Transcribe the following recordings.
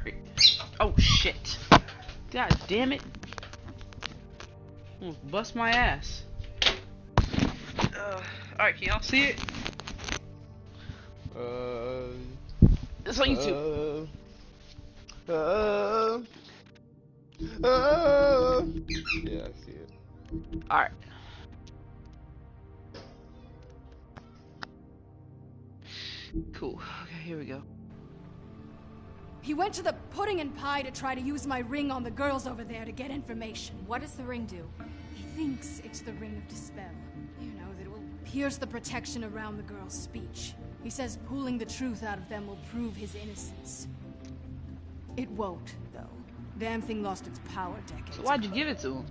Perfect. Oh shit. God damn it. Almost bust my ass. Alright, can y'all see it? It's on YouTube. Yeah, I see it. Alright. Cool. Okay, here we go. He went to the pudding and pie to try to use my ring on the girls over there to get information. What does the ring do? He thinks it's the ring of dispel. You know, that it will pierce the protection around the girls' speech. He says pulling the truth out of them will prove his innocence. It won't, though. Damn thing lost its power decades So why'd you ago. give it to him?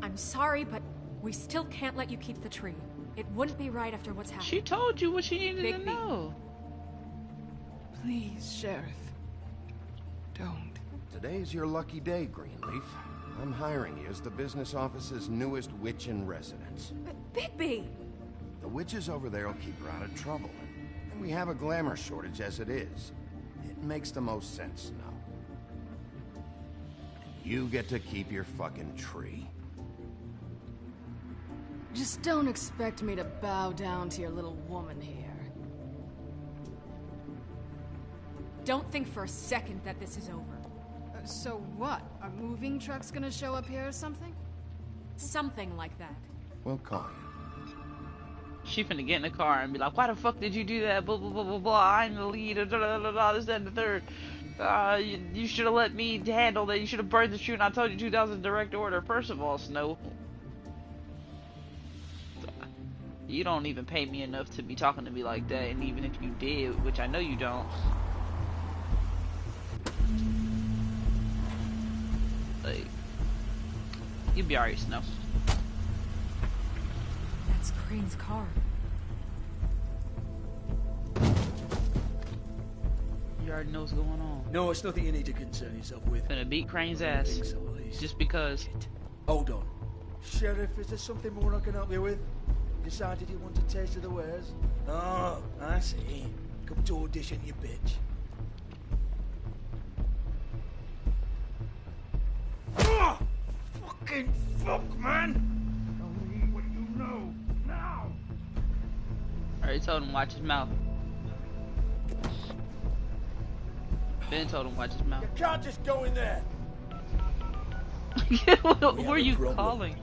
I'm sorry, but we still can't let you keep the tree. It wouldn't be right after what's happened. She told you what she needed to Bigby. know. Please, Sheriff. Don't. Today's your lucky day, Greenleaf. I'm hiring you as the business office's newest witch in residence. Bigby! The witches over there will keep her out of trouble, and we have a glamour shortage as it is. It makes the most sense now. You get to keep your fucking tree. Just don't expect me to bow down to your little woman here. Don't think for a second that this is over. So what? Are moving trucks gonna show up here or something? Something like that. We'll call you. She finna get in the car and be like, why the fuck did you do that? Blah, blah, blah, blah, blah. I'm the lead. Blah, blah, blah, blah, this, that, and the third. You should have let me handle that. You should have burned the shoe, and I told you 2000 direct order. First of all, Snow, you don't even pay me enough to be talking to me like that. And even if you did, which I know you don't, like, you'll be alright, Snow. That's Crane's car. You already know what's going on. No, it's nothing you need to concern yourself with. Finna beat Crane's I ass. think so, at least. Just because. Hold on. Sheriff, is there something more I can help you with? Decided you want a taste of the wares? Oh, I see. Come to audition, you bitch. Oh, fucking fuck, man! Tell me what you know, now! I already told him to watch his mouth. Ben told him to watch his mouth. You can't just go in there! What were you calling?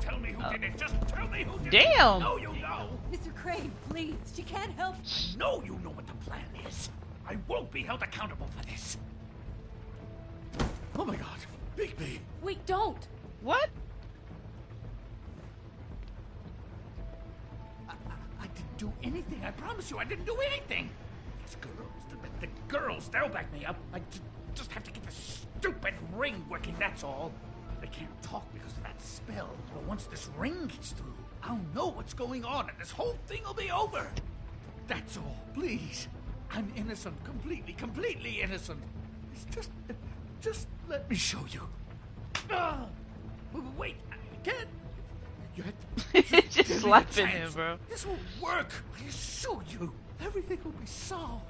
Tell me who did it, just tell me who did Damn! it! No, you know! Mr. Crane, please, she can't help. No, you know what the plan is. I won't be held accountable for this. Oh my god, Bigby! Wait, don't! What? I didn't do anything, I promise you, I didn't do anything! These girls, the girls, they'll back me up. I just have to get the stupid ring working, that's all. They can't talk because of that spell, but once this ring gets through, I'll know what's going on and this whole thing will be over. That's all, please. I'm innocent, completely innocent. It's just let me show you. Wait, I can't. You had to Just give me a slapping him, chance. bro. This will work. I assure you. Everything will be solved.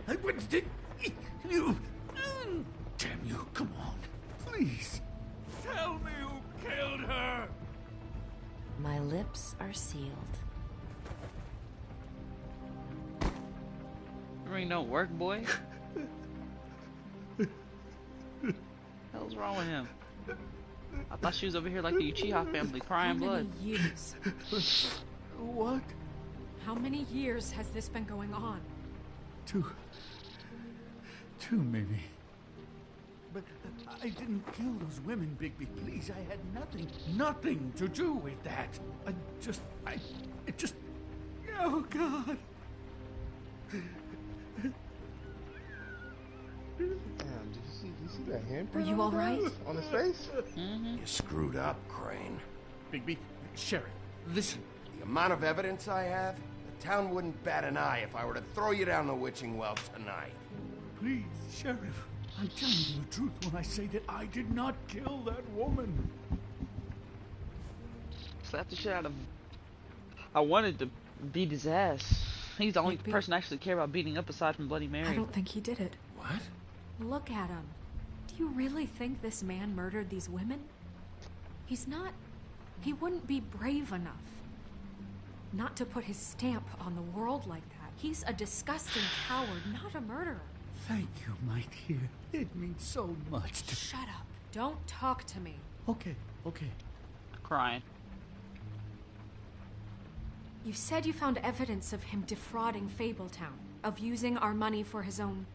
I wouldn't did you. Damn you! Come on, please. Tell me who killed her. My lips are sealed. Ring don't work, boy. Hell's wrong with him? I thought she was over here like the Uchiha family, crying How blood. many years? What? How many years has this been going on? Two, maybe. But I didn't kill those women, Bigby. Please, I had nothing to do with that. It just. Oh God. Damn, did you see that handprint? Are you all right? On his face? You screwed up, Crane. Bigby, Sheriff, listen. The amount of evidence I have, the town wouldn't bat an eye if I were to throw you down the witching well tonight. Please, Sheriff. I'm telling you the truth when I say that I did not kill that woman. Slap the shit out of him. I wanted to beat his ass. He's the only Maybe. person I actually care about beating up aside from Bloody Mary. I don't think he did it. What? Look at him. Do you really think this man murdered these women? He's not... He wouldn't be brave enough. Not to put his stamp on the world like that. He's a disgusting coward, not a murderer. Thank you, my dear. It means so much to... Shut up. Don't talk to me. Okay. Crying. You said you found evidence of him defrauding Fabletown, of using our money for his own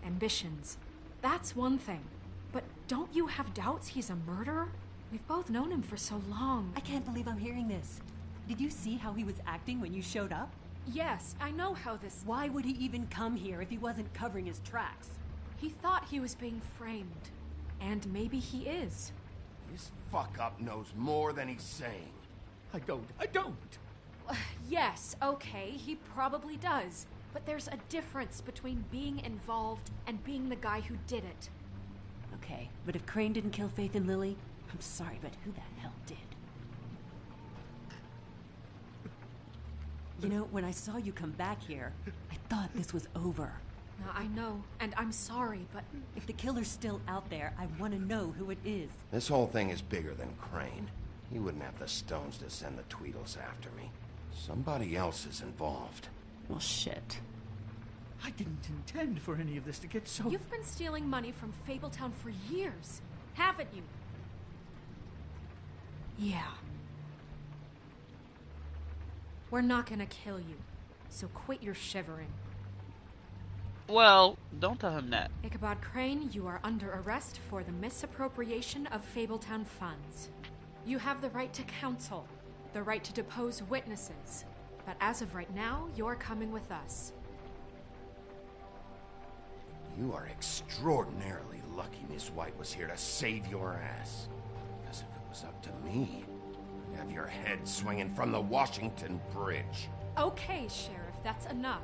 ambitions. That's one thing. But don't you have doubts he's a murderer? We've both known him for so long. I can't believe I'm hearing this. Did you see how he was acting when you showed up? Yes, I know how this... Why would he even come here if he wasn't covering his tracks? He thought he was being framed. And maybe he is. This fuck-up knows more than he's saying. I don't. Yes, okay, he probably does. But there's a difference between being involved and being the guy who did it. Okay, but if Crane didn't kill Faith and Lily, I'm sorry, but who the hell did? You know, when I saw you come back here, I thought this was over. Now, I know, and I'm sorry, but... If the killer's still out there, I want to know who it is. This whole thing is bigger than Crane. He wouldn't have the stones to send the Tweedles after me. Somebody else is involved. Well, shit. I didn't intend for any of this to get so... You've been stealing money from Fabletown for years, haven't you? Yeah. We're not gonna kill you, so quit your shivering. Well, don't tell him that. Ichabod Crane, you are under arrest for the misappropriation of Fabletown funds. You have the right to counsel, the right to depose witnesses, but as of right now, you're coming with us. You are extraordinarily lucky Miss White was here to save your ass. Because if it was up to me, you'd have your head swinging from the Washington Bridge. Okay, Sheriff, that's enough.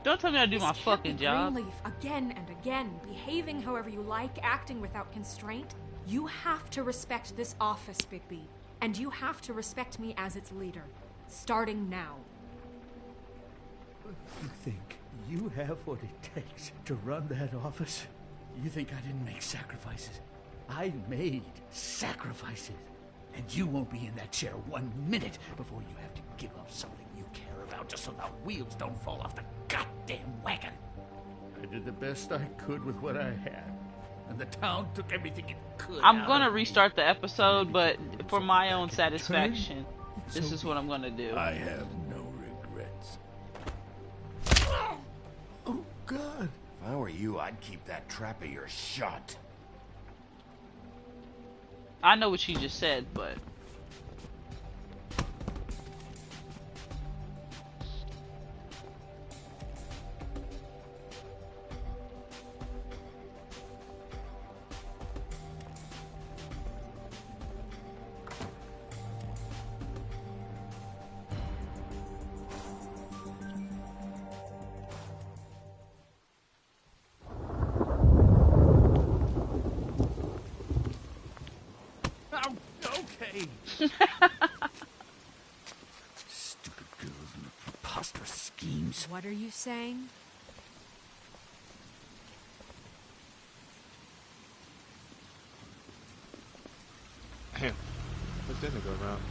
Don't tell me how to do my This can't fucking be job. Greenleaf again and again, behaving however you like, acting without constraint. You have to respect this office, Bigby. And you have to respect me as its leader. Starting now. You think you have what it takes to run that office? You think I didn't make sacrifices? I made sacrifices. And you won't be in that chair 1 minute before you have to give up something you care about just so the wheels don't fall off the goddamn wagon. I did the best I could with what I had. And the town took everything it could. I'm gonna restart the episode, but for my own satisfaction, this is what I'm gonna do. I have no regrets. Oh, God. If I were you, I'd keep that trap of yours shut. I know what she just said, but... Okay. Stupid girls and their preposterous schemes. What are you saying? Damn. What's that go around?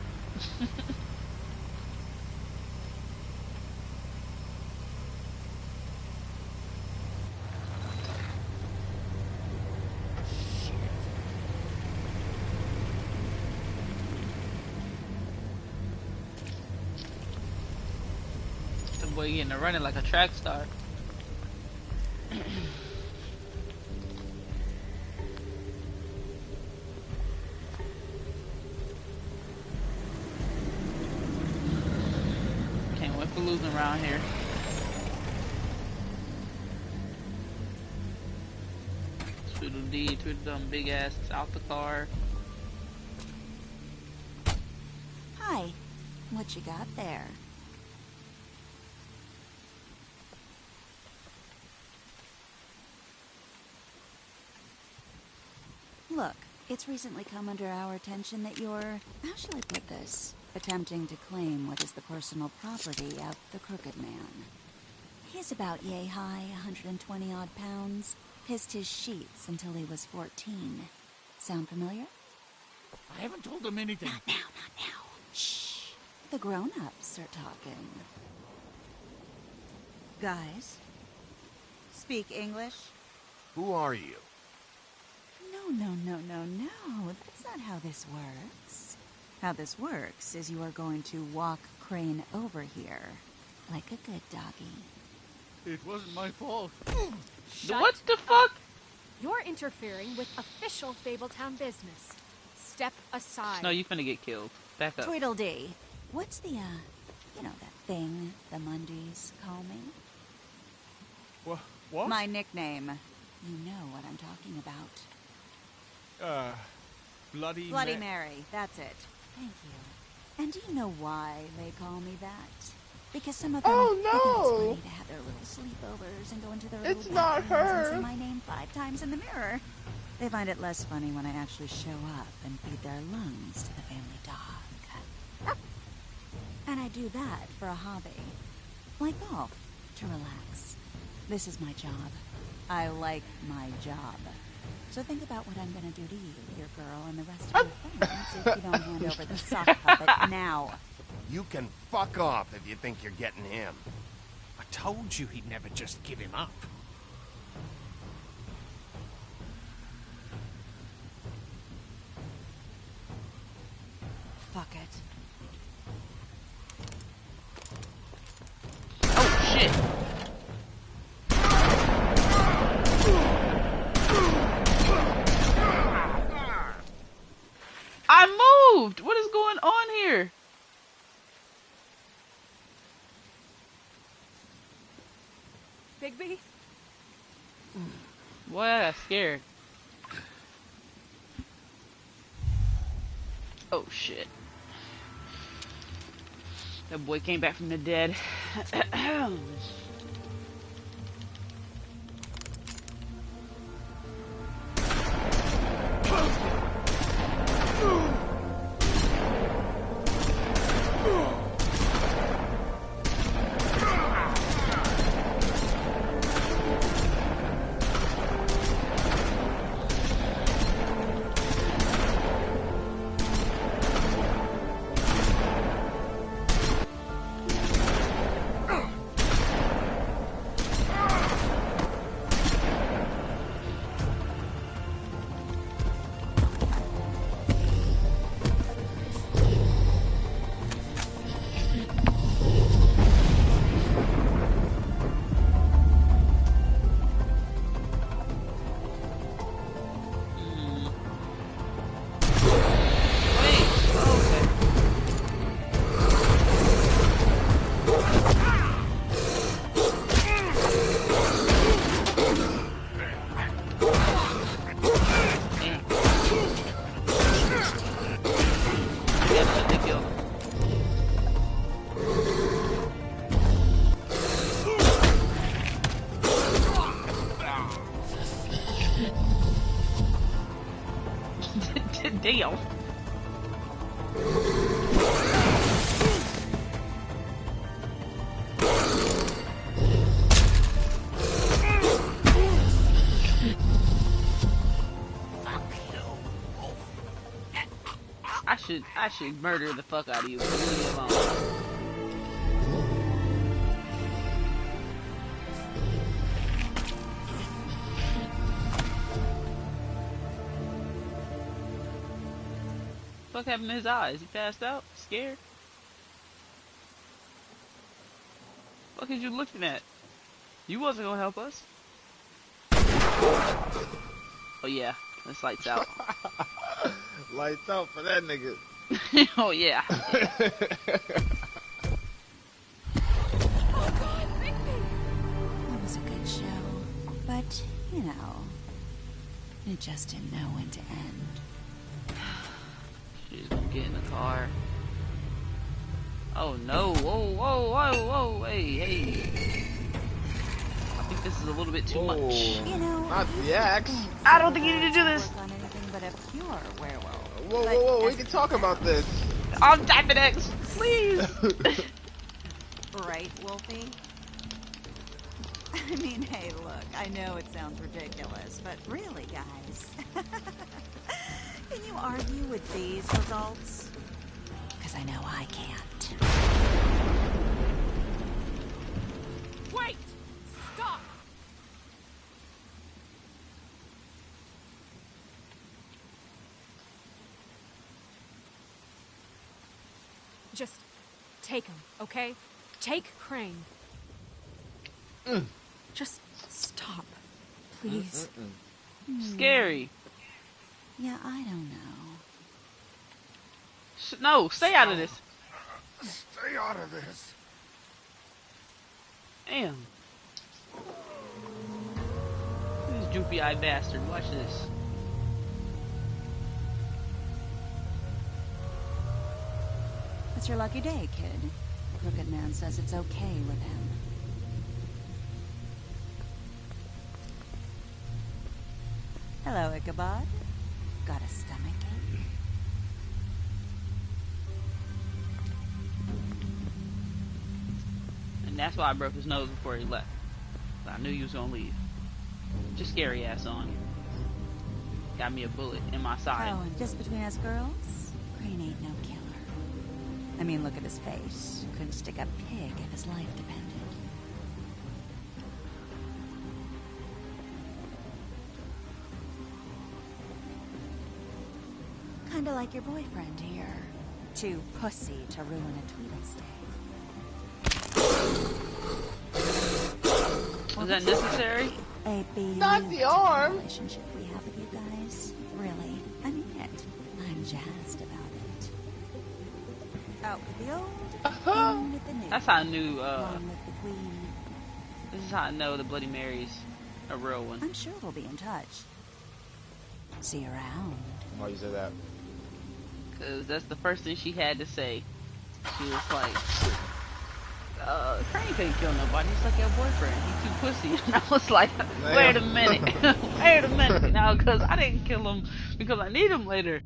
The boy getting to running like a track star. Can't wait for losing around here. Tweedledee, Tweedledum, big ass out the car. Hi. What you got there? Look, it's recently come under our attention that you're... How shall I put this? attempting to claim what is the personal property of the Crooked Man. He's about yay high, 120 odd pounds. Pissed his sheets until he was 14. Sound familiar? I haven't told him anything. Not now. Shh. The grown-ups are talking. Guys, speak English? Who are you? No. That's not how this works. How this works is you are going to walk Crane over here, like a good doggy. It wasn't my fault. What the fuck? You're interfering with official Fabletown business. Step aside. No, you finna get killed. Back up. Tweedledee. What's the, that thing the Mundies call me? What? My nickname. You know what I'm talking about. Bloody Mary. That's it. Thank you. And do you know why they call me that? Because some of them think it's funny to have their little sleepovers and go into their little bathrooms and say my name 5 times in the mirror. They find it less funny when I actually show up and feed their lungs to the family dog. And I do that for a hobby. Like golf, to relax. This is my job. I like my job. So think about what I'm gonna do to you, your girl, and the rest of your friends if you don't hand over the sock puppet now. You can fuck off if you think you're getting him. I told you he'd never just give him up. Fuck it. Oh shit. I moved! What is going on here? Bigby? Boy, I got scared. Oh shit. That boy came back from the dead. Damn. I should murder the fuck out of you. Leave me alone. What happened to his eyes? He passed out? Scared? What is you looking at? You wasn't gonna help us. Oh yeah, this lights out. Lights out for that nigga. Oh yeah. Oh God, Bigby! That was a good show, but, it just didn't know when to end. She's gonna get in the car. Oh no, whoa, hey. I think this is a little bit too much. Not the axe. I don't think you need to do this. Work on anything but a pure werewolf. Whoa, we can talk about this. I'm tapping X, please. Right, Wolfie? I mean, hey, look, I know it sounds ridiculous, but really, guys, can you argue with these results? Because I know I can't. Wait! Stop! Just take him, okay? Take Crane. Just stop, please. Scary. Yeah, I don't know. No, stay out of this. Stay out of this. Damn. This droopy-eyed bastard. Watch this. It's your lucky day, kid. Crooked Man says it's okay with him. Hello, Ichabod. Got a stomachache? And that's why I broke his nose before he left. I knew he was gonna leave. Just scary ass on. Got me a bullet in my side. Oh, and just between us girls, Crane ain't no killer. I mean, look at his face. Couldn't stick a pig if his life depended. Kinda like your boyfriend here. Too pussy to ruin a Tweedle stay. Was that necessary? A Not the arm. relationship we have with you guys. Really, I mean it. I'm jazzed about it. Out with the old, in with the new. That's how I knew, Along with the queen. this is how I know the Bloody Mary's a real one. I'm sure we'll be in touch. See you around. Why you said that? Cause that's the first thing she had to say. She was like, Crane can't kill nobody. He's like your boyfriend. He's too pussy. And I was like, wait a minute. Wait a minute now, cause I didn't kill him because I need him later.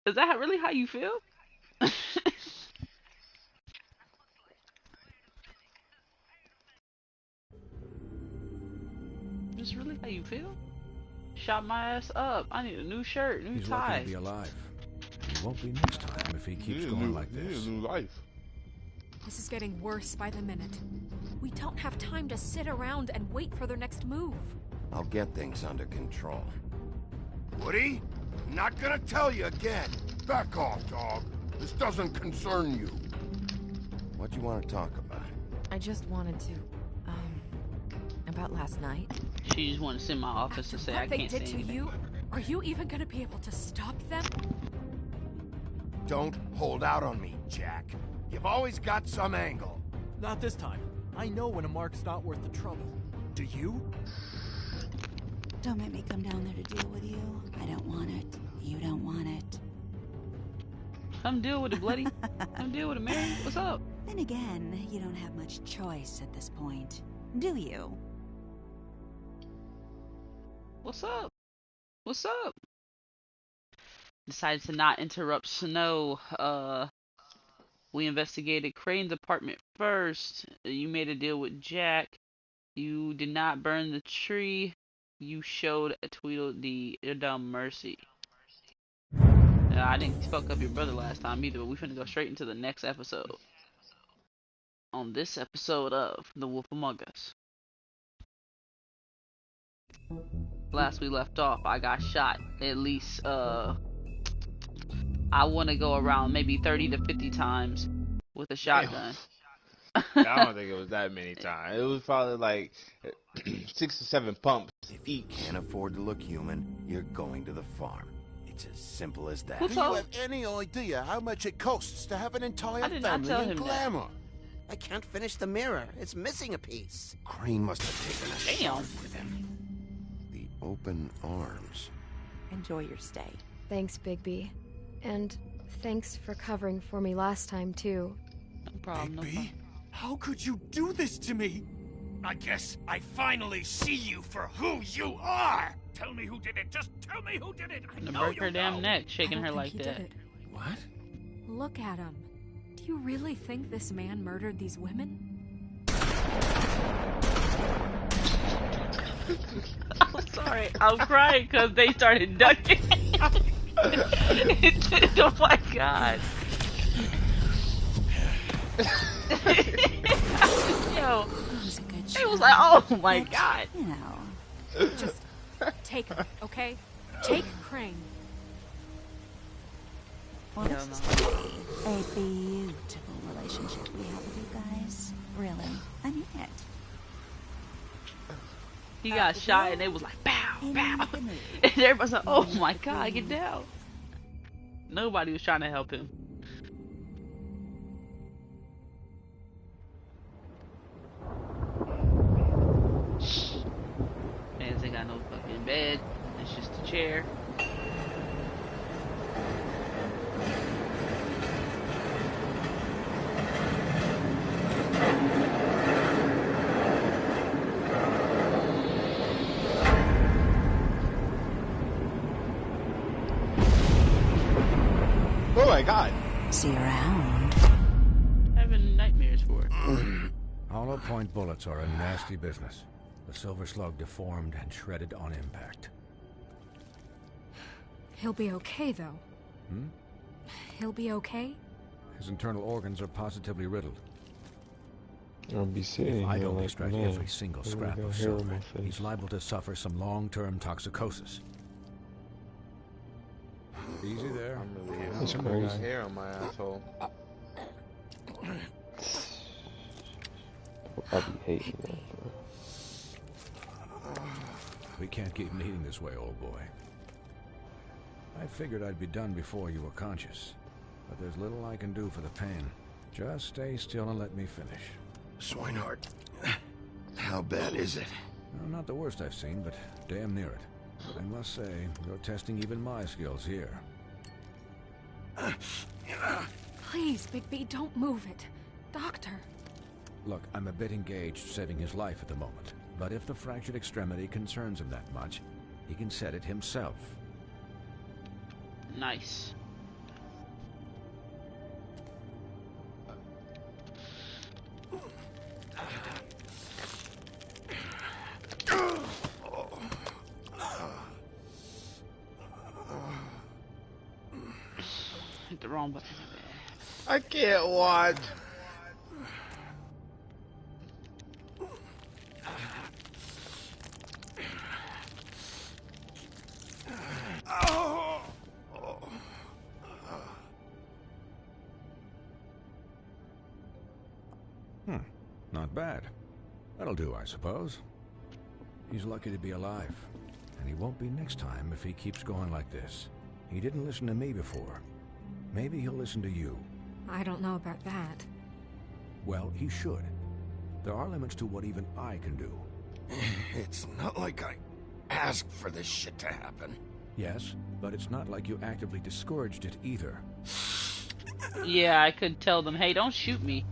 Is that really how you feel? Is really how you feel? Shot my ass up. I need a new shirt, new He's tie. lucky to be alive. He won't be next time if he keeps going like this. He need a new life. This is getting worse by the minute. We don't have time to sit around and wait for their next move. I'll get things under control. Woody, I'm not gonna tell you again. Back off, dog. This doesn't concern you. What do you want to talk about? I just wanted to, about last night. She just wanted to sit in my office to say I What they can't say did to anything. you? Are you even gonna be able to stop them? Don't hold out on me, Jack. You've always got some angle. Not this time. I know when a mark's not worth the trouble. Do you? Don't make me come down there to deal with you. I don't want it. You don't want it. Come deal with it, Bloody. Come deal with it, Mary. What's up? Then again, you don't have much choice at this point, do you? What's up? What's up? Decided to not interrupt Snow. We investigated Crane's apartment first. You made a deal with Jack. You did not burn the tree. You showed Tweedledee a dumb mercy. I didn't spoke up your brother last time either, but we finna go straight into the next episode. On this episode of The Wolf Among Us. Last we left off, I got shot at least, I want to go around maybe 30 to 50 times with a shotgun. I don't think it was that many times. It was probably like 6 or 7 pumps each. Can't afford to look human, you're going to the farm. It's as simple as that. Who Do told- you have any idea how much it costs to have an entire I did not family tell in him that. glamour? I can't finish the mirror. It's missing a piece. Crane must have taken a Damn. shot with him. The open arms. Enjoy your stay. Thanks, Bigby. And thanks for covering for me last time, too. No problem, no problem. How could you do this to me? I guess I finally see you for who you are! Tell me who did it! Just tell me who did it! I Gonna know break you her damn know. neck, shaking I her don't like think he that. did it. What? Look at him. Do you really think this man murdered these women? I'm sorry. I'm crying because they started ducking. Oh my god. Yo. It was like, oh my god. You know. Just take him, okay? Take Crane. Well, this is going to be a beautiful relationship we have with you guys. Really. I mean it. He got shot and it was like, pow, pow. And everybody's like, oh my god, get down. Nobody was trying to help him. Man, they got no fucking bed. It's just a chair. Oh my god. See you around. Having nightmares for it. Hollow point bullets are a nasty business. The silver slug deformed and shredded on impact. He'll be okay, though. Hmm? He'll be okay? His internal organs are positively riddled. I'll be sitting If I here don't like, extract man, every single what do scrap we got of hair on silver, my face? he's liable to suffer some long-term toxicosis. Easy there. That's I got crazy. hair on my asshole. I be hating that, bro. We can't keep eating this way, old boy. I figured I'd be done before you were conscious, but there's little I can do for the pain. Just stay still and let me finish. Swinehart, how bad is it? Well, not the worst I've seen, but damn near it. I must say, you're testing even my skills here. Please, Big B, don't move it. Doctor. Look, I'm a bit engaged saving his life at the moment, but if the fractured extremity concerns him that much, he can set it himself. Nice. Hit the wrong button. I can't watch. Not bad. That'll do, I suppose. He's lucky to be alive, and he won't be next time if he keeps going like this. He didn't listen to me before. Maybe he'll listen to you. I don't know about that. Well, he should. There are limits to what even I can do. It's not like I asked for this shit to happen. Yes, but it's not like you actively discouraged it either. Yeah, I could tell them, hey, don't shoot me.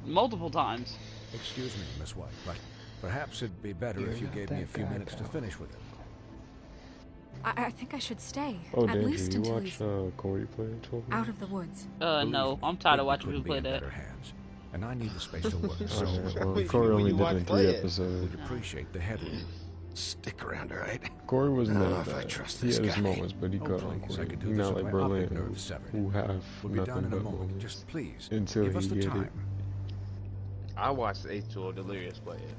Multiple times. Excuse me, Miss White, but perhaps it'd be better if you gave me a few minutes to finish with it. I think I should stay. Oh, at damn, least did you until watch he's Corey play it 12 out of the woods. No, I'm tired of watching people play that. Hands, and I need the space to work. So, well, Corey only did in 3 episodes. Would appreciate the headroom. Stick around, all right? Corey wasn't I don't that know if I bad. trust He this had his guy. moments, but he Oh, cut on please, I Corey. could do He's this not with like my Berlin, optic nerve severed. who have We'll be done nothing in a but moment. moments Just please, until give he us the get time. it. I watched H2O Delirious play it.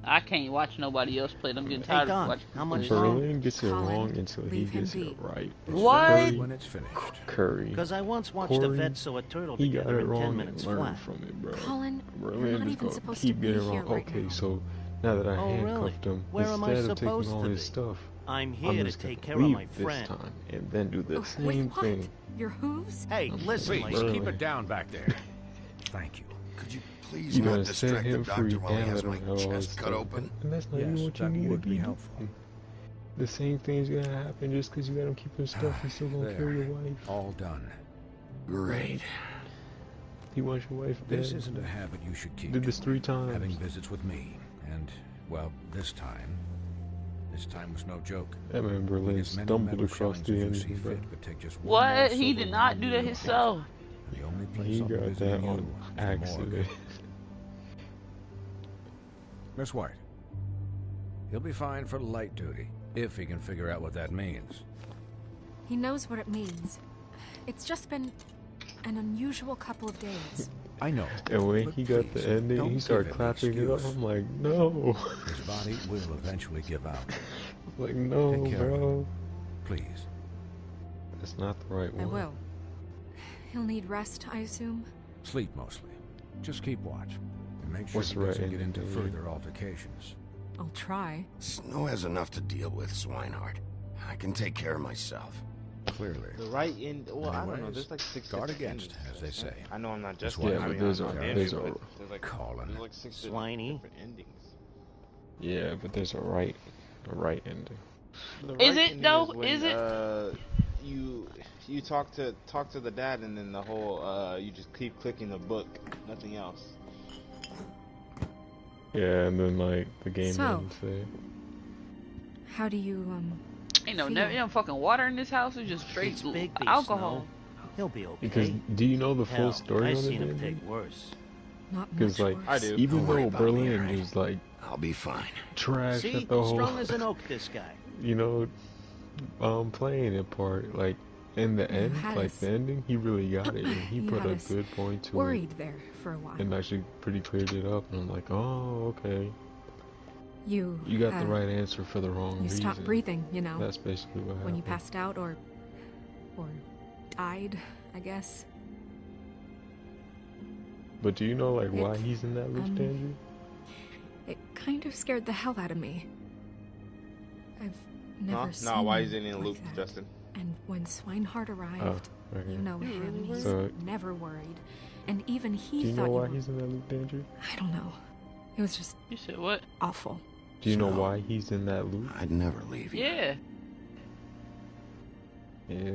I can't watch nobody else play it. I'm getting tired of watching how much Berlin gets it Colin, wrong until he leave him gets it be. right. What? When it's finished. Curry. Because I once watched Corey, a vet sew a turtle he got together it in 10 wrong and minutes learned flat. from it, bro. Colin, you're Berlin not just even go supposed to keep be getting here wrong. right Okay, now. so now that I Oh, really? handcuffed him, Where am I instead of taking supposed all to his be? stuff, I'm I'm here to just take gonna care of leave my this friend. time and then do the With same what? thing. Your hooves? Hey, listen, Please, lady. keep it down back there. Thank you. Could you please You not gotta set distract the him free doctor while he and has let my him have all his chest cut stuff. open? And that's not Yes, even what you that need to would be be doing. helpful. The same thing's gonna happen just because you let him keep his stuff. He's still gonna There. kill your wife. All done. Great. He wants your wife dead. This isn't a habit you should keep. Did this 3 times. Having visits with me, and, well, this time, This time was no joke. That man Berlin As many stumbled metal across shellings the as you see ending, bro. fit, but take just one more What? He silver did not ring do in that your himself. pocket. And the only place He I'll be got visiting that you on is the morgue. accident. Miss White. He'll be fine for light duty, if he can figure out what that means. He knows what it means. It's just been an unusual couple of days. I know. And when but he got please, the ending, don't he give started him an clapping it up. excuse. I'm like, no. His body will eventually give out. Like, no, Take care of bro. him. Please. That's not the right one. I will. He'll need rest, I assume. Sleep mostly. Just keep watch. And make sure What's he the right doesn't get ending, into dude? further altercations. I'll try. Snow has enough to deal with, Swinehart. I can take care of myself. Clearly. The right end. Well, I don't know. Anyways, There's like 6 guard different against, endings. as they say. I know I'm not just That's why Yeah, I but mean, there's I'm a- not there's Andrew, a- but there's like Colin. there's like 6 Swiney. different endings. Yeah, but there's a right ending. The Is right it ending though? when, Is it? You talk to the dad, and then the whole you just keep clicking the book, nothing else. Yeah, and then like the game So. ends there. How do you, Ain't no, feel? ain't no fucking water in this house. It's just straight It's Big B, alcohol. Snow. He'll be okay. Because do you know the full Hell, story I've on seen it? him take worse. not Because much like, worse? I do. even Don't worry though about me, Berlin alright? was like I'll be fine. trash See, at the whole, strong as an oak, this guy. you know, playing it part, like in the end, had like us- the ending, he really got it, and he You put had a us good point to Worried there for a while. it, and actually pretty cleared it up. And I'm like, oh, okay, You got the right answer for the wrong You reason. stopped breathing, you know, That's basically what happened. when you passed out or died, I guess. But do you know like It, why he's in that loop, Andrew? It kind of scared the hell out of me. I've never seen No, why him is it in a like loop, that. Justin? And when Swinehart arrived, okay. you know him, he's So- never worried. And even Do he you thought know why you were... he's in that loop, Andrew? I don't know. It was just You said what? awful. Do you know Snow. why he's in that loop? I'd never leave you. Yeah. Yeah.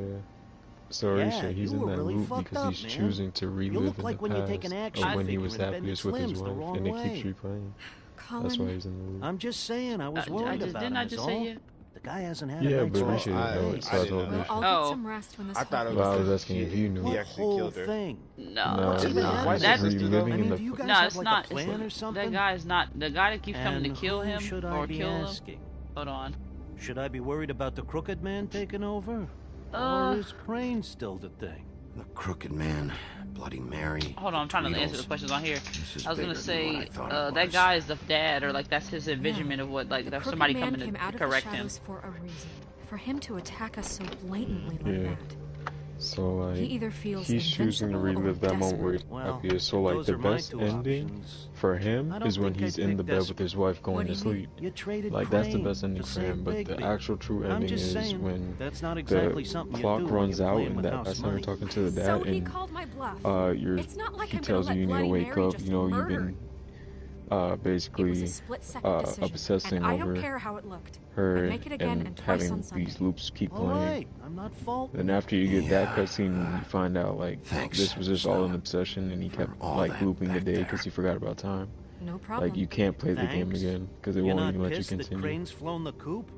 So Yeah, Arisha, he's you in were that really loop fucked because up, he's man. choosing to relive look in like the when you past take an action of when he figure was and bend happiest its with his limbs the wife, wrong and it way. keeps replaying. Colin, That's why he's in the loop. I'm just saying, I was I worried just, about didn't him, I is just all. say it? The guy hasn't had Yeah, a night's but rest Arisha in didn't know it, days. so I told Well, Arisha. I'll Oh. get some rest when this I thought it whole was Well, I thing was is asking if He- you knew. he The actually whole killed her. thing. No. No, What's it's even not. happening? He's That's- reliving I mean, in do the. you guys No, have it's like not. a plan or something? That guy's not the guy that keeps coming to And kill who him should I or be kill him. asking? Hold on. Should I be worried about the Crooked Man taking over? Or is Crane still the thing? The Crooked Man, Bloody Mary. Hold on, I'm trying to answer the Tweedles. questions on here. This is I was gonna bigger than what I say thought it that was. guy is the dad, or like that's his envisionment of what like The that's Crooked somebody Man coming came out to of the correct him. shadows for a reason. For him to attack us so blatantly like Yeah. that. So like, He either feels he's choosing to invincible or relive that moment where he's desperate. Well, happiest. So like, those the are my best two ending options. for him I don't is when think he's I'd in pick the bed with desperate. his wife going What to do you mean? sleep. You traded Like that's the Crane best ending to for him. save But the Bigby. actual true I'm ending just is saying, when that's not exactly the something you clock do when runs you're out, playing and with that house that's when you're money. talking to the So dad, he and called my bluff. you're It's not like he I'm tells gonna you you let need to Bloody wake Mary up. just You know, you've murder been It was basically a split-second decision, obsessing and I don't over care how it looked. her I'd make it again and twice having on Sunday. these loops keep All playing. right, I'm not faulting. Then after you get that Yeah, cutscene, you find out like thanks, this was just all an Snow, obsession, and he kept all like that looping the back day there. because he forgot about time. No problem. Like you can't play the game Thanks. again because it You're won't not even let you pissed that continue. Crane's flown the coop?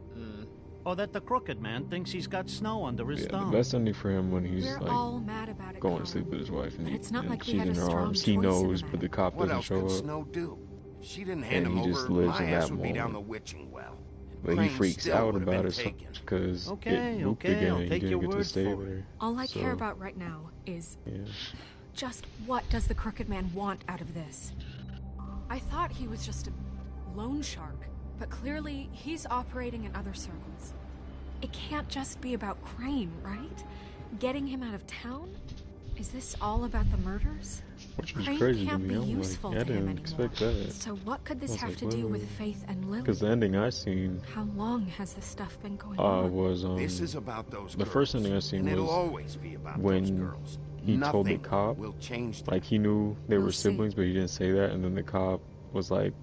Or that the Crooked Man thinks he's got snow under his Yeah, the thumb? best ending for him when he's We're like all mad about it, going Colin. to sleep with his wife and, But it's not and like we she's had in a her strong arms. He choice in the knows, but the matter. cop What doesn't else show could up. Snow do? If she didn't And hand him he just over, lives my in ass that would be down the moment. witching well. But he Crane freaks still out would have about been it taken. because Okay, it looped okay, again I'll and he take didn't your get to word stay for it. there. All I care So, about right now is yeah. just what does the Crooked Man want out of this? I thought he was just a loan shark, but clearly he's operating in other circles. It can't just be about Crane, right? Getting him out of town? Is this all about the murders? Which was Crane crazy to can't me. be I'm useful like, I to him didn't anymore. expect that. So what could this I was have like, to do with whoa. Faith and Lily? Because the ending I seen How long has this stuff been going on? was This is about those the girls, first ending I seen and it'll was always be about those when girls. he told the Nothing cop, will change that. like he knew they We'll were see. siblings, but he didn't say that, and then the cop was like,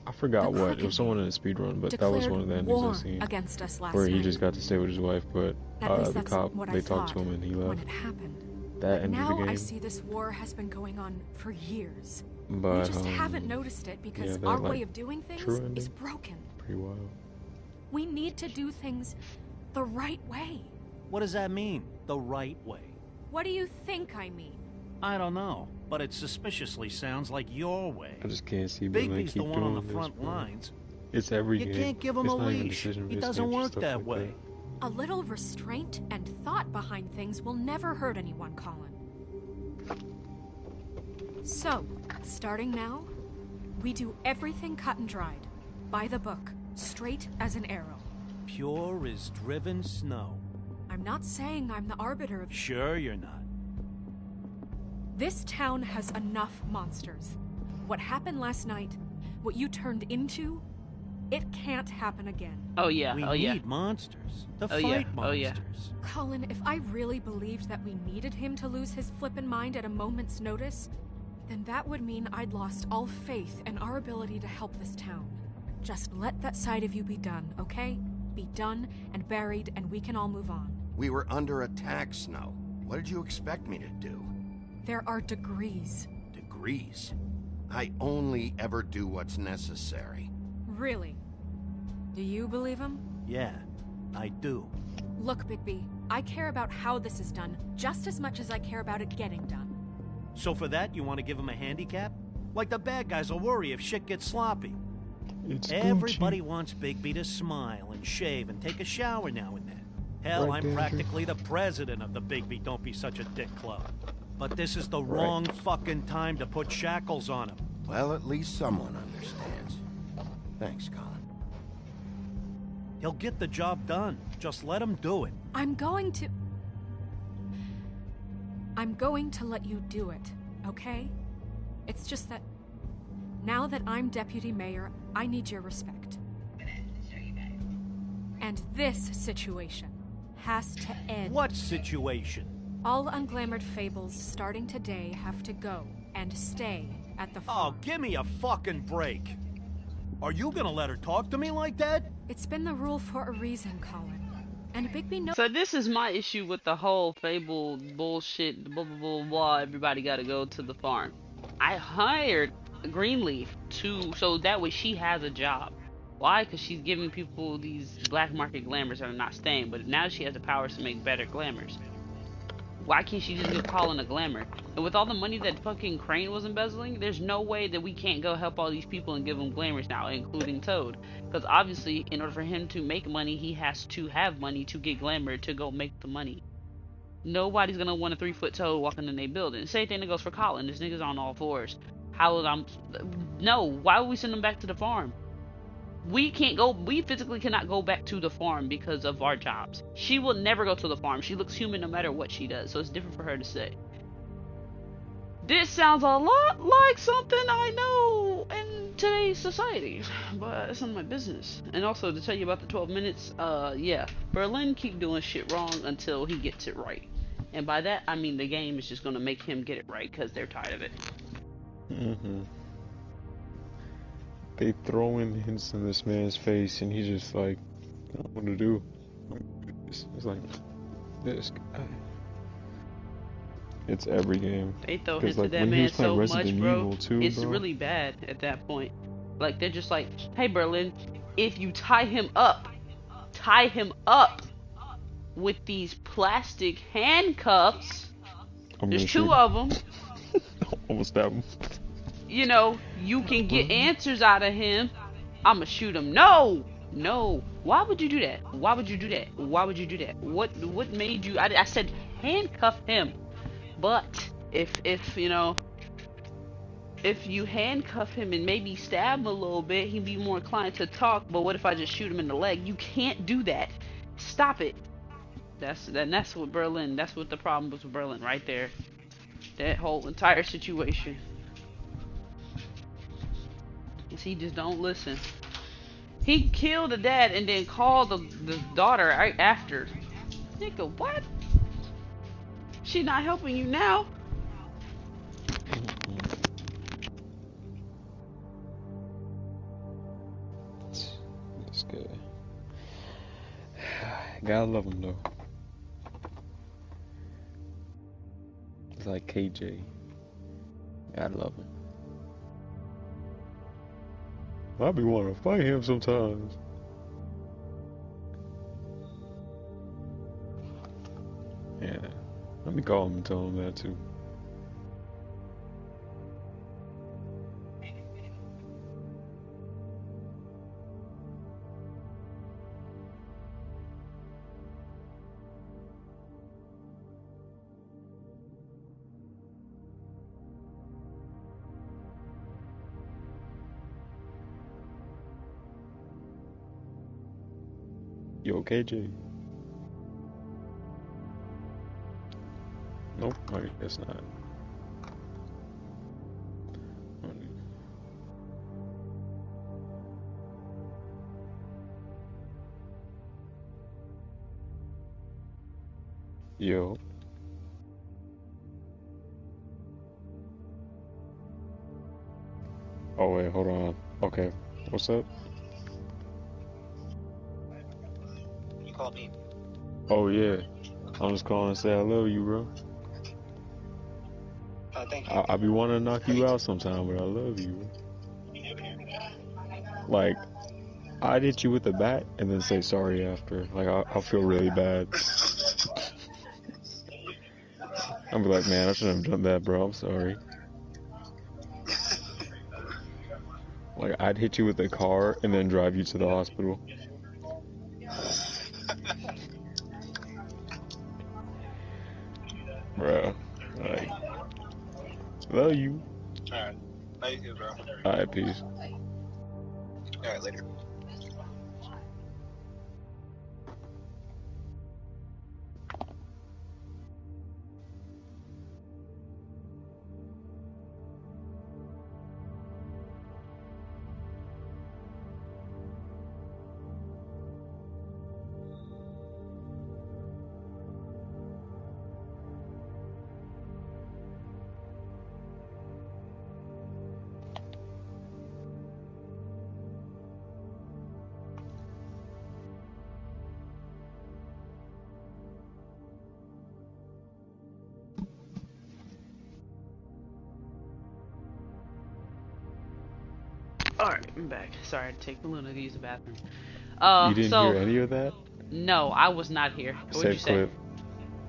I forgot The what. It Crooked was someone in a speed run, but that Declared was one of the endings war I seen. against us last Where he night. just got to stay with his wife, but At least the that's cop, what I they talked to thought him and he when left. it happened. That ended Now the game. I see this war has been going on for years. But we just haven't noticed it because yeah, that, our like, way of doing true things ending? is broken. Pretty wild. We need to do things the right way. What does that mean, the right way? What do you think I mean? I don't know, but it suspiciously sounds like your way. I just can't see Berlin Bigby's the keep one on the doing front this, bro. lines. It's every You game. can't give him It's a not even leash. He decision-based doesn't games, just work stuff that like way. A little restraint and thought behind things will never hurt anyone, Colin. So, starting now, we do everything cut and dried, by the book, straight as an arrow. Pure as driven snow. I'm not saying I'm the arbiter of... Sure you're not. This town has enough monsters. What happened last night, what you turned into, it can't happen again. Oh yeah, We oh yeah. need monsters. To Oh, fight yeah. monsters. Oh, yeah. Colin, if I really believed that we needed him to lose his flippin' mind at a moment's notice, then that would mean I'd lost all faith in our ability to help this town. Just let that side of you be done, okay? Be done and buried, and we can all move on. We were under attack, Snow. What did you expect me to do? There are degrees. Degrees? I only ever do what's necessary. Really? Do you believe him? Yeah, I do. Look, Bigby, I care about how this is done just as much as I care about it getting done. So for that, you want to give him a handicap? Like the bad guys will worry if shit gets sloppy. It's Everybody wants Bigby to smile and shave and take a shower now and then. Hell, Right, I'm Danger. practically the president of the Bigby Don't Be Such a Dick Club. But this is the wrong fucking time to put shackles on him. Well, at least someone understands. Thanks, Colin. He'll get the job done. Just let him do it. I'm going to let you do it, okay? It's just that now that I'm deputy mayor, I need your respect. And this situation has to end. What situation? All unglamored fables starting today have to go and stay at the Oh, farm. give me a fucking break. Are you gonna let her talk to me like that? It's been the rule for a reason, Colin. And Bigby knows. So this is my issue with the whole fable bullshit, blah blah blah blah. Everybody got to go to the farm. I hired Greenleaf so that way she has a job. Why? Because she's giving people these black market glamours that are not staying. But now she has the powers to make better glamours. Why can't she just give Colin a glamour? And with all the money that fucking Crane was embezzling, there's no way that we can't go help all these people and give them glamours now, including Toad. Because obviously, in order for him to make money, he has to have money to get glamour to go make the money. Nobody's gonna want a 3-foot Toad walking in their building. Same thing that goes for Colin. This nigga's on all fours. No, why would we send him back to the farm? We physically cannot go back to the farm because of our jobs. She will never go to the farm. She looks human no matter what she does, so it's different for her to say. This sounds a lot like something I know in today's society, but it's none of my business. And also, to tell you about the 12 minutes, yeah, Berlin keep doing shit wrong until he gets it right. And by that, I mean the game is just gonna make him get it right because they're tired of it. Mm-hmm. They throwing hints in this man's face, and he's just like, I don't want to do. It's like, this guy. It's every game. They throw 'Cause, hints like, at that when he man was playing so Resident much, bro. Evil too, It's bro. really bad at that point. Like, they're just like, hey, Berlin, if you tie him up with these plastic handcuffs, I'm there's gonna 2 shoot of them, Almost stab him. you know, you can get answers out of him. I'ma shoot him. No! Why would you do that? Why would you do that? What made you... I said handcuff him. But if you know, if you handcuff him and maybe stab him a little bit, he'd be more inclined to talk. But what if I just shoot him in the leg? You can't do that. Stop it. That's what Berlin. That's what the problem was with Berlin right there. That whole entire situation. He just don't listen. He killed the dad and then called the daughter right after. Nigga, what? She not helping you now. This guy. Gotta love him though. It's like KJ. Gotta love him. I be wanting to fight him sometimes. me call him and tell him that too. Yo, KJ. Nope, I guess not. Yo. Oh wait, hold on. Okay, what's up? You called me. Oh yeah, I'm just calling to say I love you, bro. Thank you. I be wanting to knock you out sometime, but I love you, bro. Like, I'd hit you with the bat and then say sorry after. Like, I'll feel really bad. I'll be like, man, I shouldn't have done that, bro. I'm sorry. Like, I'd hit you with a car and then drive you to the hospital. Bro, like, love you. Alright. Love you too, bro. Alright, peace. Alright, later. Alright, I'm back. Sorry, I had to take the Luna to use the bathroom. You didn't So, hear any of that? no, I was not here. What'd you Save say? clip.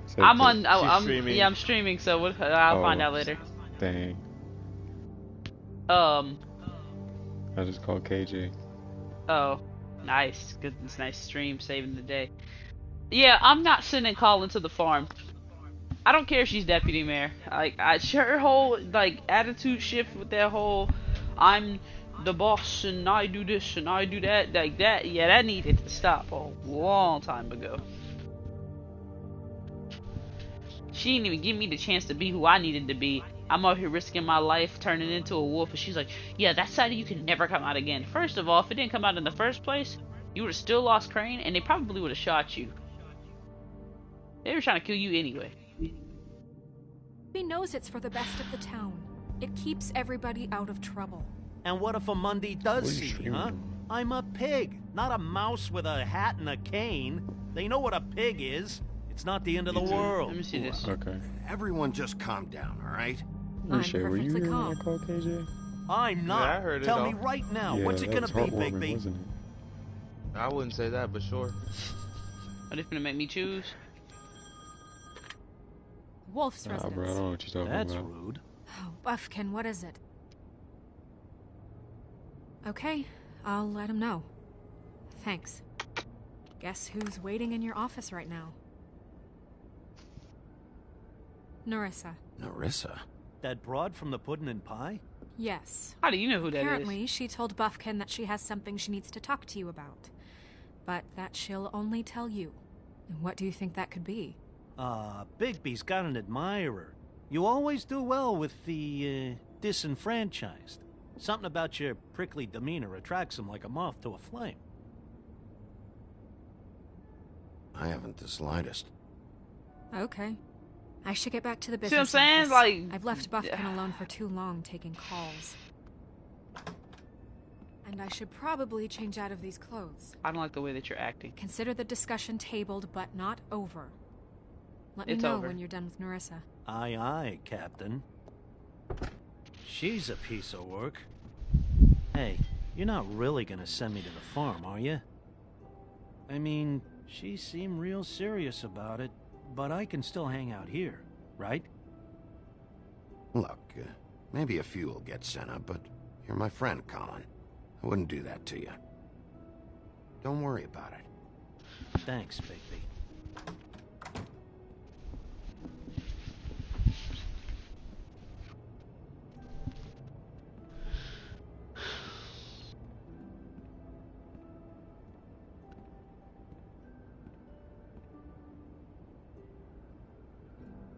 Save I'm clip. on. I'm streaming. Yeah, I'm streaming. So I'll find out later. Dang. I just called KJ. Oh, nice. Good. It's nice stream, saving the day. Yeah, I'm not sending Colin to the farm. I don't care if she's deputy mayor. Like, her whole like attitude shift with that whole, I'm the boss and I do this and I do that, like that. Yeah, that needed to stop a long time ago. She didn't even give me the chance to be who I needed to be. I'm out here risking my life, turning into a wolf, and she's like, yeah, that side of you can never come out again. First of all, if it didn't come out in the first place, you would have still lost Crane, and they probably would have shot you. They were trying to kill you anyway. He knows it's for the best of the town. It keeps everybody out of trouble. And what if a Mundy does see me, huh? I'm a pig, not a mouse with a hat and a cane. They know what a pig is. It's not the end of the world. Let me see this. Okay. Everyone just calm down, all right? Rishay, were you here when I called KJ? I'm not. Yeah, I heard it Tell all. me right now, Yeah, what's it that gonna was be, heartwarming, Bigby? wasn't it? I wouldn't say that, but sure. Are they gonna make me choose? Wolf's Nah, residence. bro, I don't know what you're talking That's about. rude. Oh, Buffkin, what is it? Okay, I'll let him know. Thanks. Guess who's waiting in your office right now? Narissa. Narissa? That broad from the puddin' and pie? Yes. How do you know who that is? Apparently, she told Buffkin that she has something she needs to talk to you about. But that she'll only tell you. And what do you think that could be? Bigby's got an admirer. You always do well with the, disenfranchised. Something about your prickly demeanor attracts him like a moth to a flame. I haven't the slightest. Okay. I should get back to the See what I'm business saying? office. Like, I've left Buffkin alone for too long taking calls. And I should probably change out of these clothes. I don't like the way that you're acting. Consider the discussion tabled, but not over. Let me It's know over. when you're done with Narissa. Aye, aye, Captain. She's a piece of work. Hey, you're not really gonna send me to the farm, are you? I mean, she seemed real serious about it, but I can still hang out here. right? Look, maybe a few will get sent up, but you're my friend, Colin. I wouldn't do that to you. Don't worry about it. Thanks, Bigby.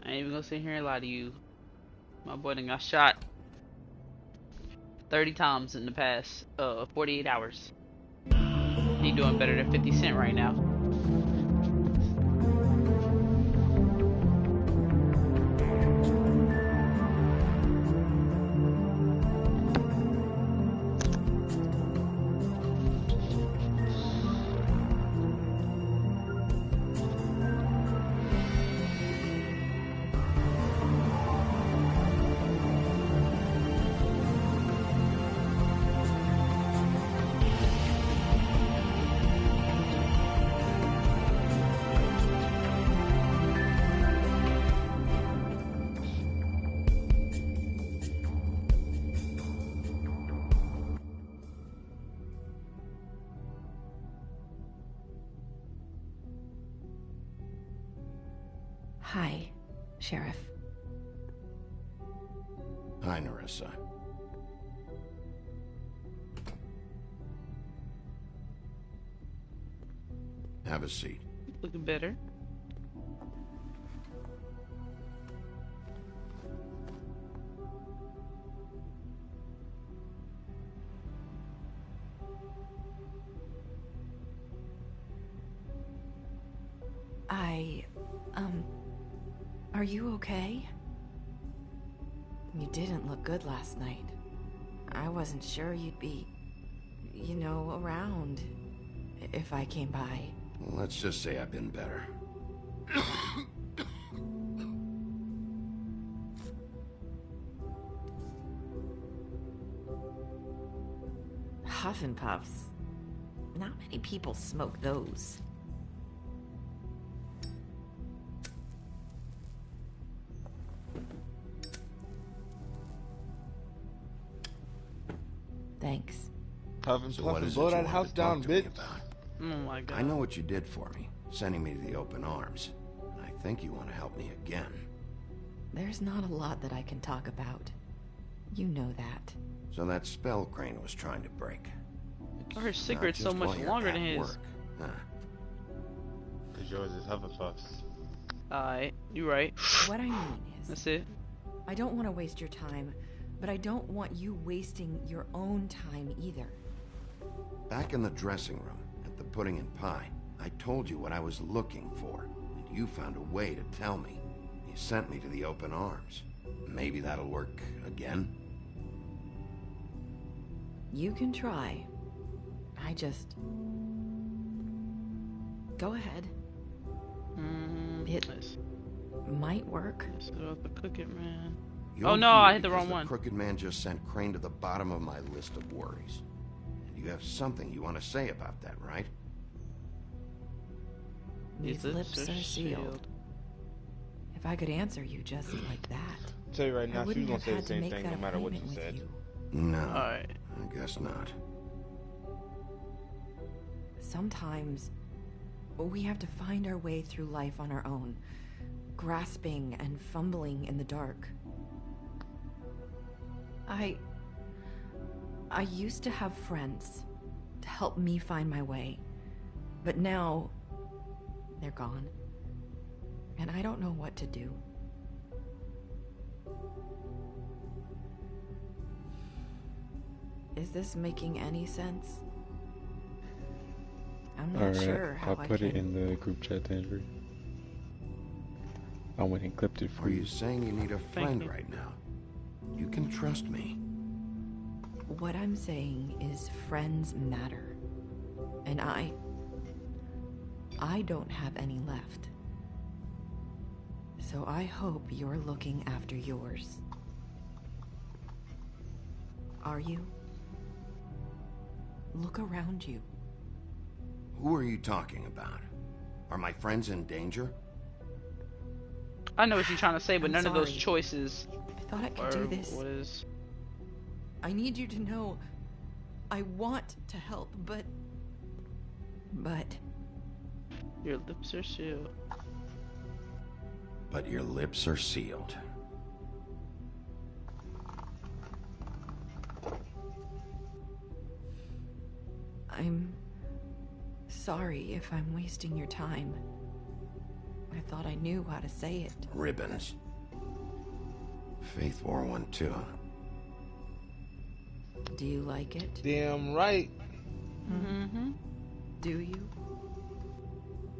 I ain't even gonna sit here and lie to you. My boy done got shot 30 times in the past 48 hours. He doing better than 50 Cent right now. Hi, Sheriff. Hi, Nerissa. Have a seat. Looking better. Are you okay? You didn't look good last night. I wasn't sure you'd be, you know, around if I came by. Well, let's just say I've been better. Huff and Puffs. Not many people smoke those. Thanks. Puffin' So puffin', what is blow it you that wanted house to talk down, to me bitch. about? Oh my god. I know what you did for me, sending me to the open arms. And I think you want to help me again. There's not a lot that I can talk about. You know that. So that spell Crane was trying to break. Her cigarette's so Not just much while you're longer at than his. work, huh? Cause yours is Hufflepuff's. Alright, you right. What I mean is... That's it. I don't want to waste your time, but I don't want you wasting your own time either. Back in the dressing room, at the pudding and pie, I told you what I was looking for, and you found a way to tell me. You sent me to the open arms. Maybe that'll work again? You can try. I just... Go ahead. It might work. The Crooked Man. You're Oh no, here I hit the because wrong one. Crooked Man just sent Crane to the bottom of my list of worries. And you have something you want to say about that, right? These lips are sealed. If I could answer you just like that, I'll tell you right now, she was gonna say the same thing no matter what you said. No, Alright. I guess not. sometimes we have to find our way through life on our own, grasping and fumbling in the dark. I used to have friends to help me find my way, but now they're gone, and I don't know what to do. Is this making any sense? I'm not sure how I'll put it in the group chat, Andrew. I went and clipped it for Are you. you saying you need a friend right now? You can trust me. What I'm saying is friends matter. And I don't have any left. So I hope you're looking after yours. Are you? Look around you. Who are you talking about? Are my friends in danger? I know what you're trying to say, but I'm none of those sorry. choices. I thought I could do this. What is? I need you to know I want to help, but Your lips are sealed. But your lips are sealed. I'm sorry if I'm wasting your time. I thought I knew how to say it. Ribbons. Faith wore one too. Do you like it? Damn right. Mm-hmm. Do you?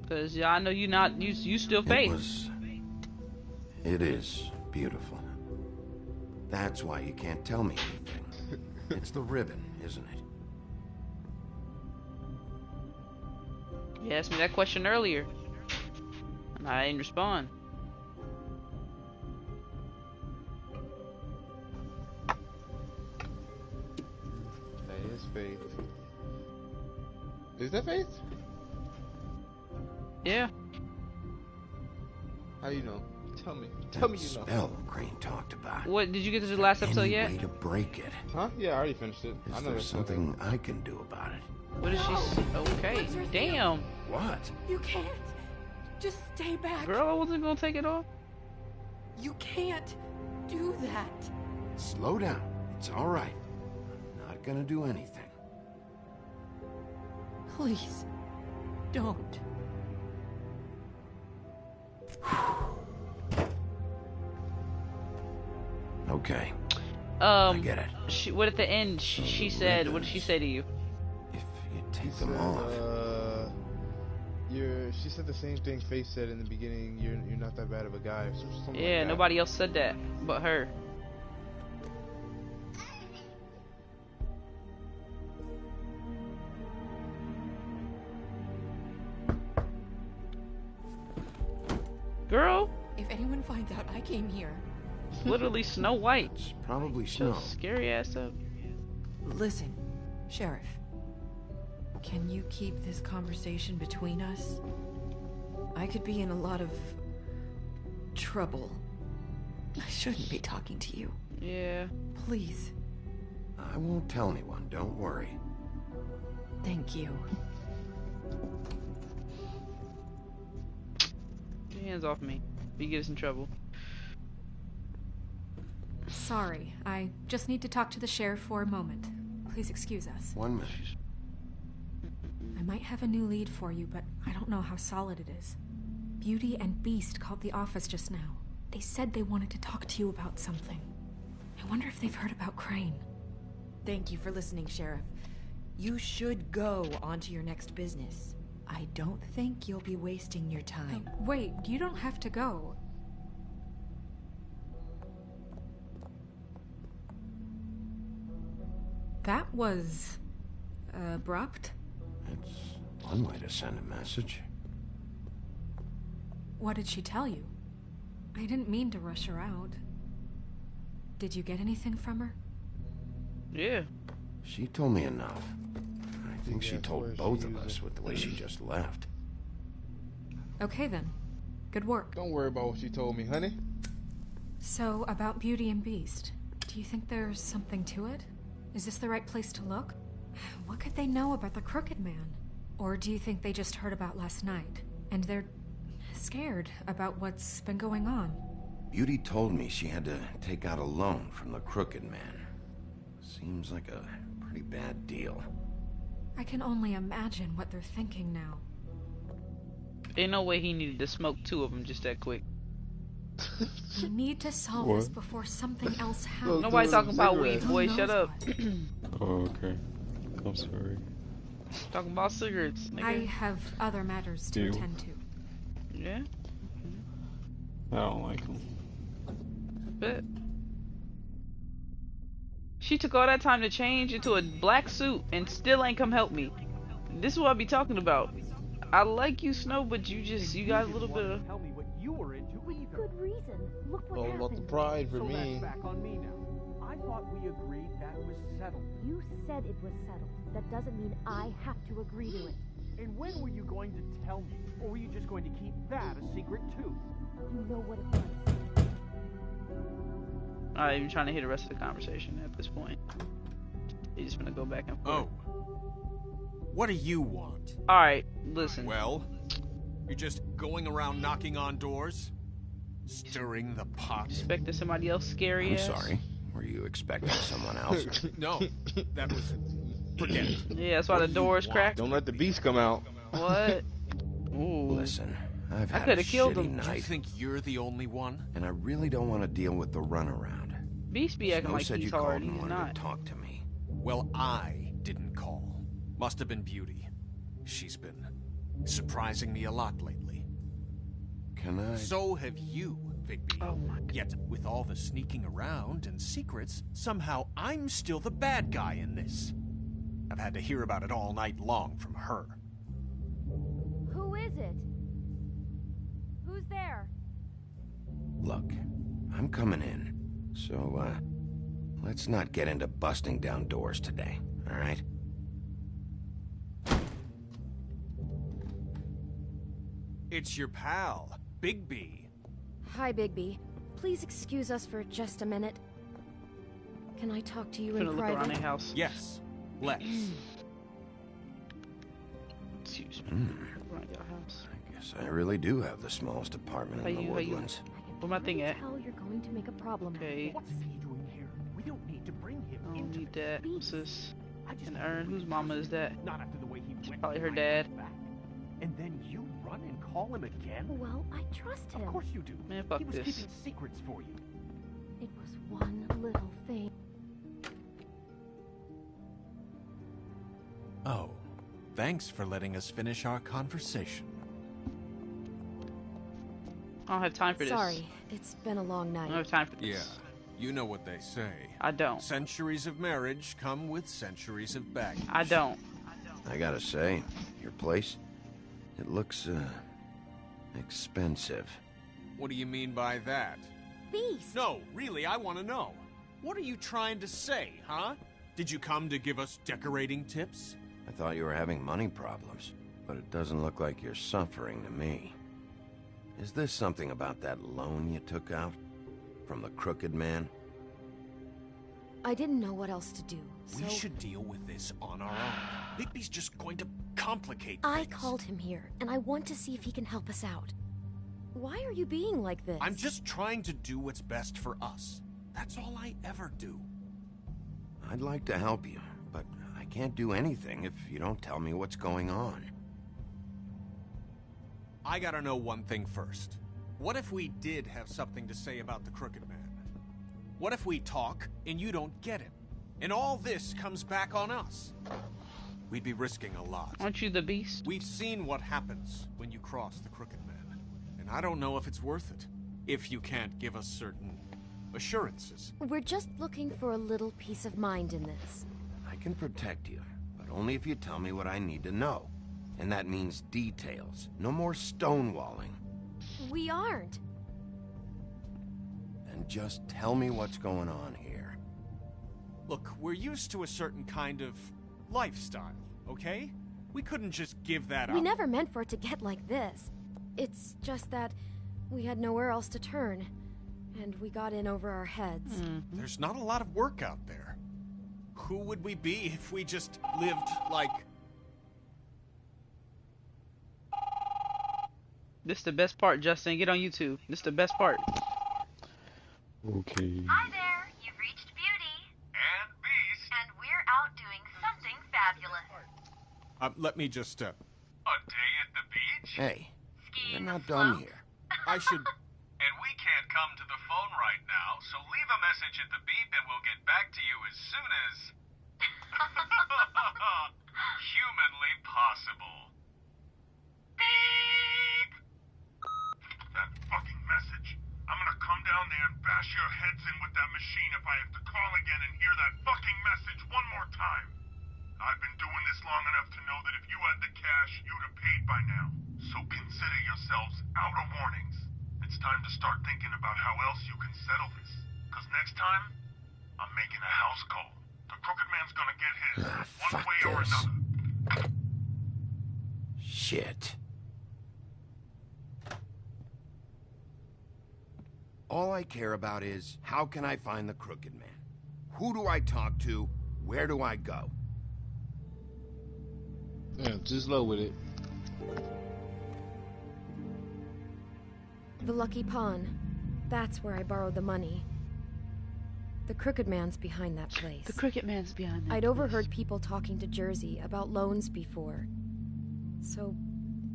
Cause yeah, I know you not you still Faith. It is beautiful. That's why you can't tell me anything. It's the ribbon, isn't it? You asked me that question earlier, and I didn't respond. That is Faith. Is that Faith? Yeah. How you know? Tell me. Tell me you know. Spell Crane talked about. What did you get to the last episode Any yet? way to break it? Huh? Yeah, I already finished it. Is I know there there's something I can do about it? What did she say? Okay. Damn. What? You can't. Just stay back. Girl, I wasn't gonna take it off. You can't do that. Slow down. It's all right. I'm not gonna do anything. Please, don't. Okay. I get it. What at the end she said? What did she say to you? If you take them off. She said the same thing Faith said in the beginning. You're not that bad of a guy. Or something Yeah, like that. nobody else said that but her. Girl, If anyone finds out I came here. it's literally Snow White. It's probably Shut snow. scary ass up. Listen, Sheriff. Can you keep this conversation between us? I could be in a lot of trouble. I shouldn't be talking to you. Yeah. Please. I won't tell anyone. Don't worry. Thank you. Get your hands off me. You get us in trouble. Sorry, I just need to talk to the sheriff for a moment. Please excuse us. 1 minute. I might have a new lead for you, but I don't know how solid it is. Beauty and Beast called the office just now. They said they wanted to talk to you about something. I wonder if they've heard about Crane. Thank you for listening, Sheriff. You should go on to your next business. I don't think you'll be wasting your time. Wait, you don't have to go. That was abrupt. It's one way to send a message. What did she tell you? I didn't mean to rush her out. Did you get anything from her? Yeah. She told me enough. I think she told both of us with the way she just left. Okay then. Good work. Don't worry about what she told me, honey. So, about Beauty and Beast, do you think there's something to it? Is this the right place to look? What could they know about the Crooked Man? Or do you think they just heard about last night, and they're scared about what's been going on? Beauty told me she had to take out a loan from the Crooked Man. Seems like a pretty bad deal. I can only imagine what they're thinking now. Ain't no way he needed to smoke two of them just that quick. We need to solve this before something else happens. Nobody talking about weed, boy. Shut up. Oh, okay. I'm sorry. Talking about cigarettes, nigga. I have other matters to Ew. attend to. Yeah. I don't like him. Bet. She took all that time to change into a black suit and still ain't come help me. This is what I be talking about. I like you, Snow, but you got a little bit of... Tell me what you were into either. Good reason. Look what All happened. about the pride for So me. that's back on me now. I thought we agreed that was settled. You said it was settled. That doesn't mean I have to agree to it. And when were you going to tell me? Or were you just going to keep that a secret too? You know what it was. I'm not even trying to hear the rest of the conversation at this point. He's just gonna go back and forth. Oh. What do you want? Alright, listen. Well, you're just going around knocking on doors? Stirring the pot? Expecting somebody else scary ass? Sorry. Were you expecting someone else? No, that was... Forget it. Yeah, that's why the door's cracked. Don't let the beast come out. What? Ooh. Listen, I've I had coulda a killed shitty him. night. You think you're the only one? And I really don't want to deal with the runaround. Beast be acting Snow like said he's you hard, called and he's wanted not. to talk to me. Well, I didn't call. Must have been Beauty. She's been surprising me a lot lately. Can I? So have you, Bigby. Oh my. Yet, with all the sneaking around and secrets, somehow I'm still the bad guy in this. I've had to hear about it all night long from her. Who is it? Who's there? Look, I'm coming in. So, let's not get into busting down doors today, all right? It's your pal, Bigby. Hi, Bigby. Please excuse us for just a minute. Can I talk to you in Finna look around private? their house. Yes, let's. Excuse me. Around your house. I guess I really do have the smallest apartment in the woodlands. Where my thing at? Tell you're going to make a problem. Okay. What's he doing here? We don't need to bring him I don't into need this. that. What's this? An urn. Whose mama is that? Not after the way he went Probably her behind dad. my back. And then you run and call him again? Well, I trust him. Of course you do. Man, fuck he was this. keeping secrets for you. It was one little thing. Oh, thanks for letting us finish our conversation. I don't have time for this. Sorry, it's been a long I night. don't have time for this. Yeah, you know what they say. I don't. Centuries of marriage come with centuries of baggage. I don't. I gotta say, your place, it looks, expensive. What do you mean by that? Beast! No, really, I want to know. What are you trying to say, huh? Did you come to give us decorating tips? I thought you were having money problems, but it doesn't look like you're suffering to me. Is this something about that loan you took out? From the crooked man? I didn't know what else to do, so... We should deal with this on our own. Bigby's just going to complicate I things. called him here, and I want to see if he can help us out. Why are you being like this? I'm just trying to do what's best for us. That's all I ever do. I'd like to help you, but I can't do anything if you don't tell me what's going on. I gotta know one thing first. What if we did have something to say about the Crooked Man? What if we talk and you don't get him? And all this comes back on us? We'd be risking a lot. Aren't you the beast? We've seen what happens when you cross the Crooked Man. And I don't know if it's worth it. If you can't give us certain assurances. We're just looking for a little peace of mind in this. I can protect you, but only if you tell me what I need to know. And that means details. No more stonewalling. We aren't. And just tell me what's going on here. Look, we're used to a certain kind of lifestyle, okay? We couldn't just give that up. We never meant for it to get like this. It's just that we had nowhere else to turn. And we got in over our heads. There's not a lot of work out there. Who would we be if we just lived like... This the best part, Justin. Get on YouTube. This the best part. Okay. Hi there, you've reached Beauty. And Beast. And we're out doing something fabulous. Let me just, A day at the beach? Hey, Skiing we're not the done slopes? here. I should... And we can't come to the phone right now, so leave a message at the beep and we'll get back to you as soon as... humanly possible. Beep! That fucking message. I'm gonna come down there and bash your heads in with that machine if I have to call again and hear that fucking message one more time. I've been doing this long enough to know that if you had the cash, you'd have paid by now. So consider yourselves out of warnings. It's time to start thinking about how else you can settle this. Because next time, I'm making a house call. The Crooked Man's gonna get his, one fuck way or this. another. Shit. All I care about is, how can I find the Crooked Man? Who do I talk to? Where do I go? Yeah, just low with it. The Lucky Pawn. That's where I borrowed the money. The Crooked Man's behind that place. The Crooked Man's behind that I'd place. overheard people talking to Jersey about loans before. So,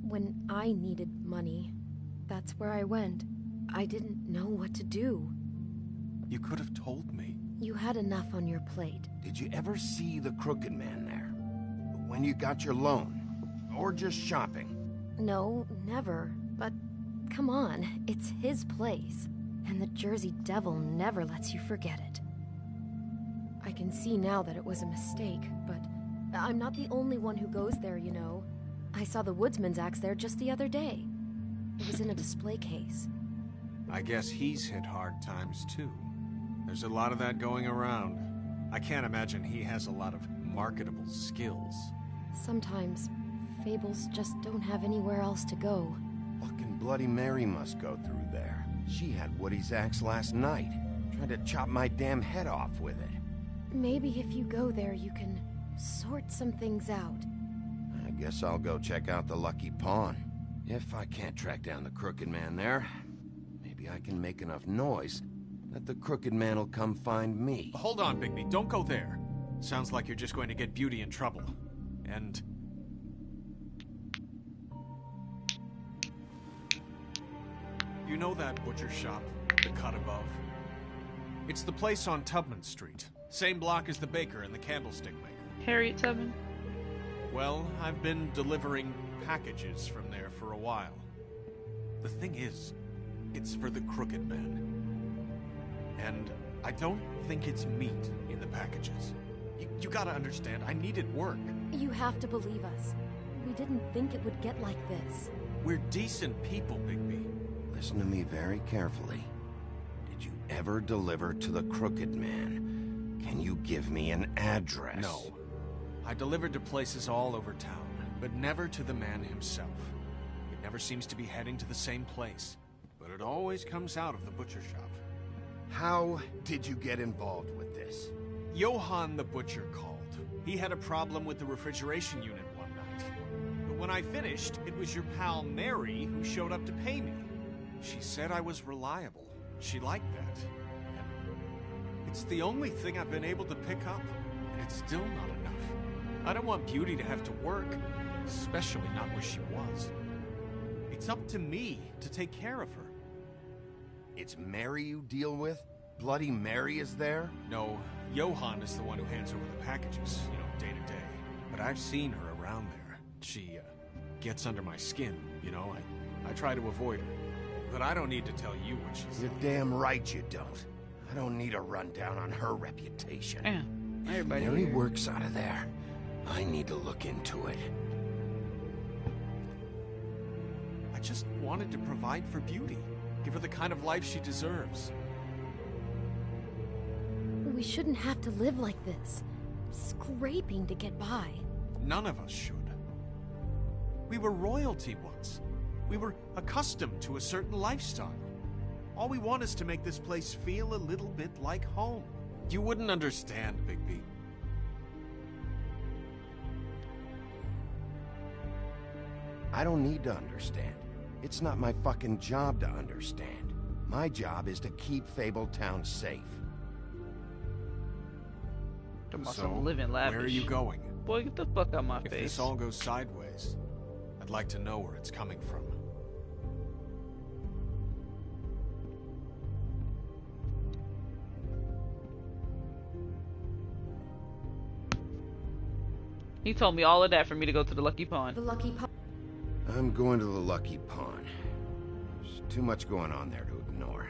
when I needed money, that's where I went. I didn't know what to do. You could have told me. You had enough on your plate. Did you ever see the Crooked Man there? When you got your loan? Or just shopping? No, never. But come on, it's his place. And the Jersey Devil never lets you forget it. I can see now that it was a mistake, but I'm not the only one who goes there, you know. I saw the Woodsman's axe there just the other day. It was in a display case. I guess he's hit hard times too. There's a lot of that going around. I can't imagine he has a lot of marketable skills. Sometimes, fables just don't have anywhere else to go. Fucking Bloody Mary must go through there. She had Woody's axe last night. Tried to chop my damn head off with it. Maybe if you go there, you can sort some things out. I guess I'll go check out the Lucky Pawn. If I can't track down the Crooked Man there, maybe I can make enough noise that the Crooked Man will come find me. Hold on, Bigby. Don't go there. Sounds like you're just going to get Beauty in trouble. And... you know that butcher shop, the cut above? It's the place on Tubman Street. Same block as the baker and the candlestick maker. Harriet Tubman? Well, I've been delivering packages from there for a while. The thing is, it's for the Crooked Man. And I don't think it's meat in the packages. You gotta understand, I needed work. You have to believe us. We didn't think it would get like this. We're decent people, Bigby. Listen to me very carefully. Did you ever deliver to the Crooked Man? Can you give me an address? No. I delivered to places all over town, but never to the man himself. It never seems to be heading to the same place, but it always comes out of the butcher shop. How did you get involved with this? Johann the butcher called. He had a problem with the refrigeration unit one night. But when I finished, it was your pal Mary who showed up to pay me. She said I was reliable. She liked that. And it's the only thing I've been able to pick up, and it's still not enough. I don't want Beauty to have to work, especially not where she was. It's up to me to take care of her. It's Mary you deal with? Bloody Mary is there? No, Johann is the one who hands over the packages, you know, day to day. But I've seen her around there. She, gets under my skin, you know. I try to avoid her. But I don't need to tell you what she's You're like. damn right you don't. I don't need a rundown on her reputation. Yeah, everybody Mary here. works out of there. I need to look into it. I just wanted to provide for Beauty. Give her the kind of life she deserves. We shouldn't have to live like this, scraping to get by. None of us should. We were royalty once. We were accustomed to a certain lifestyle. All we want is to make this place feel a little bit like home. You wouldn't understand, Bigby. I don't need to understand. It's not my fucking job to understand. My job is to keep Fabletown safe. So, living lavish. where are you going? Boy, get the fuck out my If face. this all goes sideways, I'd like to know where it's coming from. He told me all of that for me to go to the Lucky Pawn. The Lucky Pawn. I'm going to the Lucky Pawn. There's too much going on there to ignore.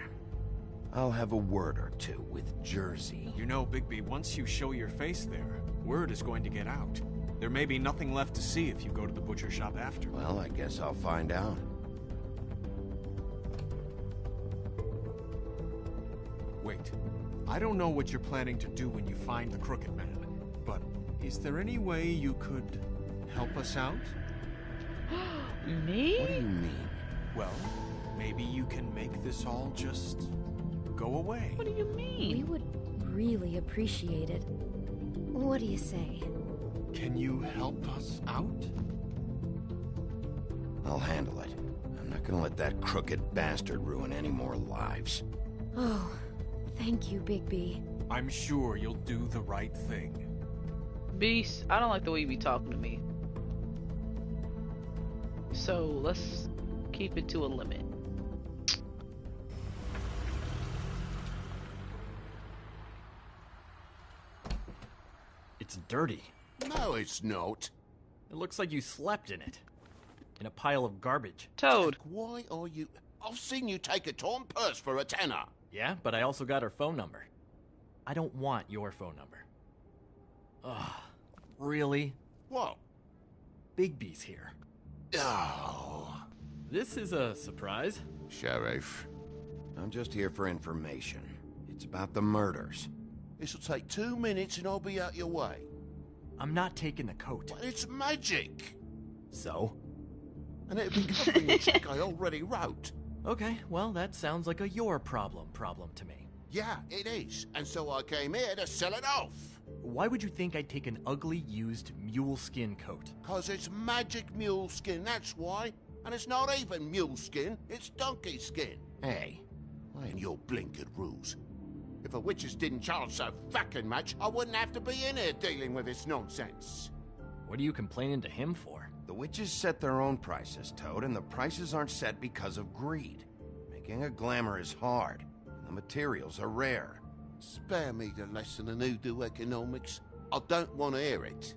I'll have a word or two with Jersey. You know, Bigby, once you show your face there, word is going to get out. There may be nothing left to see if you go to the butcher shop after. Well, I guess I'll find out. Wait, I don't know what you're planning to do when you find the Crooked Man, but is there any way you could help us out? Me? What do you mean? Well, maybe you can make this all just go away. What do you mean? We would really appreciate it. What do you say? Can you help us out? I'll handle it. I'm not gonna let that crooked bastard ruin any more lives. Oh, thank you, Bigby. I'm sure you'll do the right thing. Beast, I don't like the way you be talking to me. So let's keep it to a limit. It's dirty. No, it's not. It looks like you slept in it. In a pile of garbage. Toad. Why are you... I've seen you take a torn purse for a tenner. Yeah, but I also got her phone number. I don't want your phone number. Ugh. Really? What? Bigby's here. Oh. This is a surprise. Sheriff, I'm just here for information. It's about the murders. This'll take 2 minutes and I'll be out your way. I'm not taking the coat. But it's magic. So? And it'll be covering the check I already wrote. Okay, well, that sounds like a your problem to me. Yeah, it is. And so I came here to sell it off. Why would you think I'd take an ugly, used mule skin coat? 'Cause it's magic mule skin, that's why. And it's not even mule skin, it's donkey skin. Hey. Why in your blinkered rules? If the witches didn't charge so fucking much, I wouldn't have to be in here dealing with this nonsense. What are you complaining to him for? The witches set their own prices, Toad, and the prices aren't set because of greed. Making a glamour is hard, and the materials are rare. Spare me the lesson in hoodoo economics. I don't want to hear it.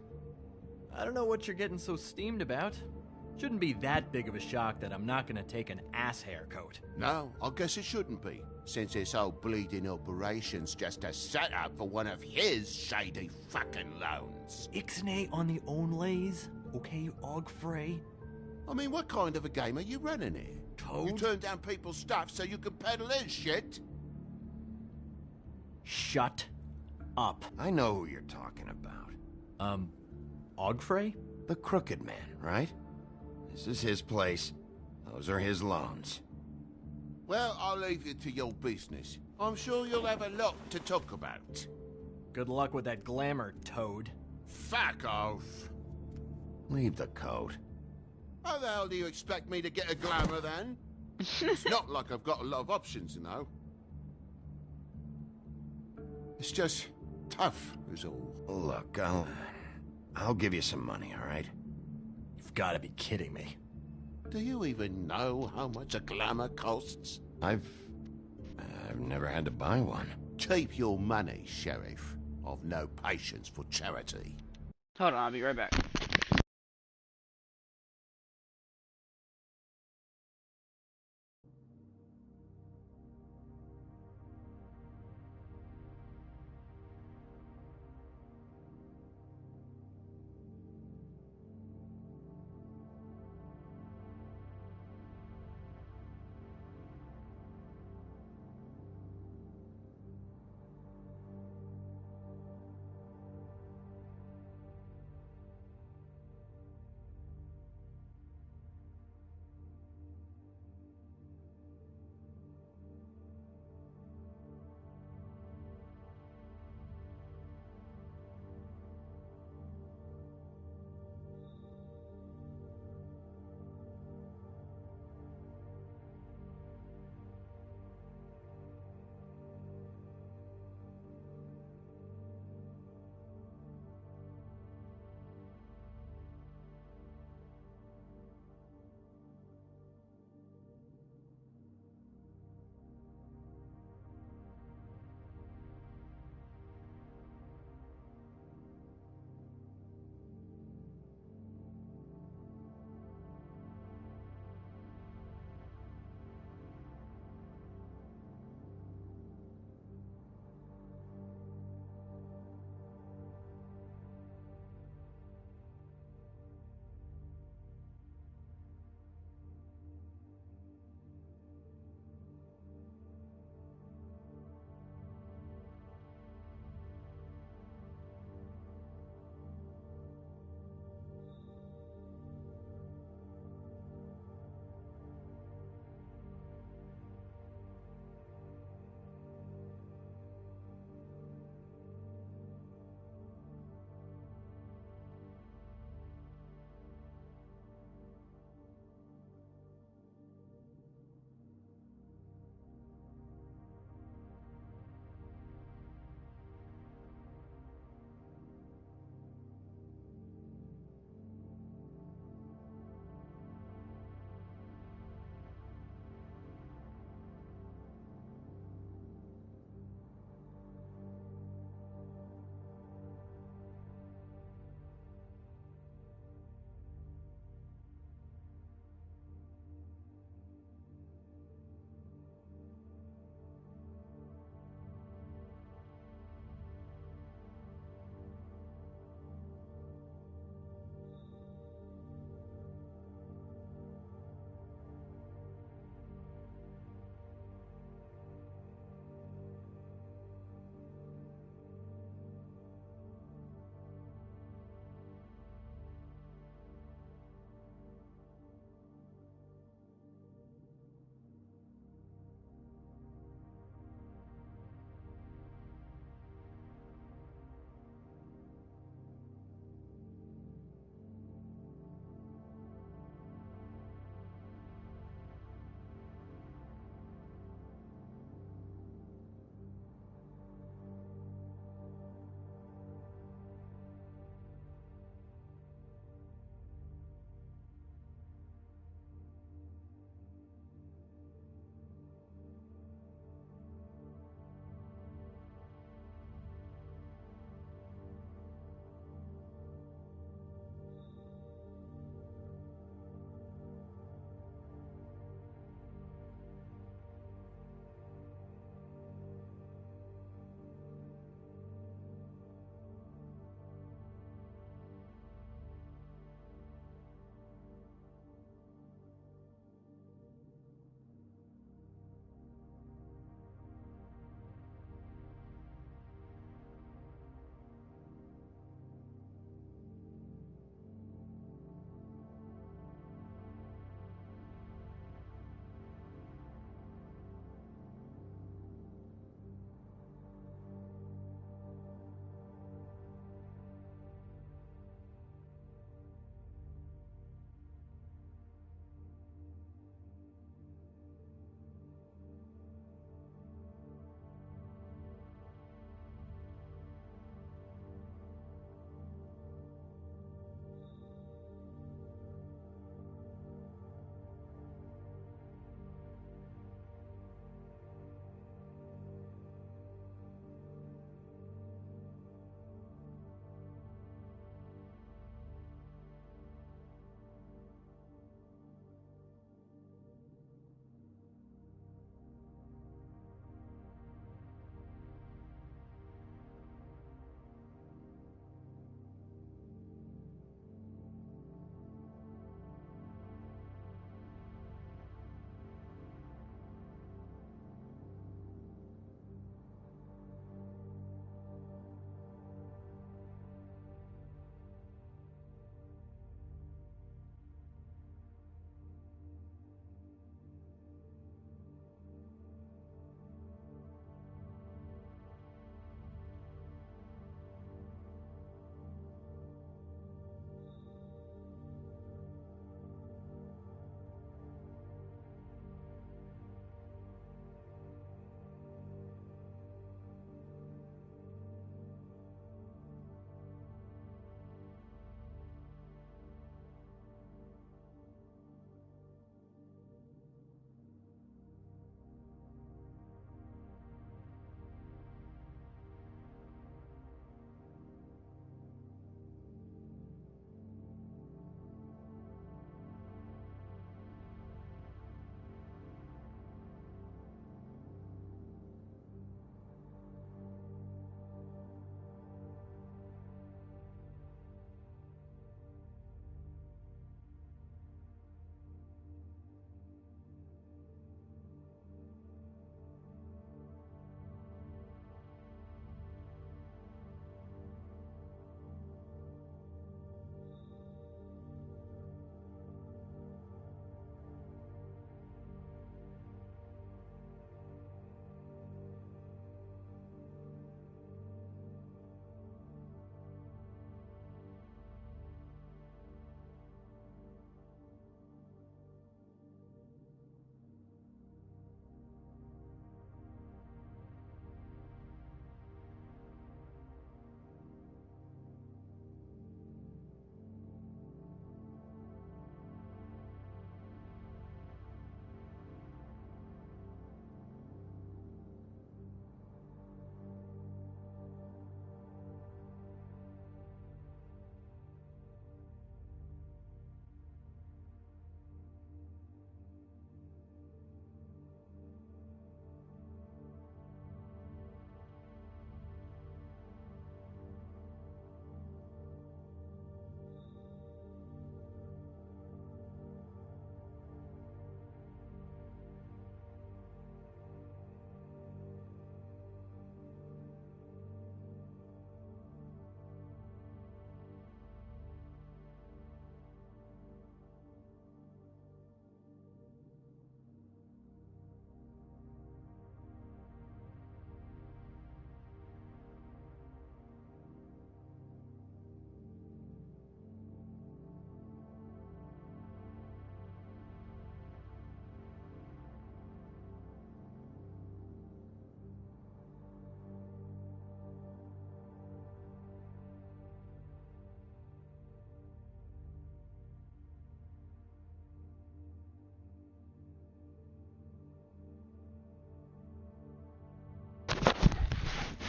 I don't know what you're getting so steamed about. Shouldn't be that big of a shock that I'm not gonna take an ass hair coat. No, I guess it shouldn't be, since this whole bleeding operation's just a setup for one of his shady fucking loans. Ixnay on the onlays, okay, Ogfrey? I mean, what kind of a game are you running here? Toad? You turn down people's stuff so you can peddle his shit? Shut up. I know who you're talking about. Ogfrey? The Crooked Man, right? This is his place. Those are his loans. Well, I'll leave you to your business. I'm sure you'll have a lot to talk about. Good luck with that glamour, Toad. Fuck off. Leave the coat. How the hell do you expect me to get a glamour then? It's not like I've got a lot of options, you know. It's just tough, is all. Look, I'll give you some money, all right? You've got to be kidding me. Do you even know how much a glamour costs? I've never had to buy one. Keep your money, Sheriff. I've no patience for charity. Hold on, I'll be right back.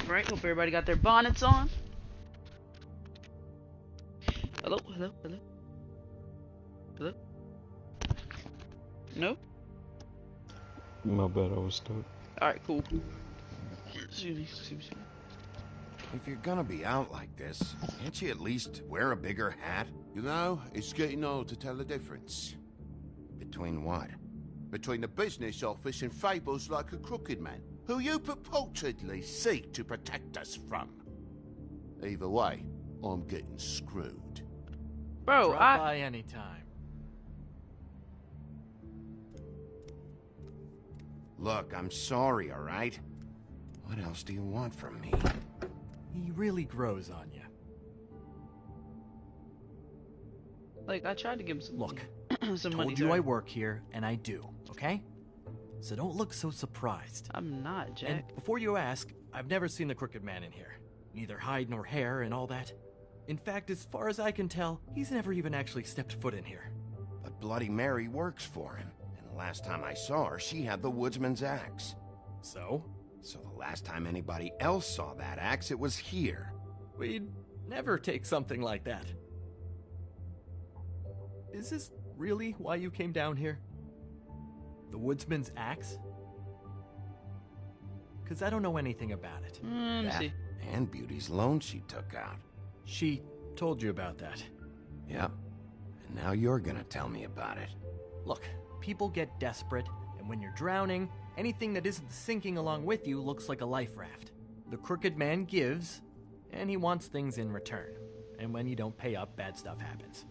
Right, hope everybody got their bonnets on. Hello, hello, hello. Hello? No? My bad, I was stuck. Alright, cool. If you're gonna be out like this, can't you at least wear a bigger hat? You know, it's getting hard to tell the difference. Between what? Between the business office and fables like a crooked man, who you purportedly seek to protect us from. Either way, I'm getting screwed. Bro, Drop by anytime. Look, I'm sorry, alright? What else do you want from me? He really grows on you. Like, I tried to give him some Look, some money. told you I work here, and I do, okay? So don't look so surprised. I'm not, Jack. And before you ask, I've never seen the Crooked Man in here. Neither hide nor hair and all that. In fact, as far as I can tell, he's never even actually stepped foot in here. But Bloody Mary works for him. And the last time I saw her, she had the woodsman's axe. So? So the last time anybody else saw that axe, it was here. We'd never take something like that. Is this really why you came down here? The woodsman's axe? Because I don't know anything about it. That and Beauty's loan she took out. She told you about that. Yep. And now you're gonna tell me about it. Look, people get desperate, and when you're drowning, anything that isn't sinking along with you looks like a life raft. The Crooked Man gives, and he wants things in return. And when you don't pay up, bad stuff happens.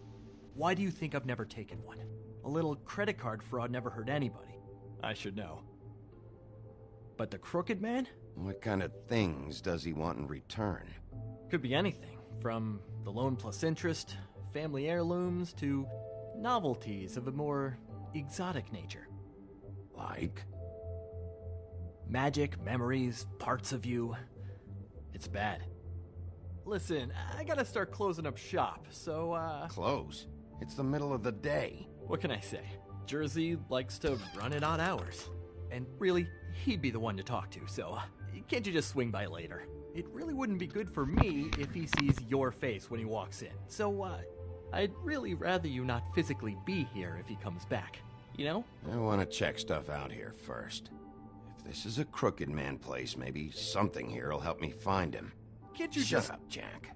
Why do you think I've never taken one? A little credit card fraud never hurt anybody. I should know. But the Crooked Man? What kind of things does he want in return? Could be anything, from the loan plus interest, family heirlooms, to novelties of a more exotic nature. Like? Magic, memories, parts of you. It's bad. Listen, I gotta start closing up shop, so, Close? It's the middle of the day. What can I say? Jersey likes to run at odd hours. And really, he'd be the one to talk to, so can't you just swing by later? It really wouldn't be good for me if he sees your face when he walks in. So, I'd really rather you not physically be here if he comes back. You know? I want to check stuff out here first. If this is a Crooked Man place, maybe something here will help me find him. Can't you Shut up, Jack.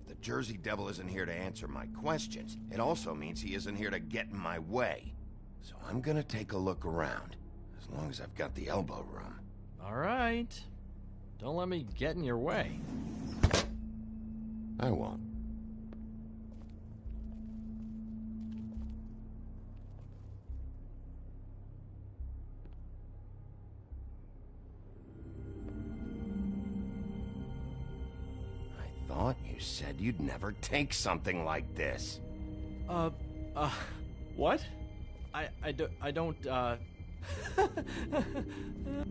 If the Jersey Devil isn't here to answer my questions, it also means he isn't here to get in my way. So I'm gonna take a look around, as long as I've got the elbow room. All right. Don't let me get in your way. I won't. I thought you said you'd never take something like this. What? I don't,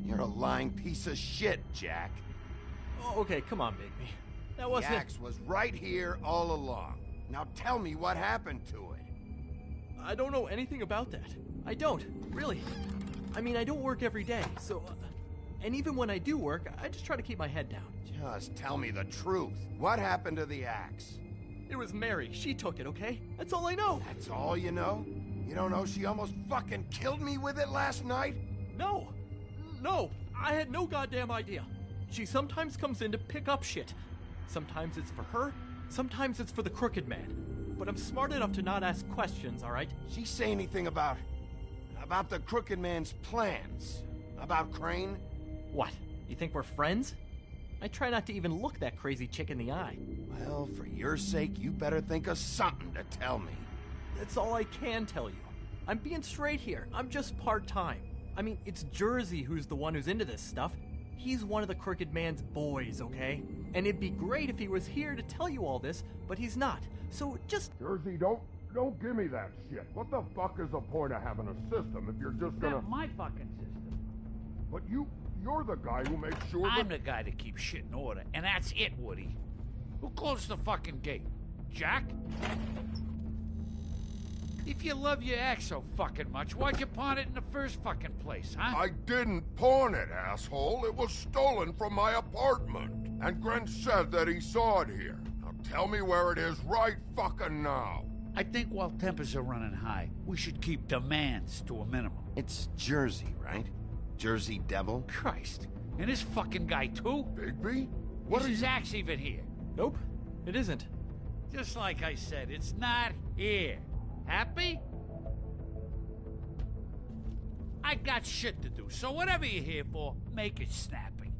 You're a lying piece of shit, Jack. Oh, okay, come on, Bigby. That wasn't... The axe was right here all along. Now tell me what happened to it. I don't know anything about that. I don't, really. I mean, I don't work every day, so... and even when I do work, I just try to keep my head down. Just tell me the truth. What happened to the axe? It was Mary. She took it, okay? That's all I know. That's all you know? You don't know she almost fucking killed me with it last night? No. No. I had no goddamn idea. She sometimes comes in to pick up shit. Sometimes it's for her. Sometimes it's for the Crooked Man. But I'm smart enough to not ask questions, all right? She say anything about the Crooked Man's plans? About Crane? What? You think we're friends? I try not to even look that crazy chick in the eye. Well, for your sake, you better think of something to tell me. That's all I can tell you. I'm being straight here. I'm just part-time. I mean, it's Jersey who's the one who's into this stuff. He's one of the Crooked Man's boys, okay? And it'd be great if he was here to tell you all this, but he's not. So just... Jersey, don't give me that shit. What the fuck is the point of having a system if you're just gonna... Not my fucking system. But you're the guy who makes sure I'm the guy that keeps shit in order, and that's it, Woody. Who closed the fucking gate? Jack? If you love your axe so fucking much, why'd you pawn it in the first fucking place, huh? I didn't pawn it, asshole. It was stolen from my apartment. And Gren said that he saw it here. Now tell me where it is right fucking now. I think while tempers are running high, we should keep demands to a minimum. It's Jersey, right? Jersey Devil? Christ. And this fucking guy, too? Bigby? What is his axe even here? Nope, it isn't. Just like I said, it's not here. Happy? I got shit to do, so whatever you're here for, make it snappy.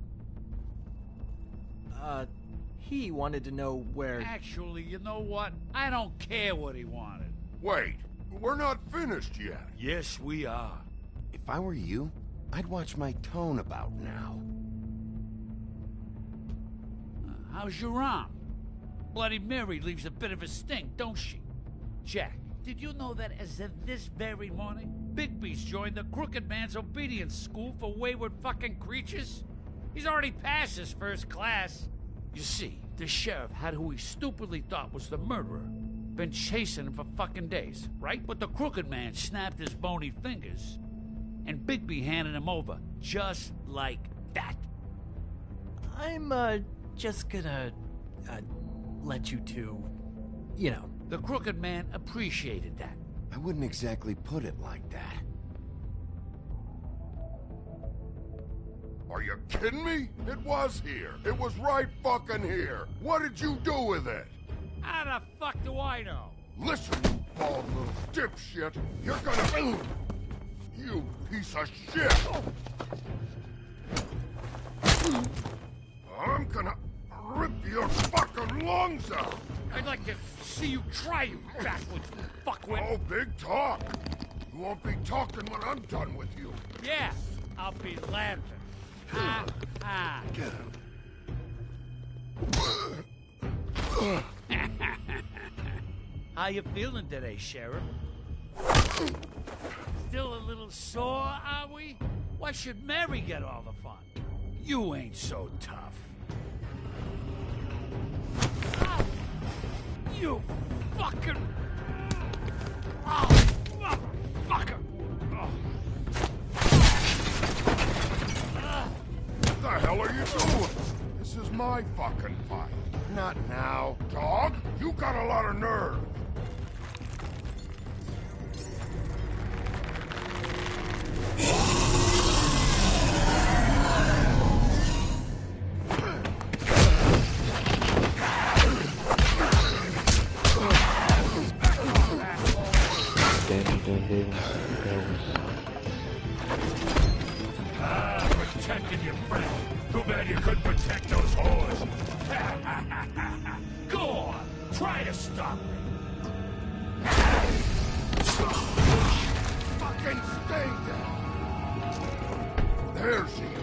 He wanted to know where... Actually, you know what? I don't care what he wanted. Wait, we're not finished yet. Yes, we are. If I were you, I'd watch my tone about now. How's your arm? Bloody Mary leaves a bit of a stink, don't she? Jack, did you know that as of this very morning, Bigby's joined the Crooked Man's obedience school for wayward fucking creatures? He's already passed his first class. You see, the sheriff had who he stupidly thought was the murderer. Been chasing him for fucking days, right? But the Crooked Man snapped his bony fingers, and Bigby handed him over, just like that. I'm, just gonna, let you two, you know. The Crooked Man appreciated that. I wouldn't exactly put it like that. Are you kidding me? It was here. It was right fucking here. What did you do with it? How the fuck do I know? Listen, you bald little dipshit. You're gonna... You piece of shit! I'm gonna rip your fucking lungs out! I'd like to see you try, you backwoods fuckwit! Oh, big talk! You won't be talking when I'm done with you. Yeah, I'll be laughing. Ha ha! How you feeling today, Sheriff? Still a little sore, are we? Why should Mary get all the fun? You ain't so tough. Ah, you fucking... Oh, motherfucker! Oh. What the hell are you doing? This is my fucking fight. Not now. Dog, you got a lot of nerve. Protecting your friend. Too bad you couldn't protect those whores. Go on, try to stop me. Fucking stay there. There she is.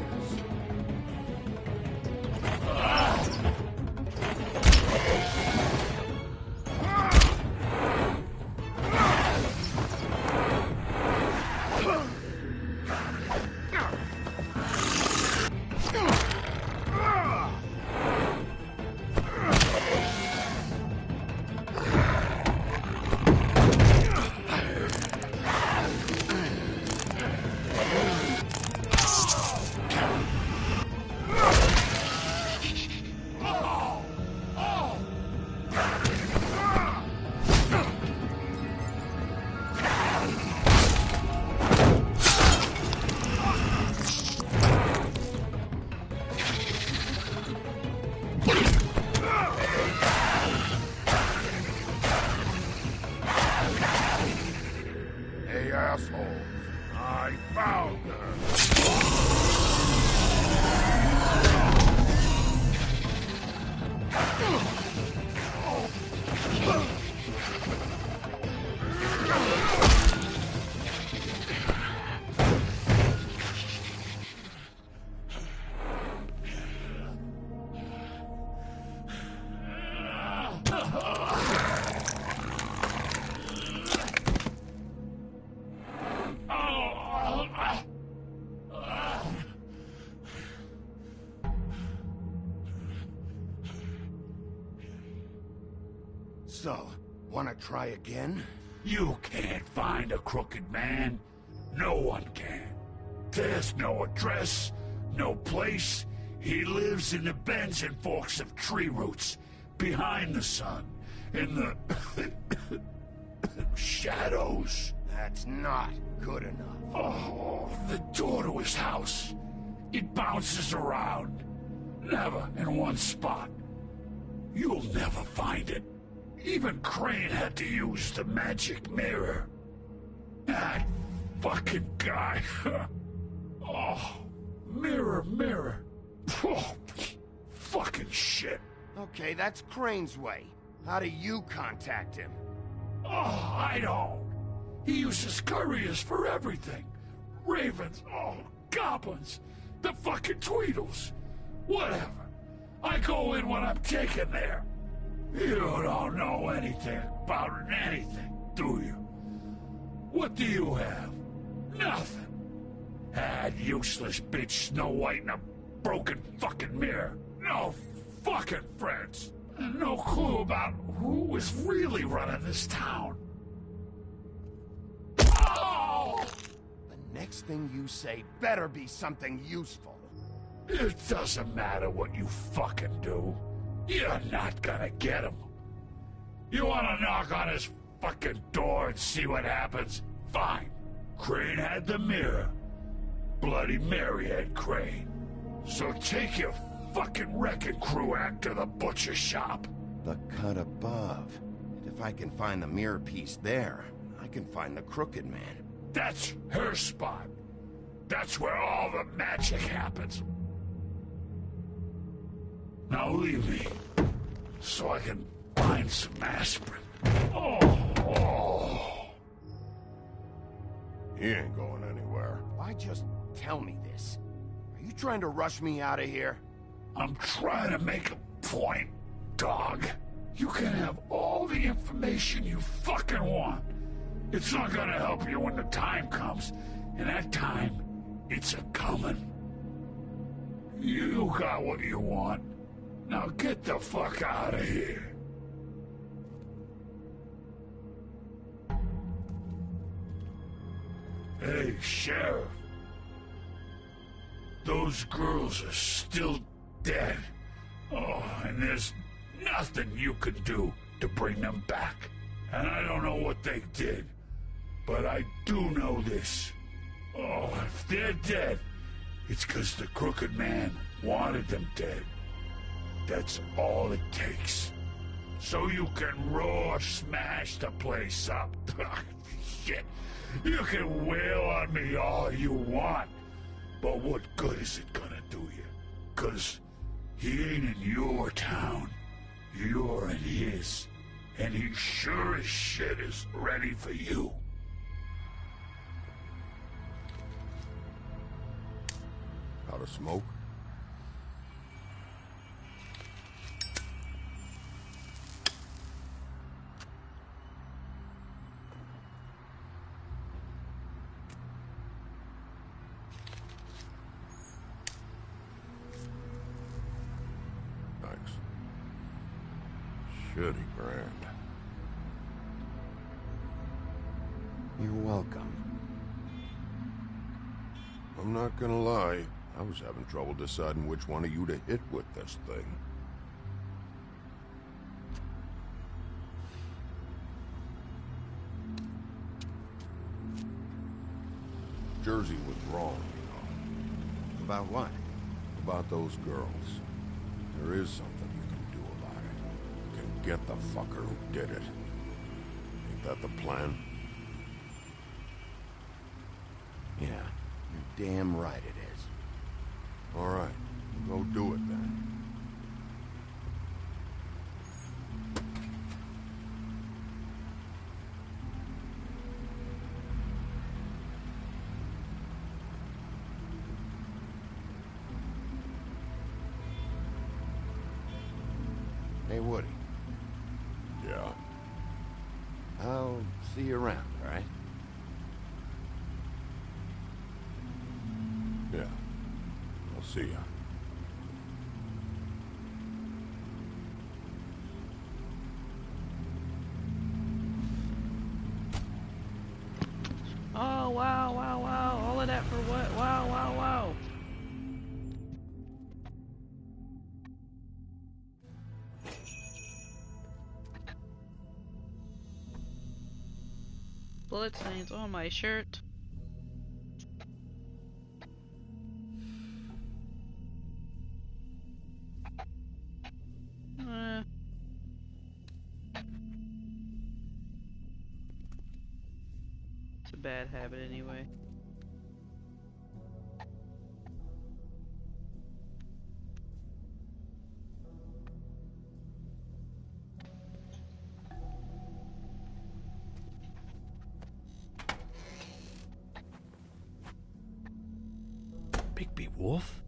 Hey, assholes. I found her. So, wanna try again? You can't find a Crooked Man. No one can. There's no address, no place. He lives in the bends and forks of tree roots, behind the sun, in the shadows. That's not good enough. Oh, the door to his house. It bounces around. Never in one spot. You'll never find it. Even Crane had to use the magic mirror. That fucking guy. Oh, mirror. Oh, fucking shit. Okay, that's Crane's way. How do you contact him? Oh, I don't. He uses couriers for everything. Ravens, goblins, the fucking Tweedles. Whatever. I go in when I'm taken there. You don't know anything about anything, do you? What do you have? Nothing. That useless bitch Snow White in a broken fucking mirror. No fucking friends. And no clue about who was really running this town. Oh! The next thing you say better be something useful. It doesn't matter what you fucking do. You're not gonna get him. You wanna knock on his fucking door and see what happens? Fine. Crane had the mirror. Bloody Mary had Crane. So take your fucking wrecking crew act to the butcher shop. The cut above. If I can find the mirror piece there, I can find the Crooked Man. That's her spot. That's where all the magic happens. Now leave me, so I can find some aspirin. Oh. He ain't going anywhere. Why just tell me this? Are you trying to rush me out of here? I'm trying to make a point, dog. You can have all the information you fucking want. It's not gonna help you when the time comes, and that time, it's a-comin'. You got what you want. Now get the fuck out of here. Hey, Sheriff. Those girls are still dead. Oh, and there's nothing you can do to bring them back. And I don't know what they did, but I do know this. Oh, if they're dead, it's 'cause the Crooked Man wanted them dead. That's all it takes. So you can roar smash the place up. Shit. You can wail on me all you want. But what good is it gonna do you? 'Cause he ain't in your town. You're in his. And he sure as shit is ready for you. Out of smoke? Thanks. Shitty brand. You're welcome. I'm not gonna lie. I was having trouble deciding which one of you to hit with this thing. Jersey was wrong, you know. About what? About those girls. There is something you can do about it. You can get the fucker who did it. Ain't that the plan? Yeah, you're damn right it is. All right, go do it then. Hey, Woody. Yeah? I'll see you around, all right? Yeah. I'll see ya. Oh, wow. All of that for what? Wow. Blood stains on my shirt. It's a bad habit anyway. Bigby Wolf?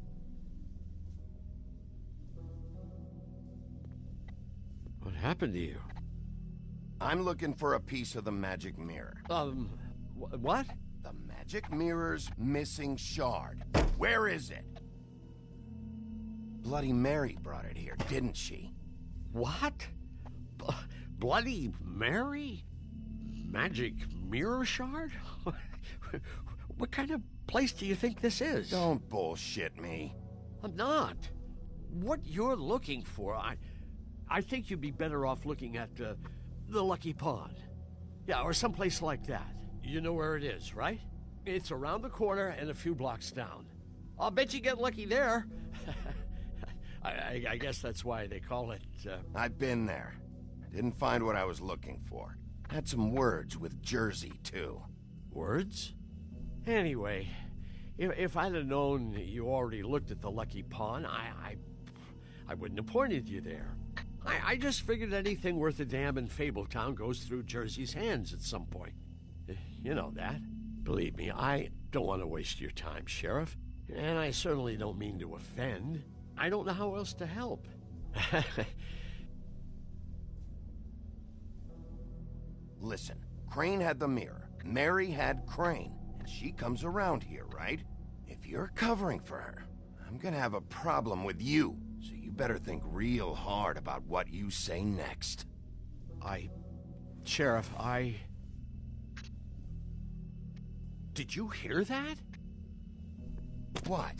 What happened to you? I'm looking for a piece of the magic mirror. What? The magic mirror's missing shard. Where is it? Bloody Mary brought it here, didn't she? What? Bloody Mary? Magic mirror shard? What kind of place do you think this is? Don't bullshit me. I'm not. What you're looking for, I think you'd be better off looking at the Lucky Pond. Yeah, or someplace like that. You know where it is, right? It's around the corner and a few blocks down. I'll bet you get lucky there. I guess that's why they call it, I've been there. Didn't find what I was looking for. Had some words with Jersey, too. Words? Anyway, if I'd have known you already looked at the Lucky Pond, I wouldn't have pointed you there. I just figured anything worth a damn in Fabletown goes through Jersey's hands at some point. You know that. Believe me, I don't want to waste your time, Sheriff. And I certainly don't mean to offend. I don't know how else to help. Listen, Crane had the mirror. Mary had Crane. And she comes around here, right? If you're covering for her, I'm gonna have a problem with you. So you better think real hard about what you say next. Sheriff, Did you hear that? What?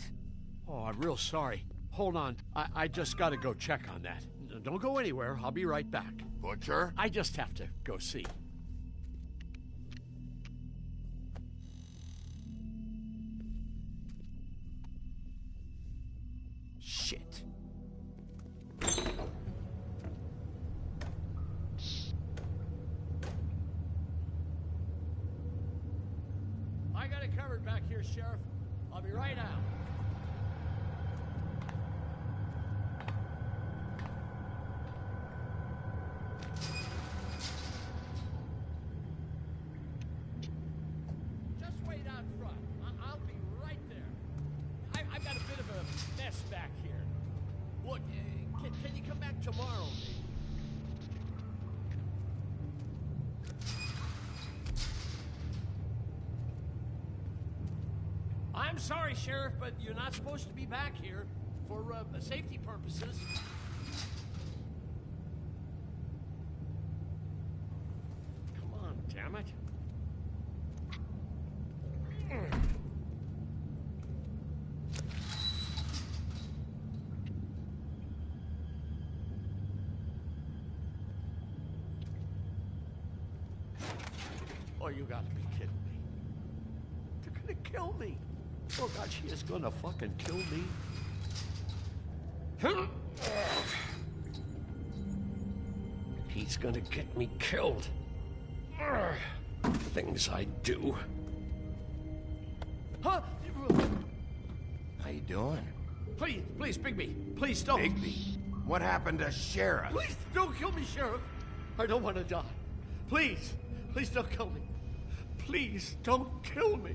Oh, I'm real sorry. Hold on. I just gotta go check on that. Don't go anywhere. I'll be right back. Butcher? I just have to go see. Shit. I got it covered back here, Sheriff. I'll be right out. Just wait out front. I'll be right there. I've got a bit of a mess back here. Look, can you come back tomorrow, maybe? I'm sorry, Sheriff, but you're not supposed to be back here for safety purposes. Come on, damn it. Oh, you gotta be kidding me. They're gonna kill me. Oh, God, she is gonna fucking kill me. He's gonna get me killed. Things I do. Huh? How you doing? Please, Bigby. Please don't. Bigby? What happened to Sheriff? Please don't kill me, Sheriff. I don't want to die. Please don't kill me. Please don't kill me.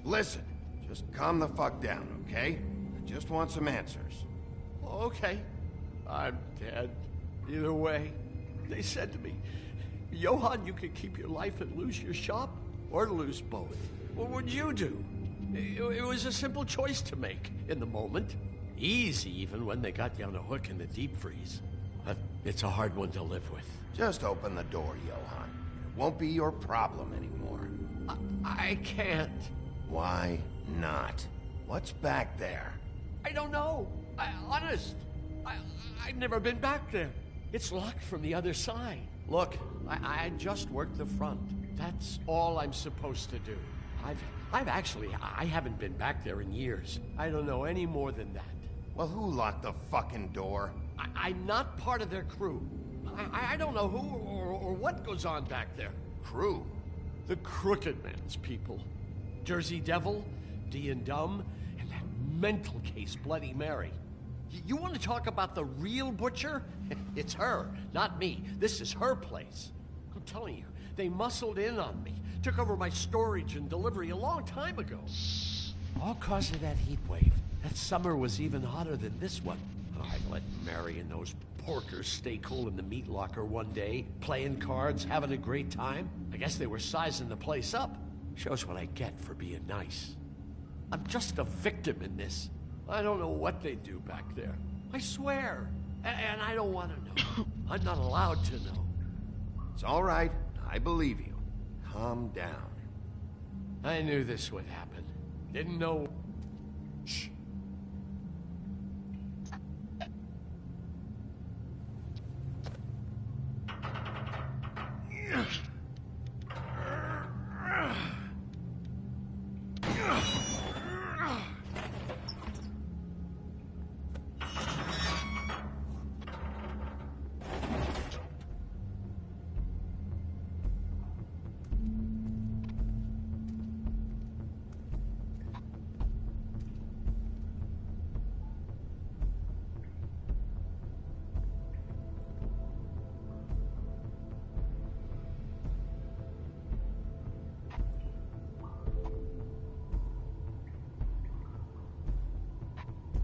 Listen, just calm the fuck down, okay? I just want some answers. Okay. I'm dead. Either way. They said to me, Johann, you could keep your life and lose your shop, or lose both. What would you do? It was a simple choice to make in the moment. Easy, even when they got you on a hook in the deep freeze. But it's a hard one to live with. Just open the door, Johann. It won't be your problem anymore. I can't. Why not? What's back there? I don't know. Honest. I've never been back there. It's locked from the other side. Look, I just worked the front. That's all I'm supposed to do. I haven't been back there in years. I don't know any more than that. Well, who locked the fucking door? I'm not part of their crew. I don't know who or what goes on back there. Crew? The Crooked Man's people. Jersey Devil, D and Dumb, and that mental case, Bloody Mary. You want to talk about the real butcher? It's her, not me. This is her place. I'm telling you, they muscled in on me. Took over my storage and delivery a long time ago. All cause of that heat wave. That summer was even hotter than this one. I let Mary and those porkers stay cool in the meat locker one day, playing cards, having a great time. I guess they were sizing the place up. Shows what I get for being nice. I'm just a victim in this. I don't know what they do back there. I swear. And I don't want to know. I'm not allowed to know. It's all right. I believe you. Calm down. I knew this would happen. Didn't know... Shh.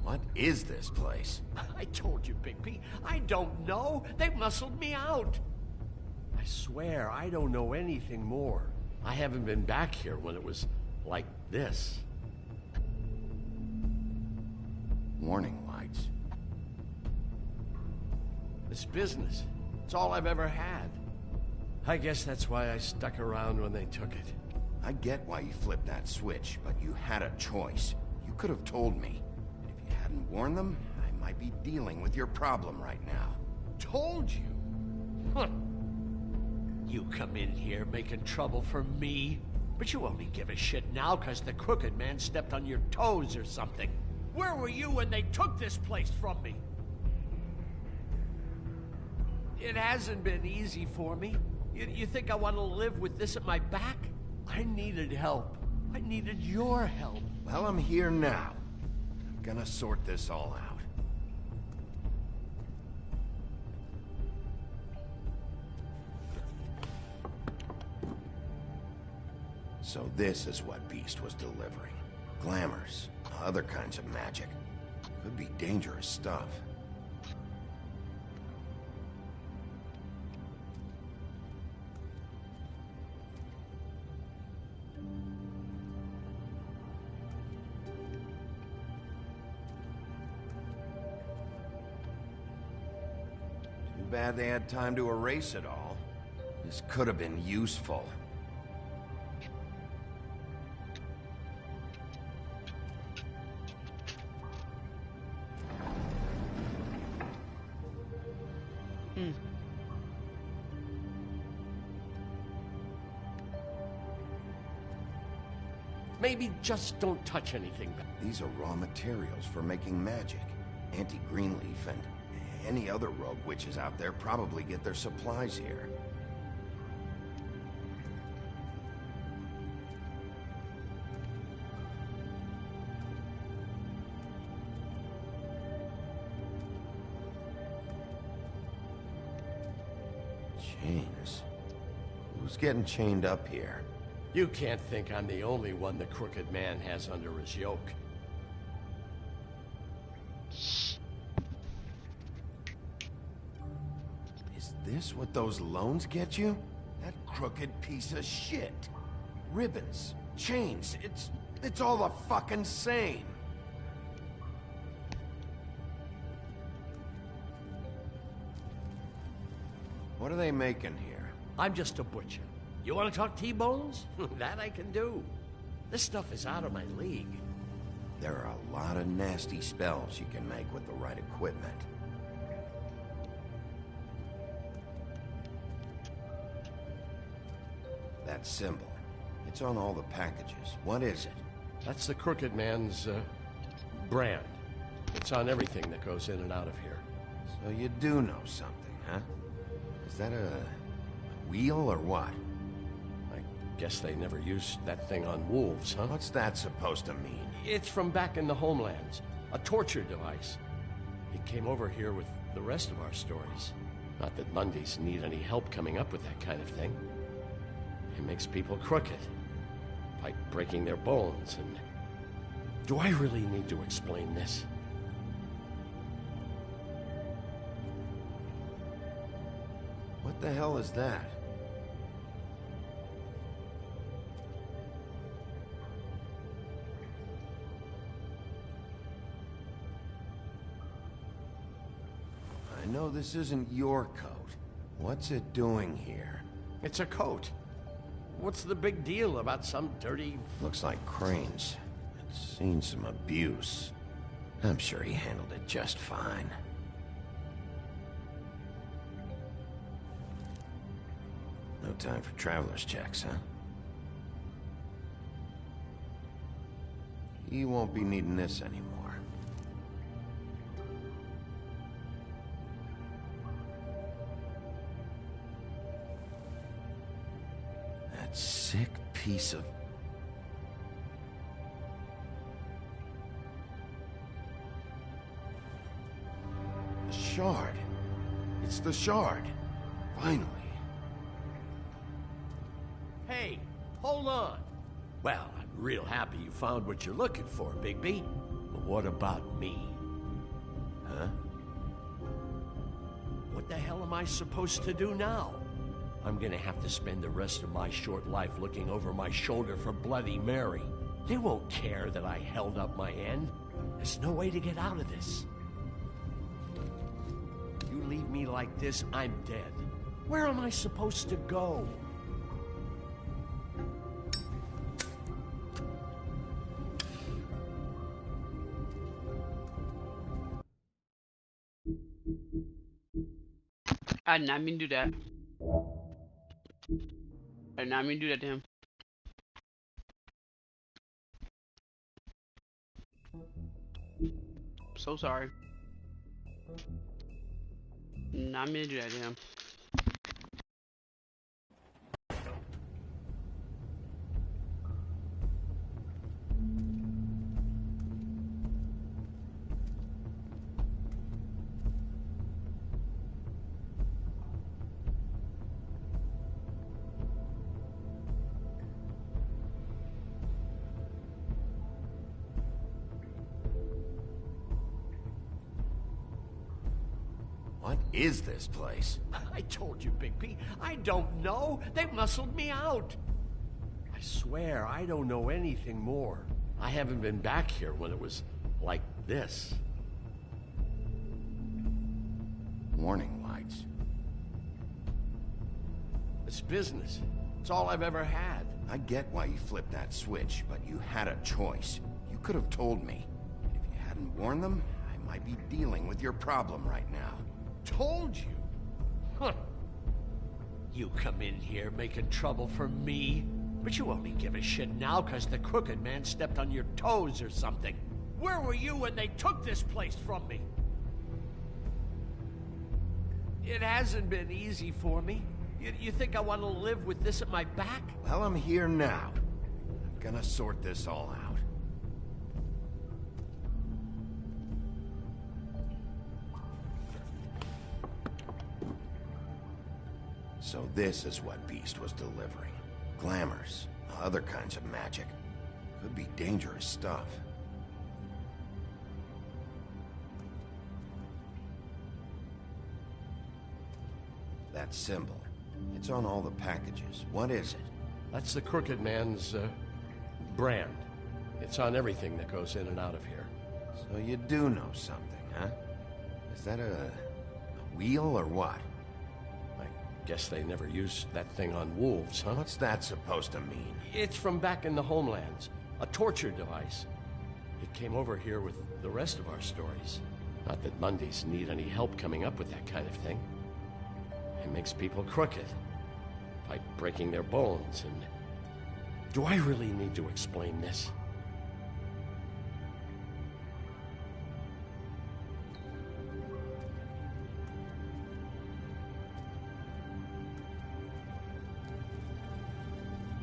What is this place? I told you, Bigby. I don't know. They muscled me out. I swear, I don't know anything more. I haven't been back here when it was like this. Warning lights. This business. It's all I've ever had. I guess that's why I stuck around when they took it. I get why you flipped that switch, but you had a choice. You could have told me. If you hadn't warned them, I might be dealing with your problem right now. Told you? Huh. You come in here making trouble for me, but you only give a shit now because the Crooked Man stepped on your toes or something. Where were you when they took this place from me? It hasn't been easy for me. You think I want to live with this at my back? I needed help. I needed your help. Well, I'm here now. I'm gonna sort this all out. So this is what Beast was delivering. Glamours, other kinds of magic. Could be dangerous stuff. Too bad they had time to erase it all. This could have been useful. Maybe just don't touch anything. These are raw materials for making magic. Auntie Greenleaf and any other rogue witches out there probably get their supplies here. Chains? Who's getting chained up here? You can't think I'm the only one the Crooked Man has under his yoke. Is this what those loans get you? That crooked piece of shit. Ribbons, chains, it's all the fucking same. What are they making here? I'm just a butcher. You want to talk T-bones? That I can do. This stuff is out of my league. There are a lot of nasty spells you can make with the right equipment. That symbol. It's on all the packages. What is it? That's the Crooked Man's, brand. It's on everything that goes in and out of here. So you do know something, huh? Is that a wheel or what? I guess they never used that thing on wolves, huh? What's that supposed to mean? It's from back in the homelands. A torture device. It came over here with the rest of our stories. Not that Mundies need any help coming up with that kind of thing. It makes people crooked. Like breaking their bones and... Do I really need to explain this? What the hell is that? I know this isn't your coat. What's it doing here? It's a coat. What's the big deal about some dirty... Looks like Crane's. It's seen some abuse. I'm sure he handled it just fine. No time for traveler's checks, huh? He won't be needing this anymore. That sick piece of... The shard. It's the shard. Finally. Hey, hold on. Well, I'm real happy you found what you're looking for, Bigby. But what about me? Huh? What the hell am I supposed to do now? I'm gonna have to spend the rest of my short life looking over my shoulder for Bloody Mary. They won't care that I held up my end. There's no way to get out of this. You leave me like this, I'm dead. Where am I supposed to go? I did not mean to do that. I did not mean to do that to him. So sorry. Not mean to do that to him. What is this place? I told you, Bigby. I don't know. They muscled me out. I swear, I don't know anything more. I haven't been back here when it was like this. Warning lights. It's business. It's all I've ever had. I get why you flipped that switch, but you had a choice. You could have told me. If you hadn't warned them, I might be dealing with your problem right now. Told you? Huh. You come in here making trouble for me, but you only give a shit now because the Crooked Man stepped on your toes or something. Where were you when they took this place from me? It hasn't been easy for me. You think I want to live with this at my back? Well, I'm here now. I'm gonna sort this all out. So this is what Beast was delivering. Glamours, other kinds of magic. Could be dangerous stuff. That symbol. It's on all the packages. What is it? That's the Crooked Man's, brand. It's on everything that goes in and out of here. So you do know something, huh? Is that a wheel or what? I guess they never used that thing on wolves, huh? What's that supposed to mean? It's from back in the homelands. A torture device. It came over here with the rest of our stories. Not that Mundies need any help coming up with that kind of thing. It makes people crooked. by breaking their bones, and... Do I really need to explain this?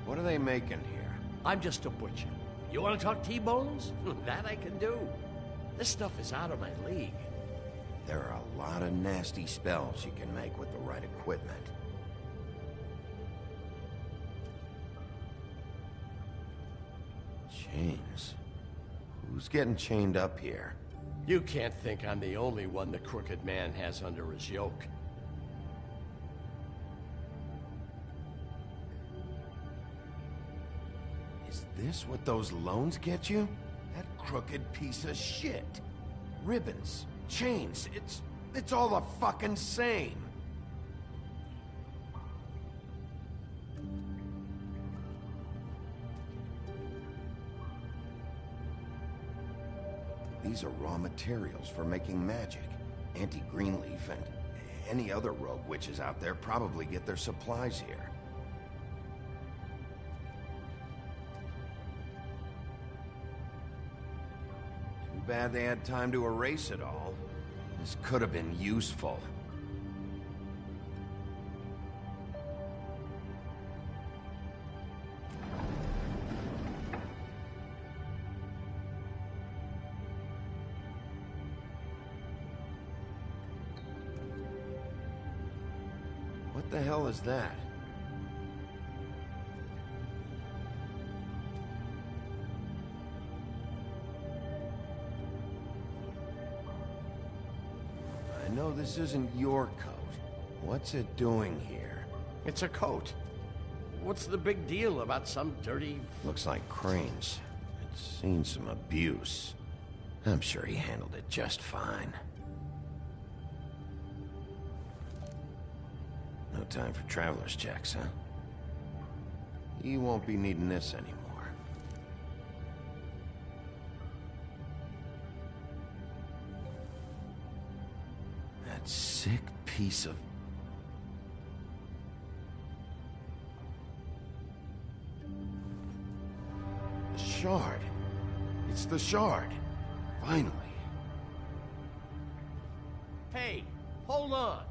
What are they making here? I'm just a butcher. You want to talk T-bones? That I can do. This stuff is out of my league. There are a lot of nasty spells you can make with the right equipment. Chains? Who's getting chained up here? You can't think I'm the only one the Crooked Man has under his yoke. Is this what those loans get you? That crooked piece of shit. Ribbons, chains, it's all the fucking same. These are raw materials for making magic. Auntie Greenleaf and any other rogue witches out there probably get their supplies here. Too bad they had time to erase it all. This could have been useful. What the hell is that? I know this isn't your coat. What's it doing here? It's a coat. What's the big deal about some dirty... Looks like Crane's. It's seen some abuse. I'm sure he handled it just fine. No time for traveler's checks, huh? He won't be needing this anymore. That sick piece of... The shard. It's the shard. Finally. Hey, hold on.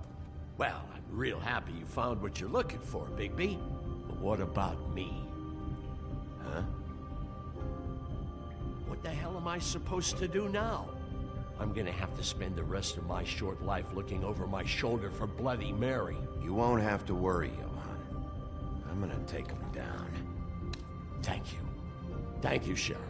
Well, I'm real happy you found what you're looking for, Bigby. But what about me? Huh? What the hell am I supposed to do now? I'm gonna have to spend the rest of my short life looking over my shoulder for Bloody Mary. You won't have to worry, Johann. I'm gonna take him down. Thank you. Thank you, Sheriff.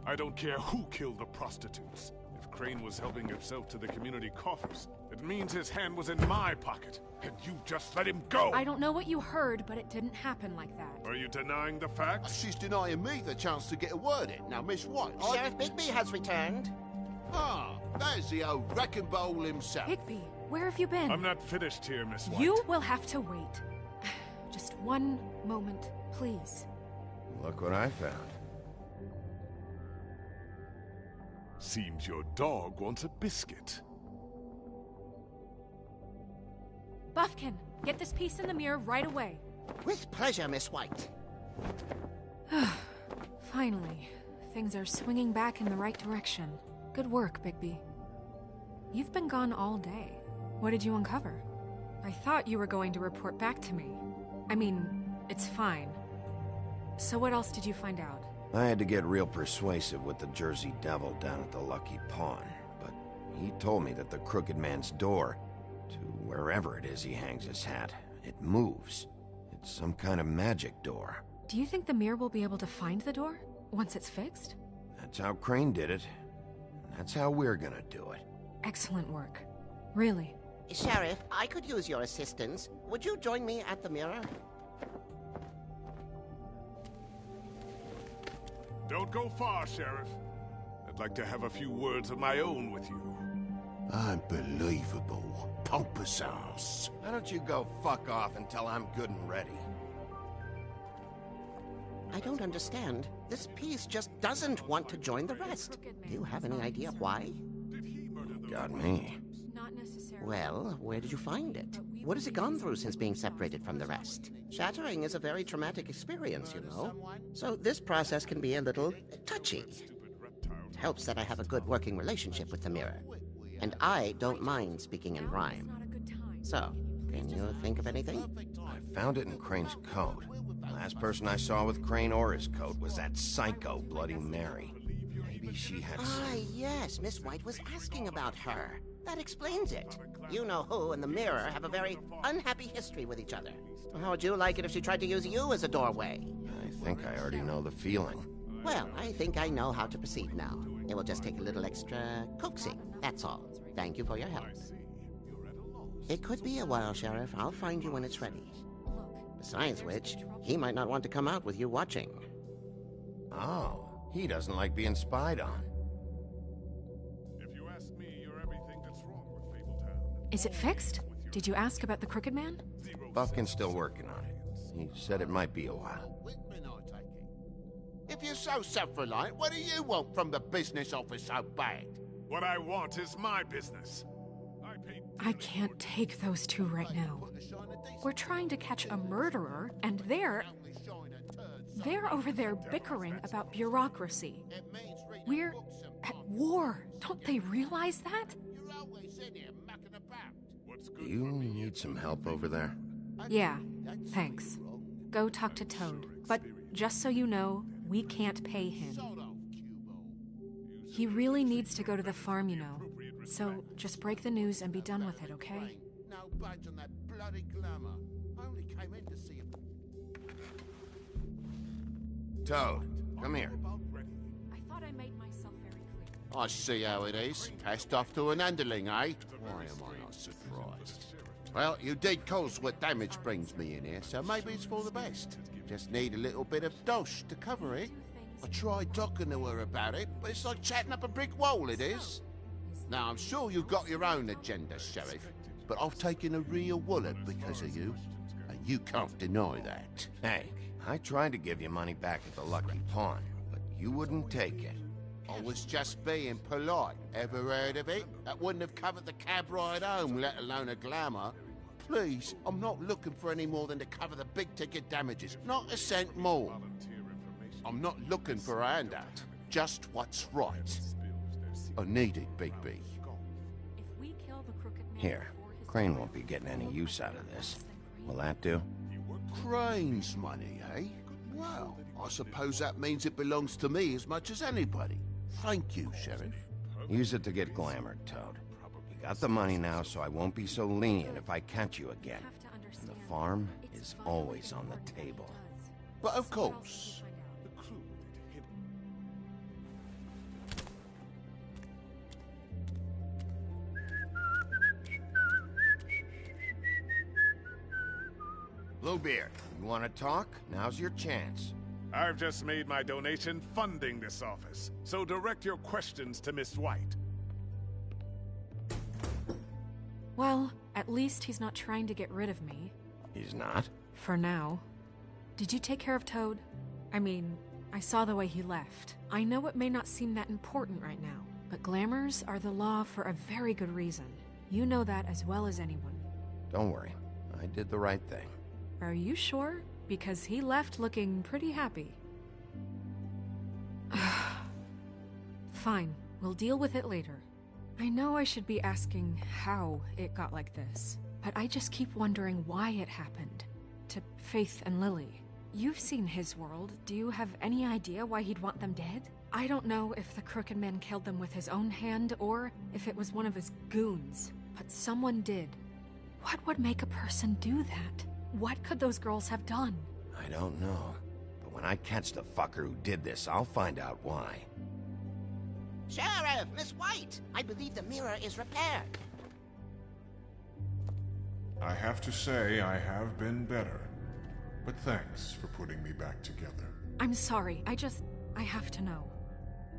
I don't care who killed the prostitutes. If Crane was helping himself to the community coffers, it means his hand was in my pocket, and you just let him go! I don't know what you heard, but it didn't happen like that. Are you denying the facts? She's denying me the chance to get a word in. Now, Miss White... Sheriff Bigby has returned. Ah, there's the old wrecking bowl himself. Bigby, where have you been? I'm not finished here, Miss White. You will have to wait. Just one moment, please. Look what I found. Seems your dog wants a biscuit. Buffkin, get this piece in the mirror right away. With pleasure, Miss White. Finally, things are swinging back in the right direction. Good work, Bigby. You've been gone all day. What did you uncover? I thought you were going to report back to me. I mean, it's fine. So what else did you find out? I had to get real persuasive with the Jersey Devil down at the Lucky Pawn, but he told me that the Crooked Man's door, to wherever it is he hangs his hat, it moves. It's some kind of magic door. Do you think the mirror will be able to find the door once it's fixed? That's how Crane did it. That's how we're gonna do it. Excellent work. Really. Sheriff, I could use your assistance. Would you join me at the mirror? Don't go far, Sheriff. I'd like to have a few words of my own with you. Unbelievable. Pompous ass. Why don't you go fuck off until I'm good and ready? I don't understand. This piece just doesn't want to join the rest. Do you have any idea why? Got me. Well, where did you find it? What has it gone through since being separated from the rest? Shattering is a very traumatic experience, you know. So this process can be a little touchy. It helps that I have a good working relationship with the mirror. And I don't mind speaking in rhyme. So, can you think of anything? I found it in Crane's coat. The last person I saw with Crane or his coat was that psycho Bloody Mary. Maybe she had Ah, yes, Miss White was asking about her. That explains it. You know who and the mirror have a very unhappy history with each other. How would you like it if she tried to use you as a doorway? I think I already know the feeling. Well, I think I know how to proceed now. It will just take a little extra coaxing, that's all. Thank you for your help. It could be a while, Sheriff. I'll find you when it's ready. Besides which, he might not want to come out with you watching. Oh, he doesn't like being spied on. If you ask me, you're everything that's wrong with Fabletown. Is it fixed? Did you ask about the Crooked Man? Buffkin's still working on it. He said it might be a while. If you're so self-reliant, what do you want from the business office so bad? What I want is my business. I can't take those two right now. We're trying to catch a murderer, and they're over there bickering about bureaucracy. We're at war. Don't they realize that? Do you need some help over there? Yeah, thanks. Go talk to Toad. But just so you know, we can't pay him. He really needs to go to the farm, you know. So just break the news and be done with it, okay? No budge on that bloody glamour. I only came in to see Toad, come here. I thought I made myself very clear. I see how it is. Passed off to an underling, eh? Why am I not surprised? Well, you did cause what damage brings me in here, so maybe it's for the best. Just need a little bit of dosh to cover it. I tried talking to her about it, but it's like chatting up a brick wall, it is. Now, I'm sure you've got your own agenda, Sheriff, but I've taken a real wallet because of you, and you can't deny that. Hey, I tried to give you money back at the Lucky Pawn, but you wouldn't take it. I was just being polite. Ever heard of it? That wouldn't have covered the cab ride home, let alone a glamour. Please, I'm not looking for any more than to cover the big-ticket damages. Not a cent more. I'm not looking for a handout. Just what's right. I need it, Big B. Here, Crane won't be getting any use out of this. Will that do? Crane's money, eh? Well, I suppose that means it belongs to me as much as anybody. Thank you, Sheriff. Use it to get glamored, Toad. You got the money now, so I won't be so lenient if I catch you again. And the farm is always on the table. But of course. Bluebeard, you want to talk? Now's your chance. I've just made my donation funding this office, so direct your questions to Miss White. Well, at least he's not trying to get rid of me. He's not? For now. Did you take care of Toad? I mean, I saw the way he left. I know it may not seem that important right now, but glamours are the law for a very good reason. You know that as well as anyone. Don't worry. I did the right thing. Are you sure? Because he left looking pretty happy. Fine, we'll deal with it later. I know I should be asking how it got like this, but I just keep wondering why it happened. To Faith and Lily. You've seen his world. Do you have any idea why he'd want them dead? I don't know if the Crooked Man killed them with his own hand or if it was one of his goons, but someone did. What would make a person do that? What could those girls have done? I don't know. But when I catch the fucker who did this, I'll find out why. Sheriff, Miss White! I believe the mirror is repaired. I have to say I have been better. But thanks for putting me back together. I'm sorry, I have to know.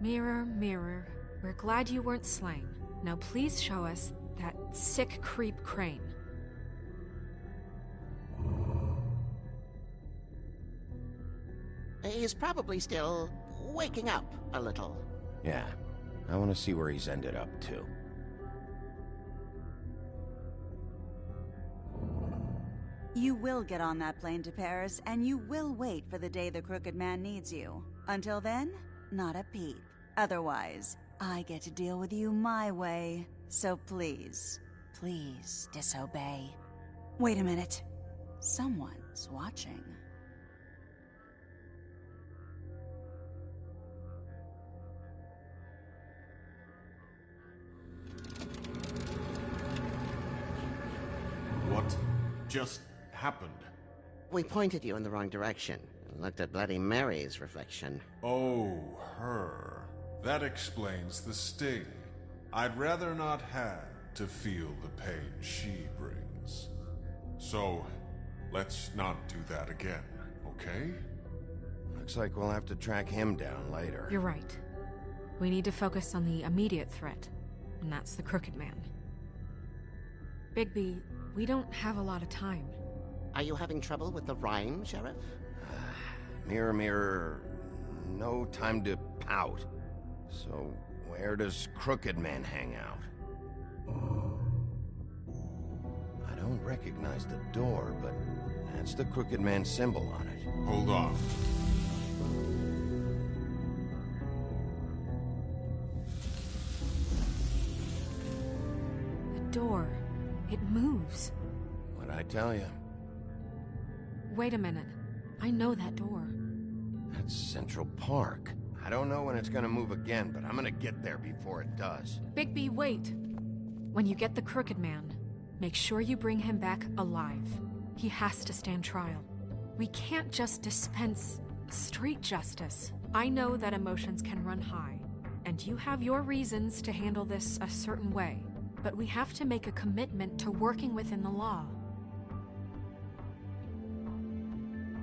Mirror, mirror, we're glad you weren't slain. Now please show us that sick creep Crane. He's probably still waking up a little. Yeah, I want to see where he's ended up, too. You will get on that plane to Paris, and you will wait for the day the Crooked Man needs you. Until then, not a peep. Otherwise, I get to deal with you my way. So please, please disobey. Wait a minute. Someone's watching. What just happened? We pointed you in the wrong direction and looked at Bloody Mary's reflection. Oh, her. That explains the sting. I'd rather not have to feel the pain she brings. So, let's not do that again, okay? Looks like we'll have to track him down later. You're right. We need to focus on the immediate threat, and that's the Crooked Man. Bigby, we don't have a lot of time. Are you having trouble with the rhyme, Sheriff? Mirror, mirror, no time to pout. So, where does Crooked Man hang out? I don't recognize the door, but that's the Crooked Man symbol on it. Hold on. The door. It moves. What'd I tell you? Wait a minute. I know that door. That's Central Park. I don't know when it's gonna move again, but I'm gonna get there before it does. Bigby, wait! When you get the Crooked Man, make sure you bring him back alive. He has to stand trial. We can't just dispense street justice. I know that emotions can run high, and you have your reasons to handle this a certain way, but we have to make a commitment to working within the law.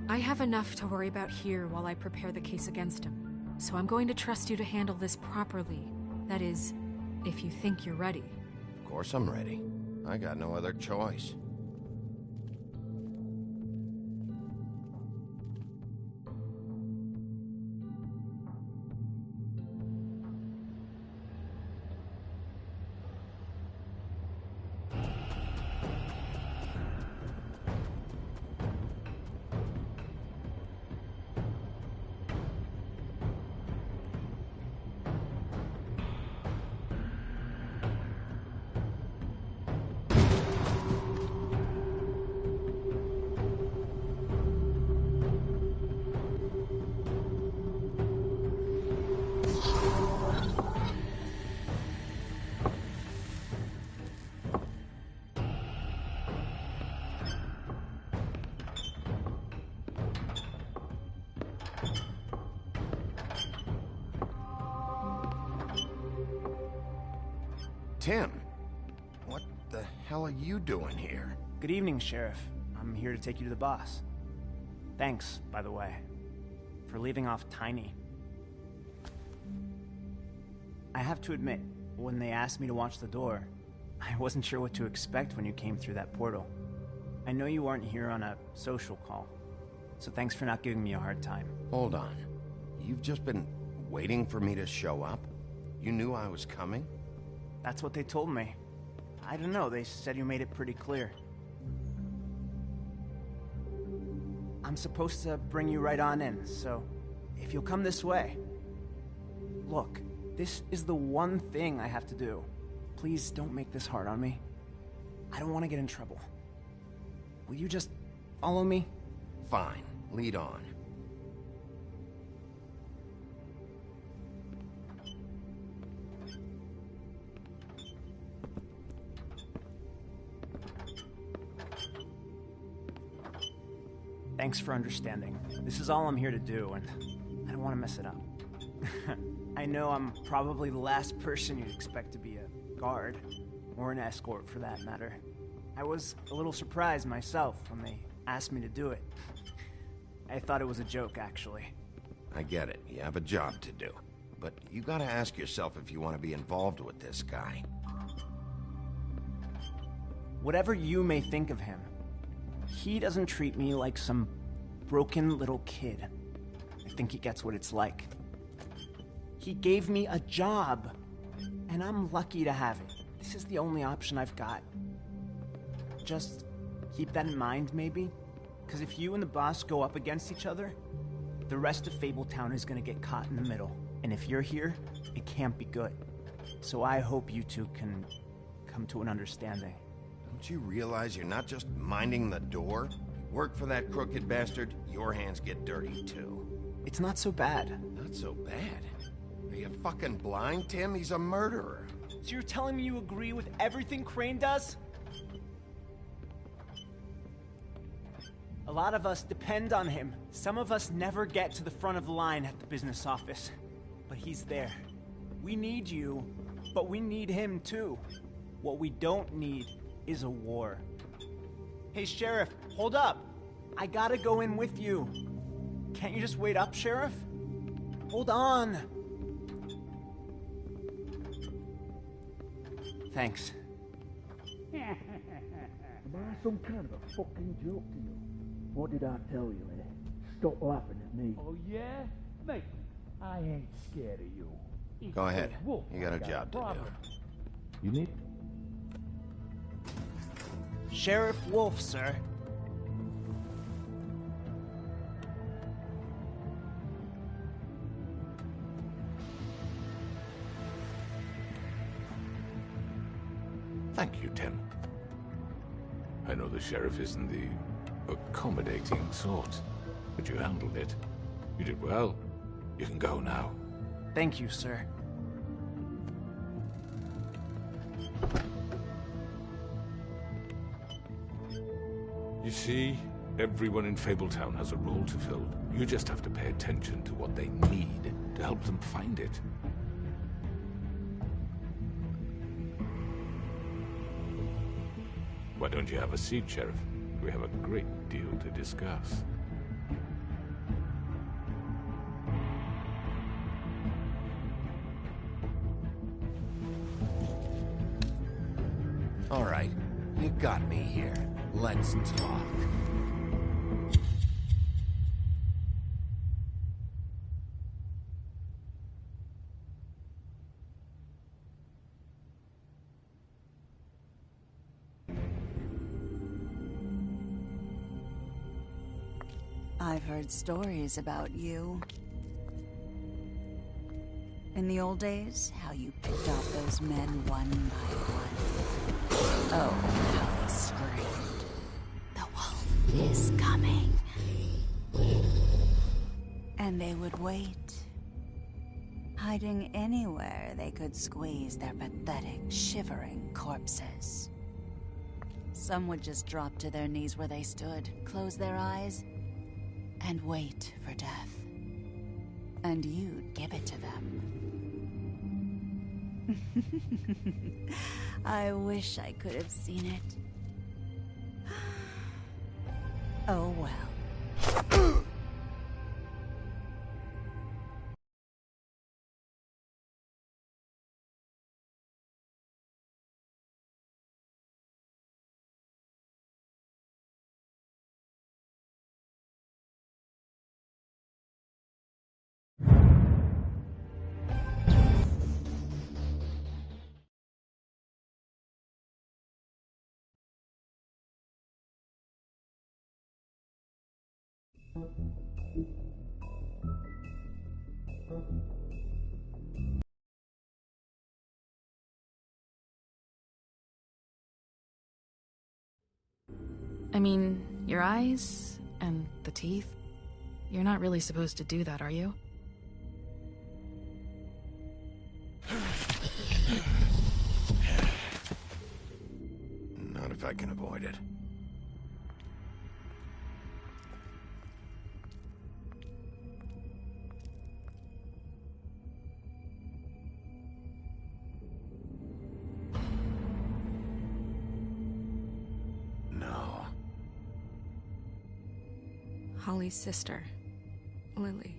I have enough to worry about here while I prepare the case against him. So I'm going to trust you to handle this properly. That is, if you think you're ready. Of course I'm ready. I got no other choice. Tim, what the hell are you doing here? Good evening, Sheriff. I'm here to take you to the boss. Thanks, by the way, for leaving off Tiny. I have to admit, when they asked me to watch the door, I wasn't sure what to expect when you came through that portal. I know you aren't here on a social call, so thanks for not giving me a hard time. Hold on. You've just been waiting for me to show up? You knew I was coming? That's what they told me. I don't know, they said you made it pretty clear. I'm supposed to bring you right on in, so if you'll come this way. Look, this is the one thing I have to do. Please don't make this hard on me. I don't want to get in trouble. Will you just follow me? Fine, lead on. Thanks for understanding. This is all I'm here to do, and I don't want to mess it up. I know I'm probably the last person you'd expect to be a guard, or an escort for that matter. I was a little surprised myself when they asked me to do it. I thought it was a joke, actually. I get it. You have a job to do. But you gotta ask yourself if you want to be involved with this guy. Whatever you may think of him, he doesn't treat me like some broken little kid. I think he gets what it's like. He gave me a job, and I'm lucky to have it. This is the only option I've got. Just keep that in mind, maybe? Because if you and the boss go up against each other, the rest of Fabletown is gonna get caught in the middle. And if you're here, it can't be good. So I hope you two can come to an understanding. Don't you realize you're not just minding the door? You work for that crooked bastard, your hands get dirty too. It's not so bad. Not so bad? Are you fucking blind, Tim? He's a murderer. So you're telling me you agree with everything Crane does? A lot of us depend on him. Some of us never get to the front of the line at the business office. But he's there. We need you, but we need him too. What we don't need is a war. Hey, Sheriff, hold up. I gotta go in with you. Can't you just wait up, Sheriff? Hold on. Thanks. Am I some kind of a fucking joke to you? What did I tell you, eh? Stop laughing at me. Oh, yeah? Mate, I ain't scared of you. Go ahead. You got a job to do. You need... Sheriff Wolf, sir. Thank you, Tim. I know the sheriff isn't the accommodating sort, but you handled it. You did well. You can go now. Thank you, sir. You see, everyone in Fabletown has a role to fill. You just have to pay attention to what they need to help them find it. Why don't you have a seat, Sheriff? We have a great deal to discuss. All right, you got me here. Let's talk. I've heard stories about you. In the old days, how you picked off those men one by one. Oh, how they screamed. The wolf is coming. And they would wait, hiding anywhere they could squeeze their pathetic, shivering corpses. Some would just drop to their knees where they stood, close their eyes, and wait for death. And you'd give it to them. I wish I could have seen it. Oh well. I mean, your eyes and the teeth. You're not really supposed to do that, are you? Not if I can avoid it. Holly's sister, Lily.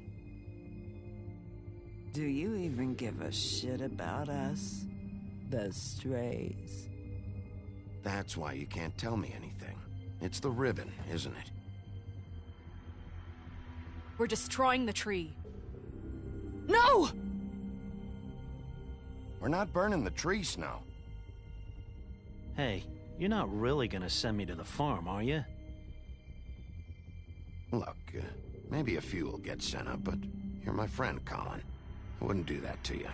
Do you even give a shit about us? The strays. That's why you can't tell me anything. It's the ribbon, isn't it? We're destroying the tree. No! We're not burning the tree, Snow. Hey, you're not really gonna send me to the farm, are you? Look, maybe a few will get sent up, but you're my friend, Colin. I wouldn't do that to you.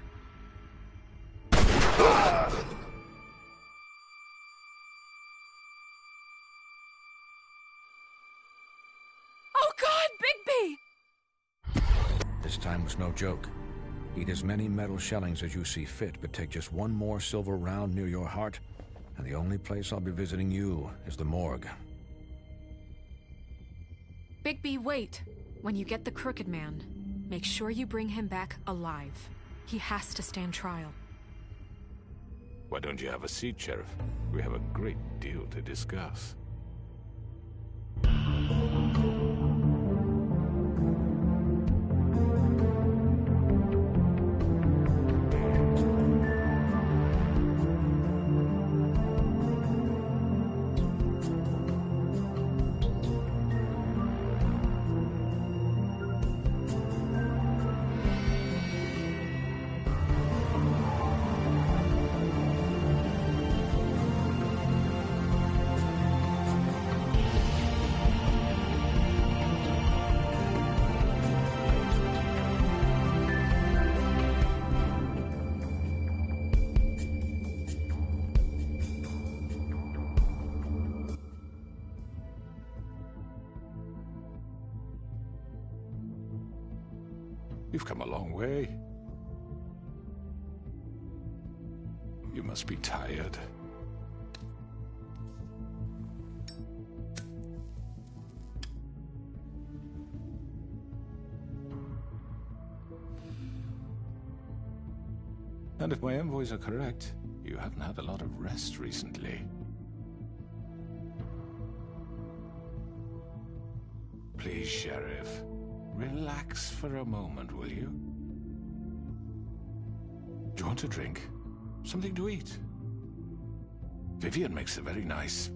Oh God, Bigby! This time was no joke. Eat as many metal shellings as you see fit, but take just one more silver round near your heart, and the only place I'll be visiting you is the morgue. Bigby, wait. When you get the Crooked Man, make sure you bring him back alive. He has to stand trial. Why don't you have a seat, Sheriff? We have a great deal to discuss. You've come a long way. You must be tired. And if my envoys are correct, you haven't had a lot of rest recently. Please, Sheriff. Relax for a moment, will you? Do you want a drink? Something to eat? Vivian makes a very nice,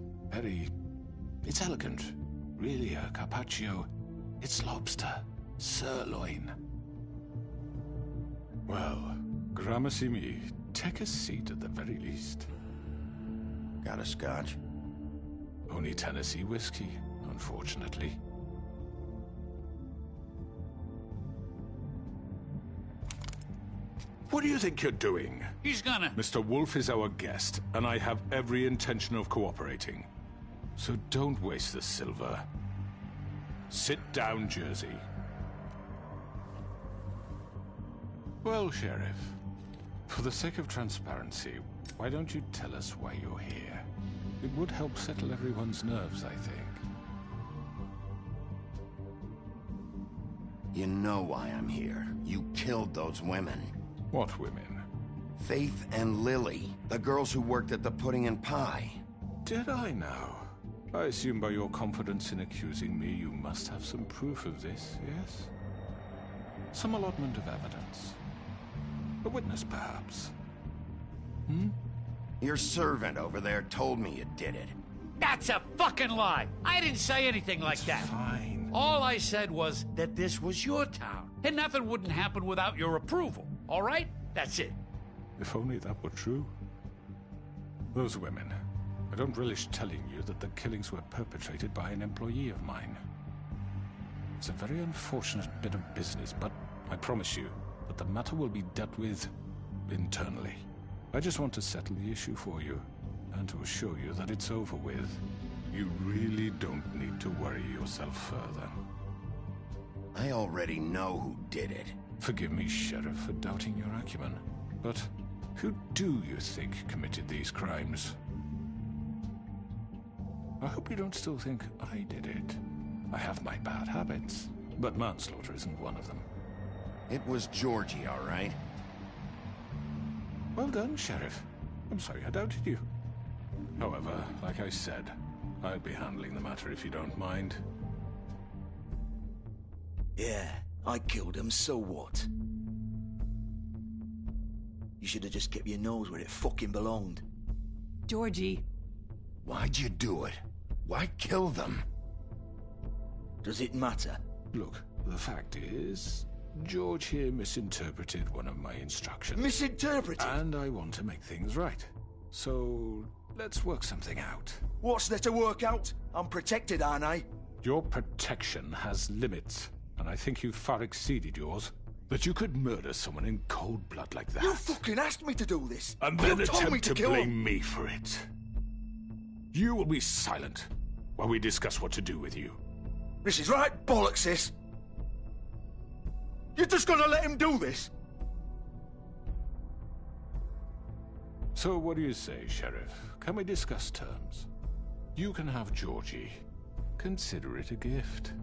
it's elegant. Really a carpaccio. It's lobster. Sirloin. Well, gramercy me. Take a seat at the very least. Got a scotch? Only Tennessee whiskey, unfortunately. What do you think you're doing? He's gonna... Mr. Wolf is our guest, and I have every intention of cooperating. So don't waste the silver. Sit down, Jersey. Well, Sheriff, for the sake of transparency, why don't you tell us why you're here? It would help settle everyone's nerves, I think. You know why I'm here. You killed those women. What women? Faith and Lily, the girls who worked at the Pudding and Pie. Did I now? I assume by your confidence in accusing me, you must have some proof of this, yes? Some allotment of evidence. A witness, perhaps. Your servant over there told me you did it. That's a fucking lie! I didn't say anything like that. Fine. All I said was that this was your town, and nothing wouldn't happen without your approval. All right? That's it. If only that were true. Those women. I don't relish telling you that the killings were perpetrated by an employee of mine. It's a very unfortunate bit of business, but I promise you that the matter will be dealt with internally. I just want to settle the issue for you, and to assure you that it's over with. You really don't need to worry yourself further. I already know who did it. Forgive me, Sheriff, for doubting your acumen, but who do you think committed these crimes? I hope you don't still think I did it. I have my bad habits, but manslaughter isn't one of them. It was Georgie, all right? Well done, Sheriff. I'm sorry I doubted you. However, like I said, I'll be handling the matter if you don't mind. Yeah, I killed him, so what? You should have just kept your nose where it fucking belonged. Georgie. Why'd you do it? Why kill them? Does it matter? Look, the fact is, George here misinterpreted one of my instructions. Misinterpreted? And I want to make things right. So, let's work something out. What's there to work out? I'm protected, aren't I? Your protection has limits, and I think you've far exceeded yours. That you could murder someone in cold blood like that. You fucking asked me to do this! And then you told me attempt to kill blame him. me for it. You will be silent while we discuss what to do with you. This is right bollocks, this! You're just gonna let him do this? So what do you say, Sheriff? Can we discuss terms? You can have Georgie. Consider it a gift,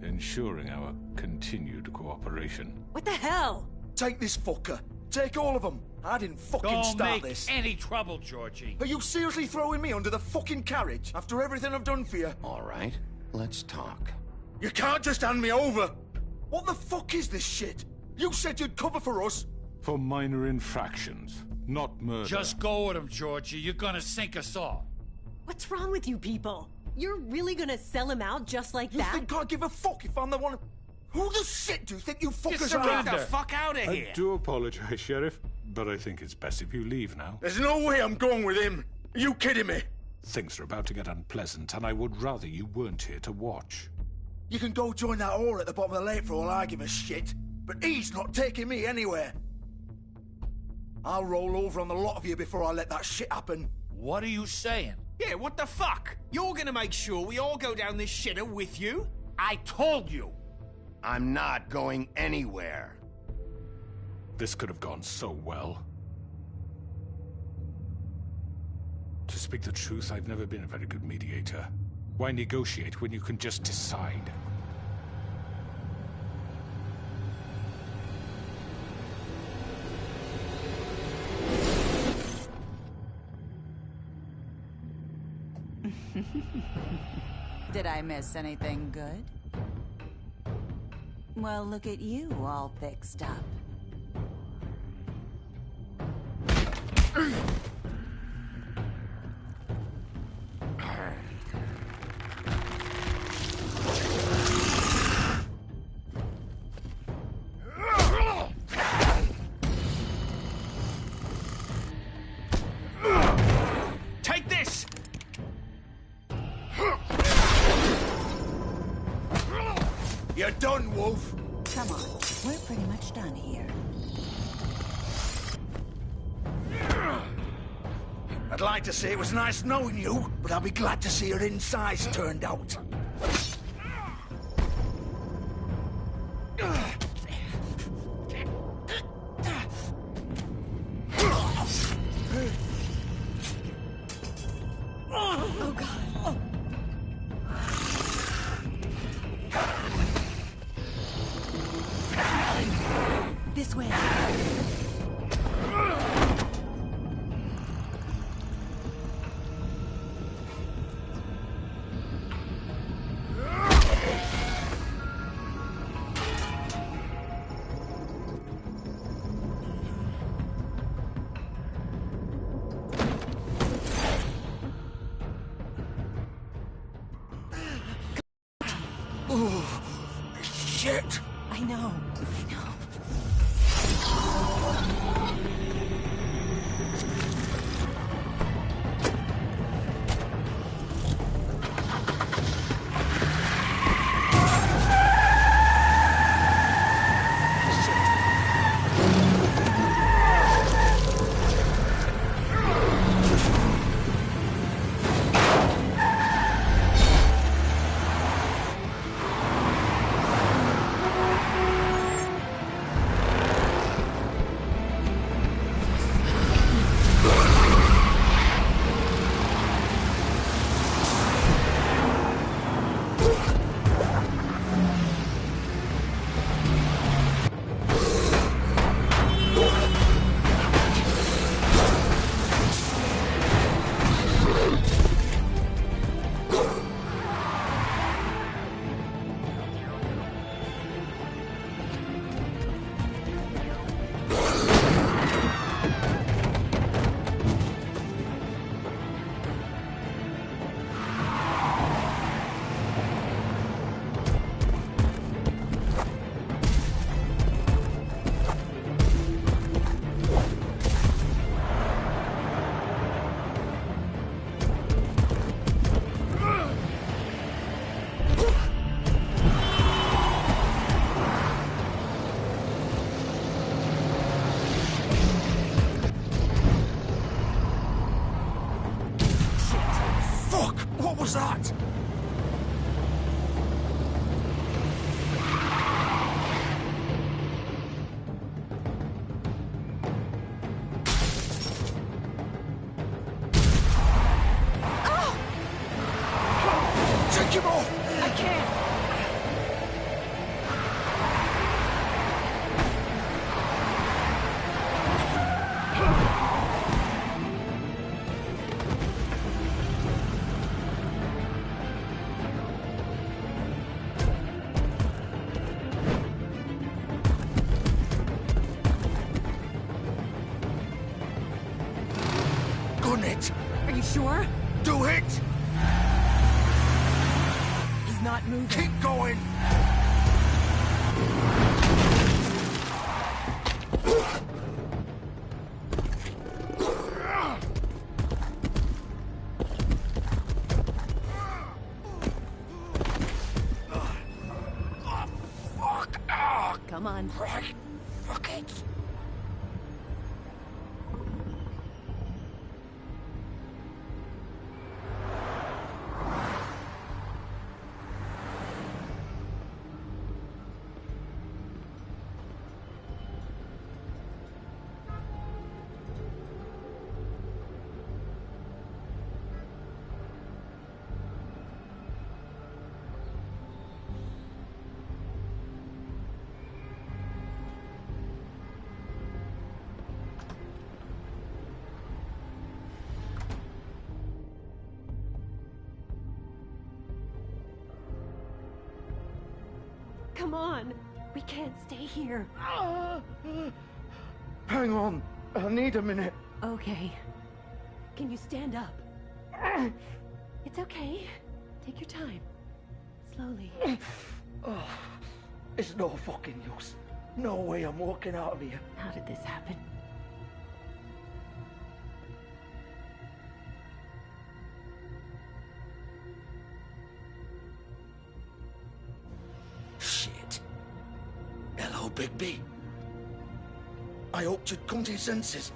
ensuring our continued cooperation. What the hell? Take this fucker. Take all of them. I didn't fucking Don't start make this. any trouble, Georgie. Are you seriously throwing me under the fucking carriage after everything I've done for you? All right, let's talk. You can't just hand me over. What the fuck is this shit? You said you'd cover for us. For minor infractions, not murder. Just go with him, Georgie. You're gonna sink us all. What's wrong with you people? You're really gonna sell him out just like that? You think I give a fuck if I'm the one... Who the shit do you think you fuckers are? Get the fuck out of I here! do apologize, Sheriff, but I think it's best if you leave now. There's no way I'm going with him. Are you kidding me? Things are about to get unpleasant, and I would rather you weren't here to watch. You can go join that whore at the bottom of the lake for all I give a shit. But he's not taking me anywhere. I'll roll over on the lot of you before I let that shit happen. What are you saying? Yeah, what the fuck? You're gonna make sure we all go down this shitter with you? I told you. I'm not going anywhere. This could have gone so well. To speak the truth, I've never been a very good mediator. Why negotiate when you can just decide? Did I miss anything good? Well, look at you, all fixed up. Take this! You're done, Wolf. Come on, we're pretty much done here. I'd like to say it was nice knowing you, but I'll be glad to see your insides turned out. Oh, God. This way. Oh, shit. I know. was that? Take him off! I can't. Gun it! Are you sure? Do it! He's not moving. Keep going! Come on. Right. Fuck it. Come on. We can't stay here. Hang on. I need a minute. Okay. Can you stand up? It's okay. Take your time. Slowly. Oh, it's no fucking use. No way I'm walking out of here. How did this happen? Shit. Hello, Bigby. I hoped you'd come to your senses.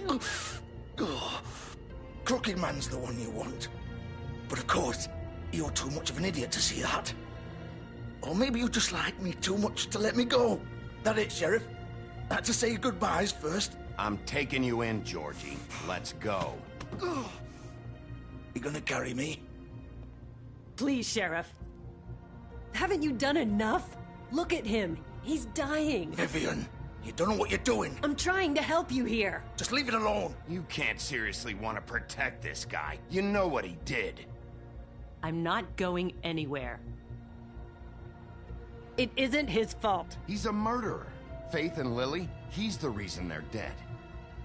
Oh, Crooked Man's the one you want. But of course, you're too much of an idiot to see that. Or maybe you just like me too much to let me go. That it, Sheriff? I had to say goodbyes first. I'm taking you in, Georgie. Let's go. You gonna carry me? Please, Sheriff. Haven't you done enough? Look at him. He's dying. Vivian, you don't know what you're doing. I'm trying to help you here. Just leave it alone. You can't seriously want to protect this guy. You know what he did. I'm not going anywhere. It isn't his fault. He's a murderer. Faith and Lily, he's the reason they're dead.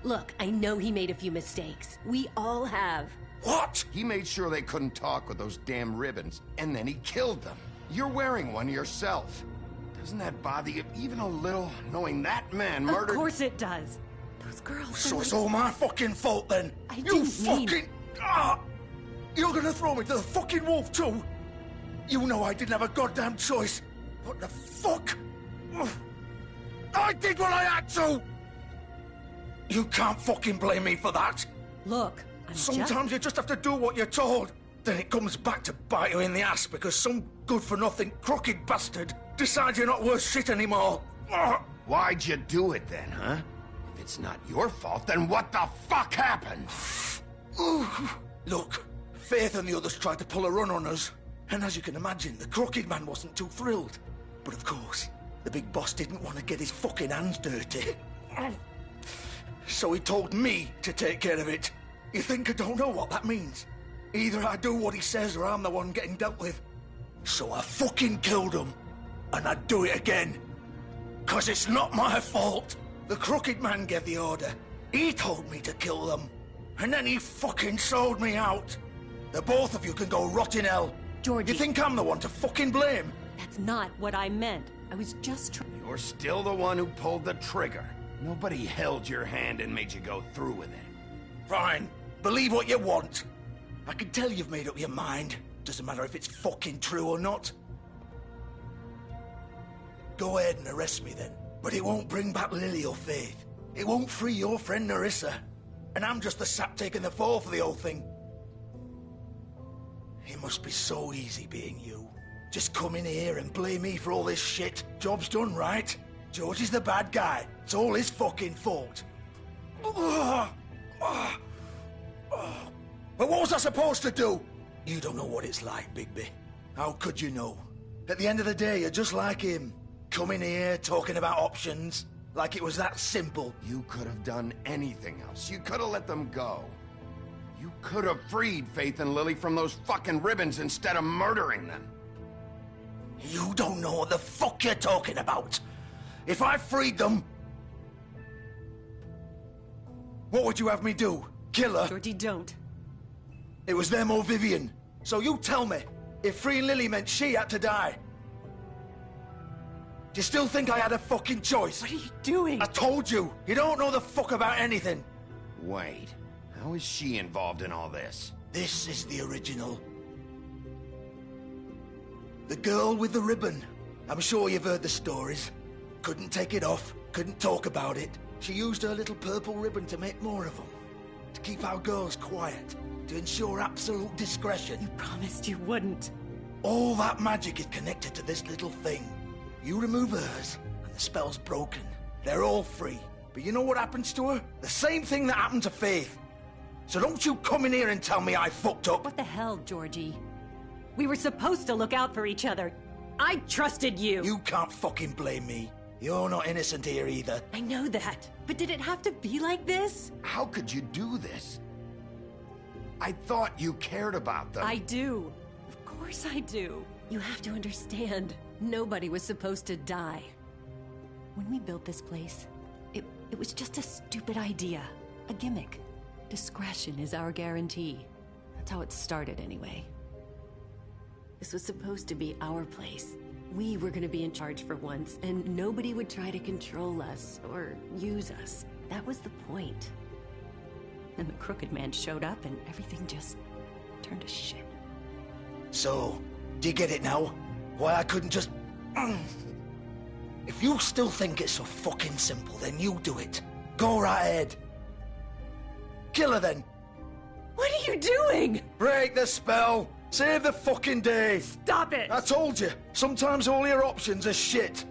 Look, I know he made a few mistakes. We all have. What? He made sure they couldn't talk with those damn ribbons, and then he killed them. You're wearing one yourself. Doesn't that bother you even a little, knowing that man murdered... Of course it does. Those girls... So it's all my fucking fault then? I You didn't fucking... mean... You're gonna throw me to the fucking wolf too? You know I didn't have a goddamn choice. What the fuck? I did what I had to! You can't fucking blame me for that. Look, Sometimes you just have to do what you're told. Then it comes back to bite you in the ass because some good-for-nothing crooked bastard decides you're not worth shit anymore. Why'd you do it then, huh? If it's not your fault, then what the fuck happened? Look, Faith and the others tried to pull a run on us. And as you can imagine, the Crooked Man wasn't too thrilled. But of course, the big boss didn't want to get his fucking hands dirty. So he told me to take care of it. You think I don't know what that means? Either I do what he says or I'm the one getting dealt with. So I fucking killed him. And I'd do it again. 'Cause it's not my fault. The Crooked Man gave the order. He told me to kill them. And then he fucking sold me out. The both of you can go rot in hell. Georgie. You think I'm the one to fucking blame? That's not what I meant. I was just trying... You're still the one who pulled the trigger. Nobody held your hand and made you go through with it. Fine. Believe what you want. I can tell you've made up your mind. Doesn't matter if it's fucking true or not. Go ahead and arrest me then. But it won't bring back Lily or Faith. It won't free your friend Nerissa. And I'm just the sap taking the fall for the whole thing. It must be so easy being you. Just come in here and blame me for all this shit. Job's done, right? George is the bad guy. It's all his fucking fault. But what was I supposed to do? You don't know what it's like, Bigby. How could you know? At the end of the day, you're just like him. Coming here, talking about options, like it was that simple. You could have done anything else. You could have let them go. You could have freed Faith and Lily from those fucking ribbons instead of murdering them. You don't know what the fuck you're talking about. If I freed them... What would you have me do? Kill her? Georgie, don't. It was them or Vivian. So you tell me, if freeing Lily meant she had to die, do you still think I had a fucking choice? What are you doing? I told you, you don't know the fuck about anything. Wait, how is she involved in all this? This is the original. The girl with the ribbon. I'm sure you've heard the stories. Couldn't take it off, couldn't talk about it. She used her little purple ribbon to make more of them. To keep our girls quiet. To ensure absolute discretion. You promised you wouldn't. All that magic is connected to this little thing. You remove hers, and the spell's broken. They're all free. But you know what happens to her? The same thing that happened to Faith. So don't you come in here and tell me I fucked up. What the hell, Georgie? We were supposed to look out for each other. I trusted you. You can't fucking blame me. You're not innocent here either. I know that. But did it have to be like this? How could you do this? I thought you cared about them. I do. Of course I do. You have to understand. Nobody was supposed to die. When we built this place, it was just a stupid idea. A gimmick. Discretion is our guarantee. That's how it started anyway. This was supposed to be our place. We were gonna be in charge for once, and nobody would try to control us or use us. That was the point. Then the Crooked Man showed up and everything just turned to shit. So, do you get it now? Why I couldn't just... If you still think it's so fucking simple, then you do it. Go right ahead. Kill her then. What are you doing? Break the spell. Save the fucking day. Stop it. I told you. Sometimes all your options are shit.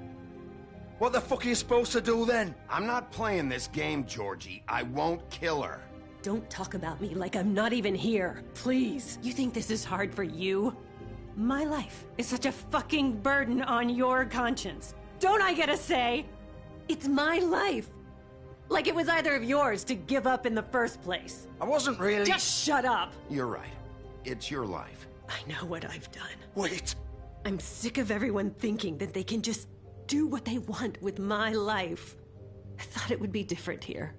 What the fuck are you supposed to do then? I'm not playing this game, Georgie. I won't kill her. Don't talk about me like I'm not even here. Please. You think this is hard for you? My life is such a fucking burden on your conscience. Don't I get a say? It's my life. Like it was either of yours to give up in the first place. I wasn't really... Just shut up. You're right. It's your life. I know what I've done. Wait. I'm sick of everyone thinking that they can just do what they want with my life. I thought it would be different here.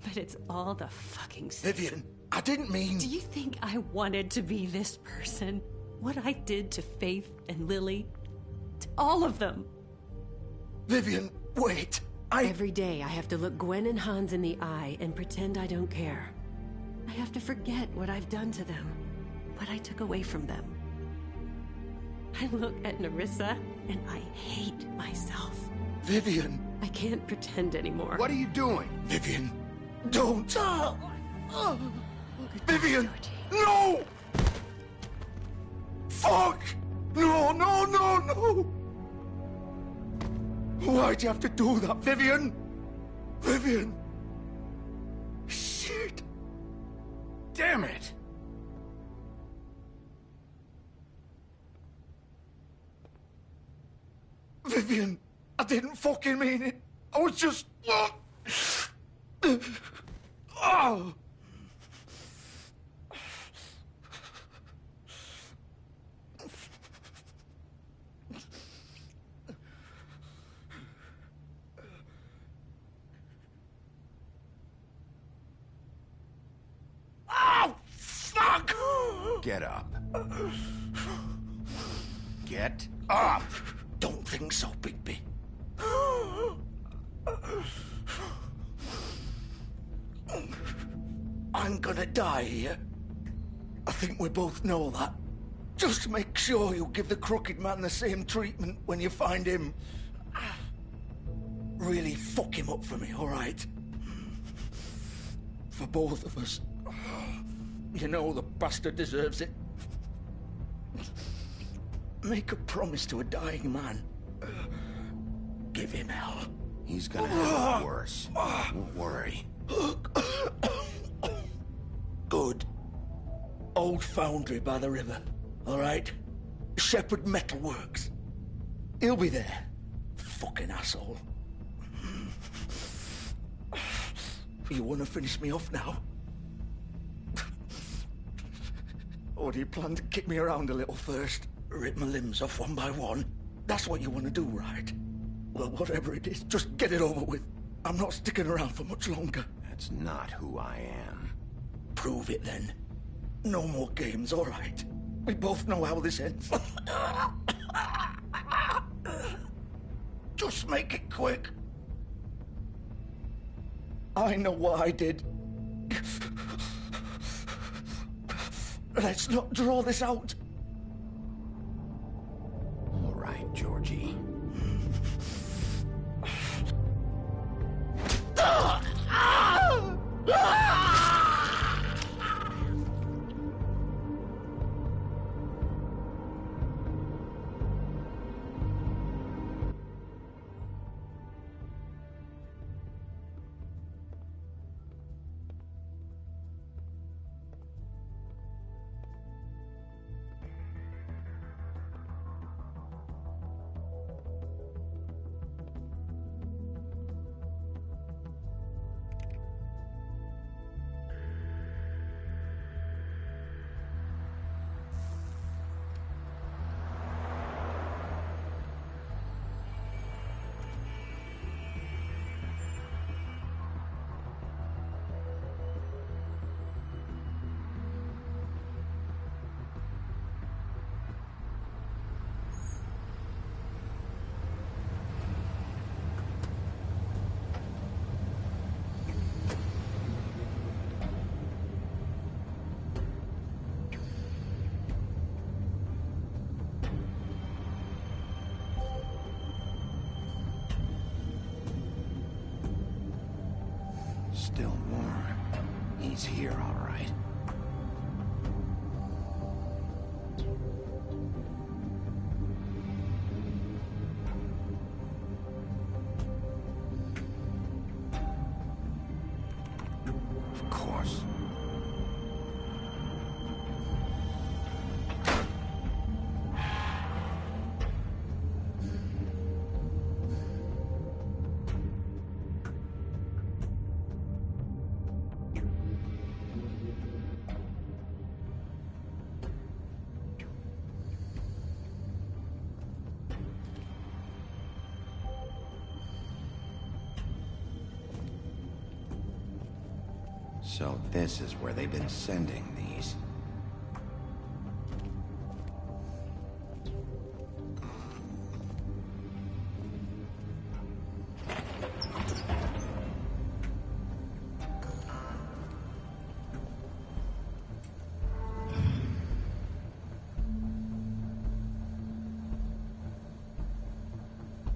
But it's all the fucking same. Vivian, I didn't mean... Do you think I wanted to be this person? What I did to Faith and Lily? To all of them? Vivian, wait. Every day I have to look Gwen and Hans in the eye and pretend I don't care. I have to forget what I've done to them. What I took away from them. I look at Nerissa and I hate myself. Vivian. I can't pretend anymore. What are you doing? Vivian, don't. Vivian, no! Fuck! No, no, no, no! Why'd you have to do that, Vivian? Vivian! Shit! Damn it! Vivian, I didn't fucking mean it. I was just... Oh! Oh, fuck! Get up. Get up! Don't think so, Bigby. I'm gonna die here. I think we both know that. Just make sure you give the Crooked Man the same treatment when you find him. Really fuck him up for me, all right? For both of us. You know the bastard deserves it. Make a promise to a dying man. Give him hell. He's gonna have it worse. Don't worry. Good. Old foundry by the river, all right? Shepherd Metalworks. He'll be there. Fucking asshole. You want to finish me off now? Or do you plan to kick me around a little first? Rip my limbs off one by one? That's what you want to do, right? Well, whatever it is, just get it over with. I'm not sticking around for much longer. That's not who I am. Prove it, then. No more games, all right? We both know how this ends. Just make it quick. I know what I did. Let's not draw this out. All right, Georgie. Still warm. He's here, all right. Of course. So this is where they've been sending these.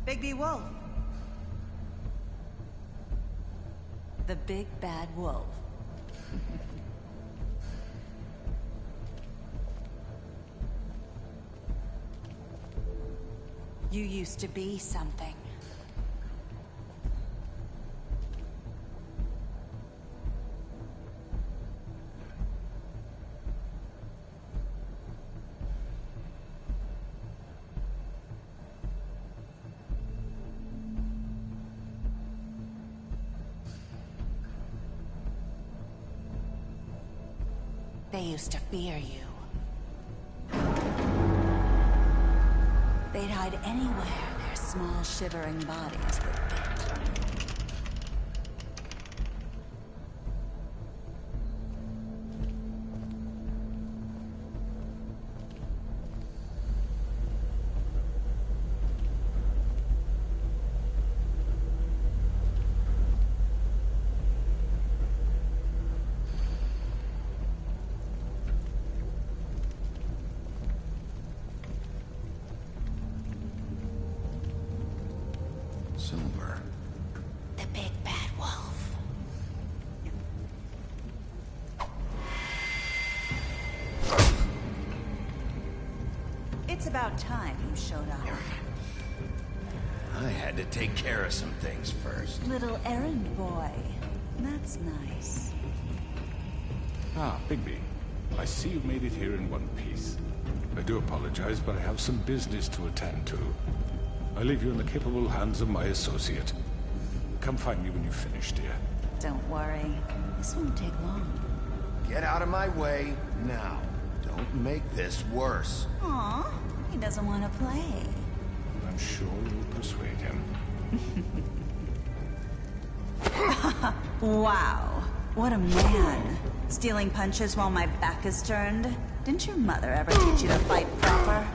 Bigby Wolf. The Big Bad Wolf. You used to be something. They used to fear you. They'd hide anywhere their small, shivering bodies would fit. Silver. The Big Bad Wolf. It's about time you showed up. I had to take care of some things first. Little errand boy. That's nice. Ah, Bigby. I see you made it here in one piece. I do apologize, but I have some business to attend to. I leave you in the capable hands of my associate. Come find me when you've finished, dear. Don't worry. This won't take long. Get out of my way now. Don't make this worse. Aw, he doesn't want to play. I'm sure you'll persuade him. Wow, what a man. Stealing punches while my back is turned? Didn't your mother ever teach you to fight proper?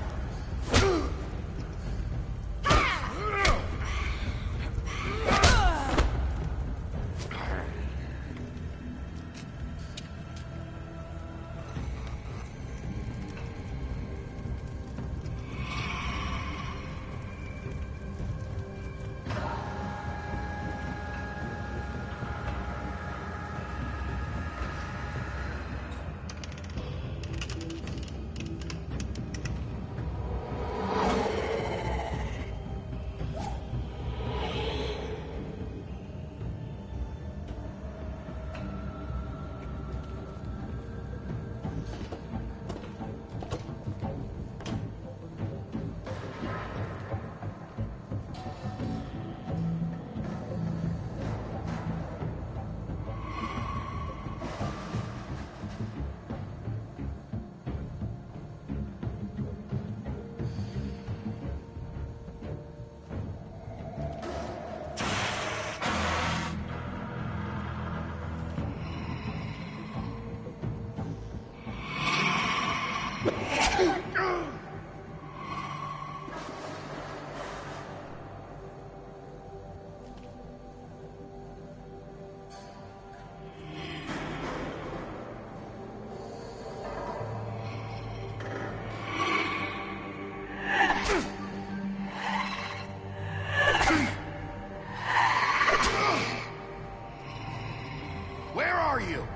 Where are you?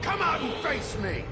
Come out and face me!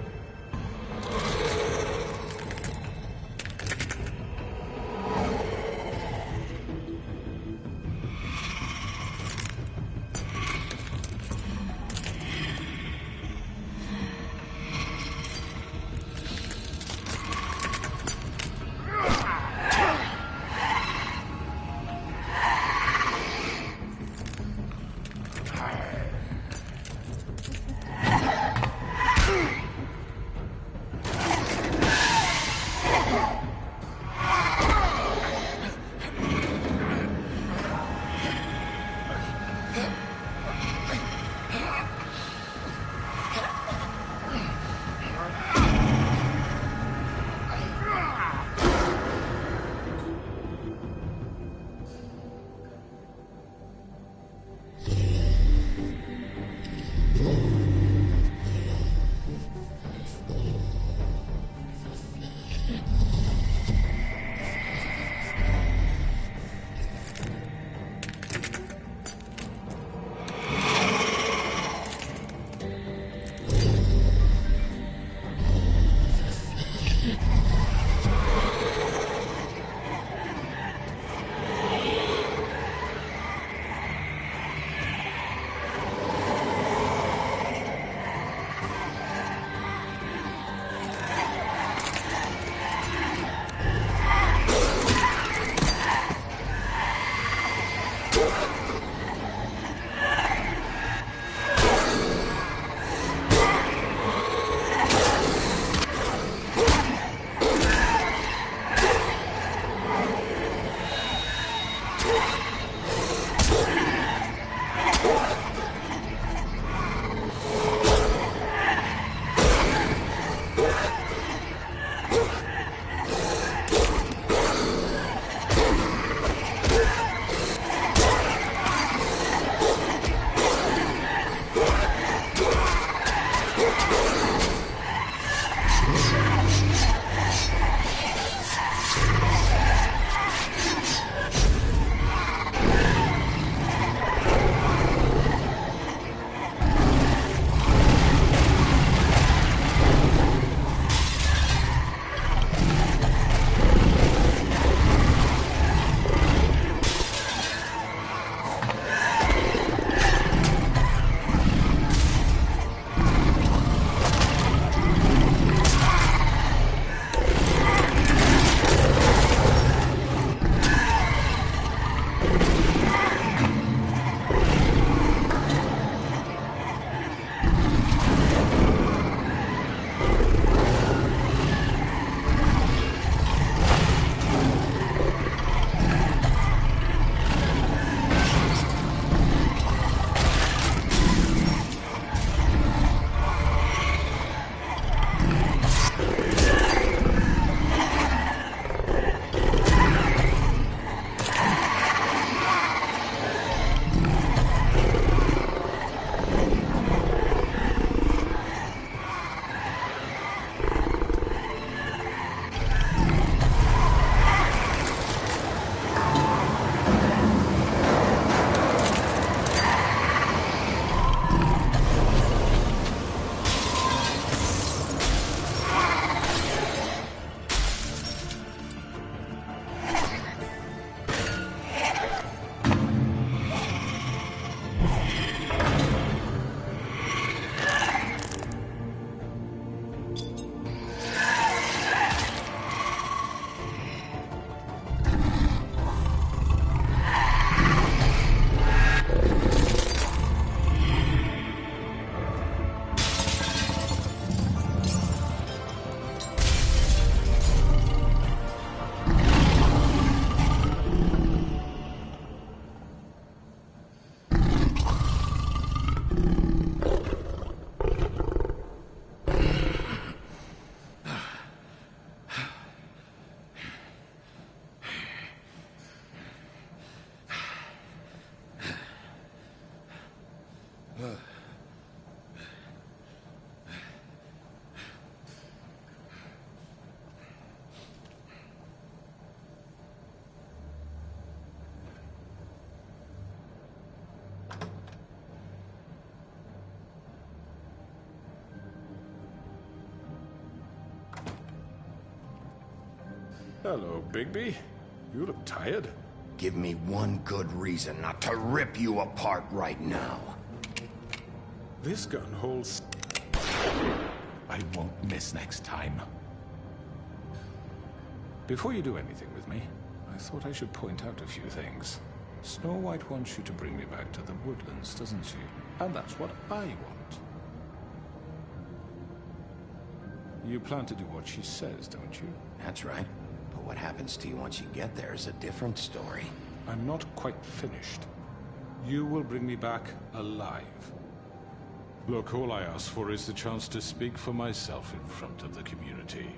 Hello, Bigby. You look tired. Give me one good reason not to rip you apart right now. This gun holds... I won't miss next time. Before you do anything with me, I thought I should point out a few things. Snow White wants you to bring me back to the woodlands, doesn't she? And that's what I want. You plan to do what she says, don't you? That's right. But what happens to you once you get there is a different story. I'm not quite finished. You will bring me back alive. Look, all I ask for is the chance to speak for myself in front of the community.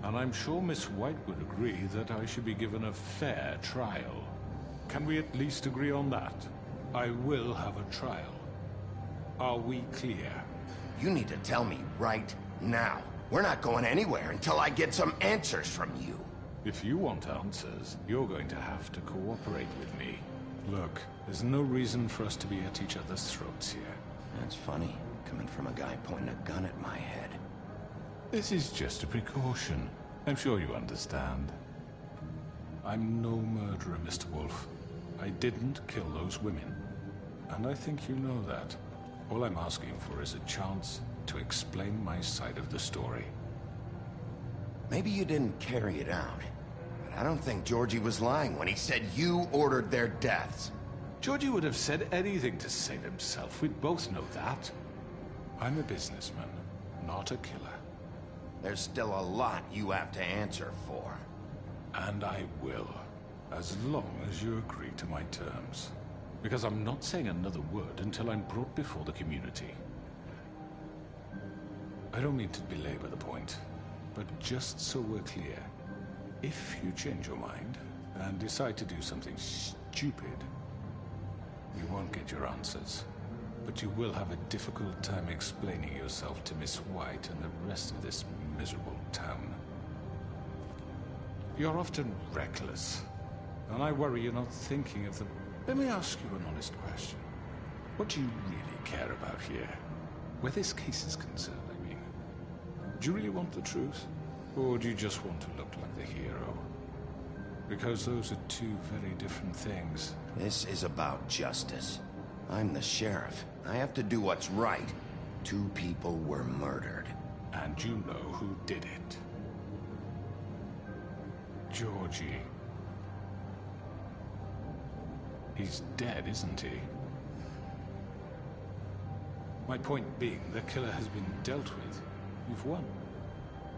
And I'm sure Miss White would agree that I should be given a fair trial. Can we at least agree on that? I will have a trial. Are we clear? You need to tell me right now. We're not going anywhere until I get some answers from you. If you want answers, you're going to have to cooperate with me. Look, there's no reason for us to be at each other's throats here. That's funny, coming from a guy pointing a gun at my head. This is just a precaution. I'm sure you understand. I'm no murderer, Mr. Wolf. I didn't kill those women. And I think you know that. All I'm asking for is a chance to explain my side of the story. Maybe you didn't carry it out, but I don't think Georgie was lying when he said you ordered their deaths. Georgie would have said anything to save himself. We both know that. I'm a businessman, not a killer. There's still a lot you have to answer for. And I will, as long as you agree to my terms. Because I'm not saying another word until I'm brought before the community. I don't mean to belabor the point, but just so we're clear, if you change your mind and decide to do something stupid, you won't get your answers. But you will have a difficult time explaining yourself to Miss White and the rest of this miserable town. You're often reckless, and I worry you're not thinking of the... Let me ask you an honest question. What do you really care about here? Where this case is concerned, I mean. Do you really want the truth? Or do you just want to look like the hero? Because those are two very different things. This is about justice. I'm the sheriff. I have to do what's right. 2 people were murdered. And you know who did it. Georgie. He's dead, isn't he? My point being, the killer has been dealt with. You've won.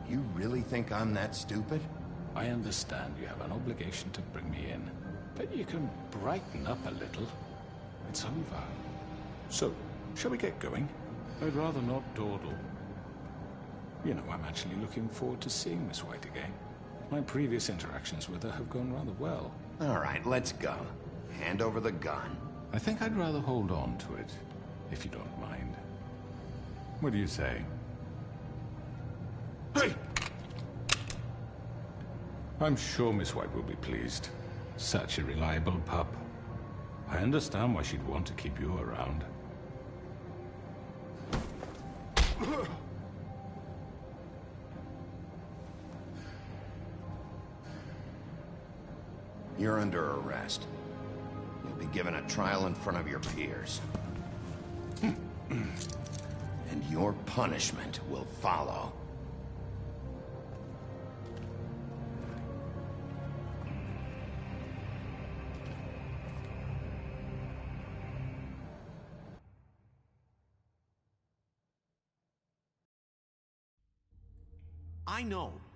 You really think I'm that stupid? I understand you have an obligation to bring me in, but you can brighten up a little. It's over. So, shall we get going? I'd rather not dawdle. You know, I'm actually looking forward to seeing Miss White again. My previous interactions with her have gone rather well. All right, let's go. Hand over the gun. I think I'd rather hold on to it, if you don't mind. What do you say? Hey! I'm sure Miss White will be pleased. Such a reliable pup. I understand why she'd want to keep you around. You're under arrest. You'll be given a trial in front of your peers. And your punishment will follow.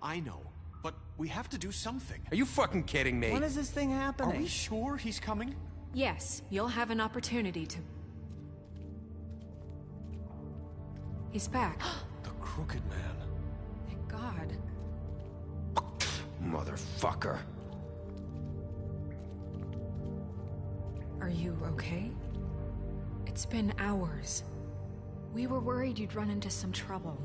I know. But we have to do something. Are you fucking kidding me? When is this thing happening? Are we sure he's coming? Yes, you'll have an opportunity to... He's back. The Crooked Man. Thank God. Motherfucker. Are you okay? It's been hours. We were worried you'd run into some trouble.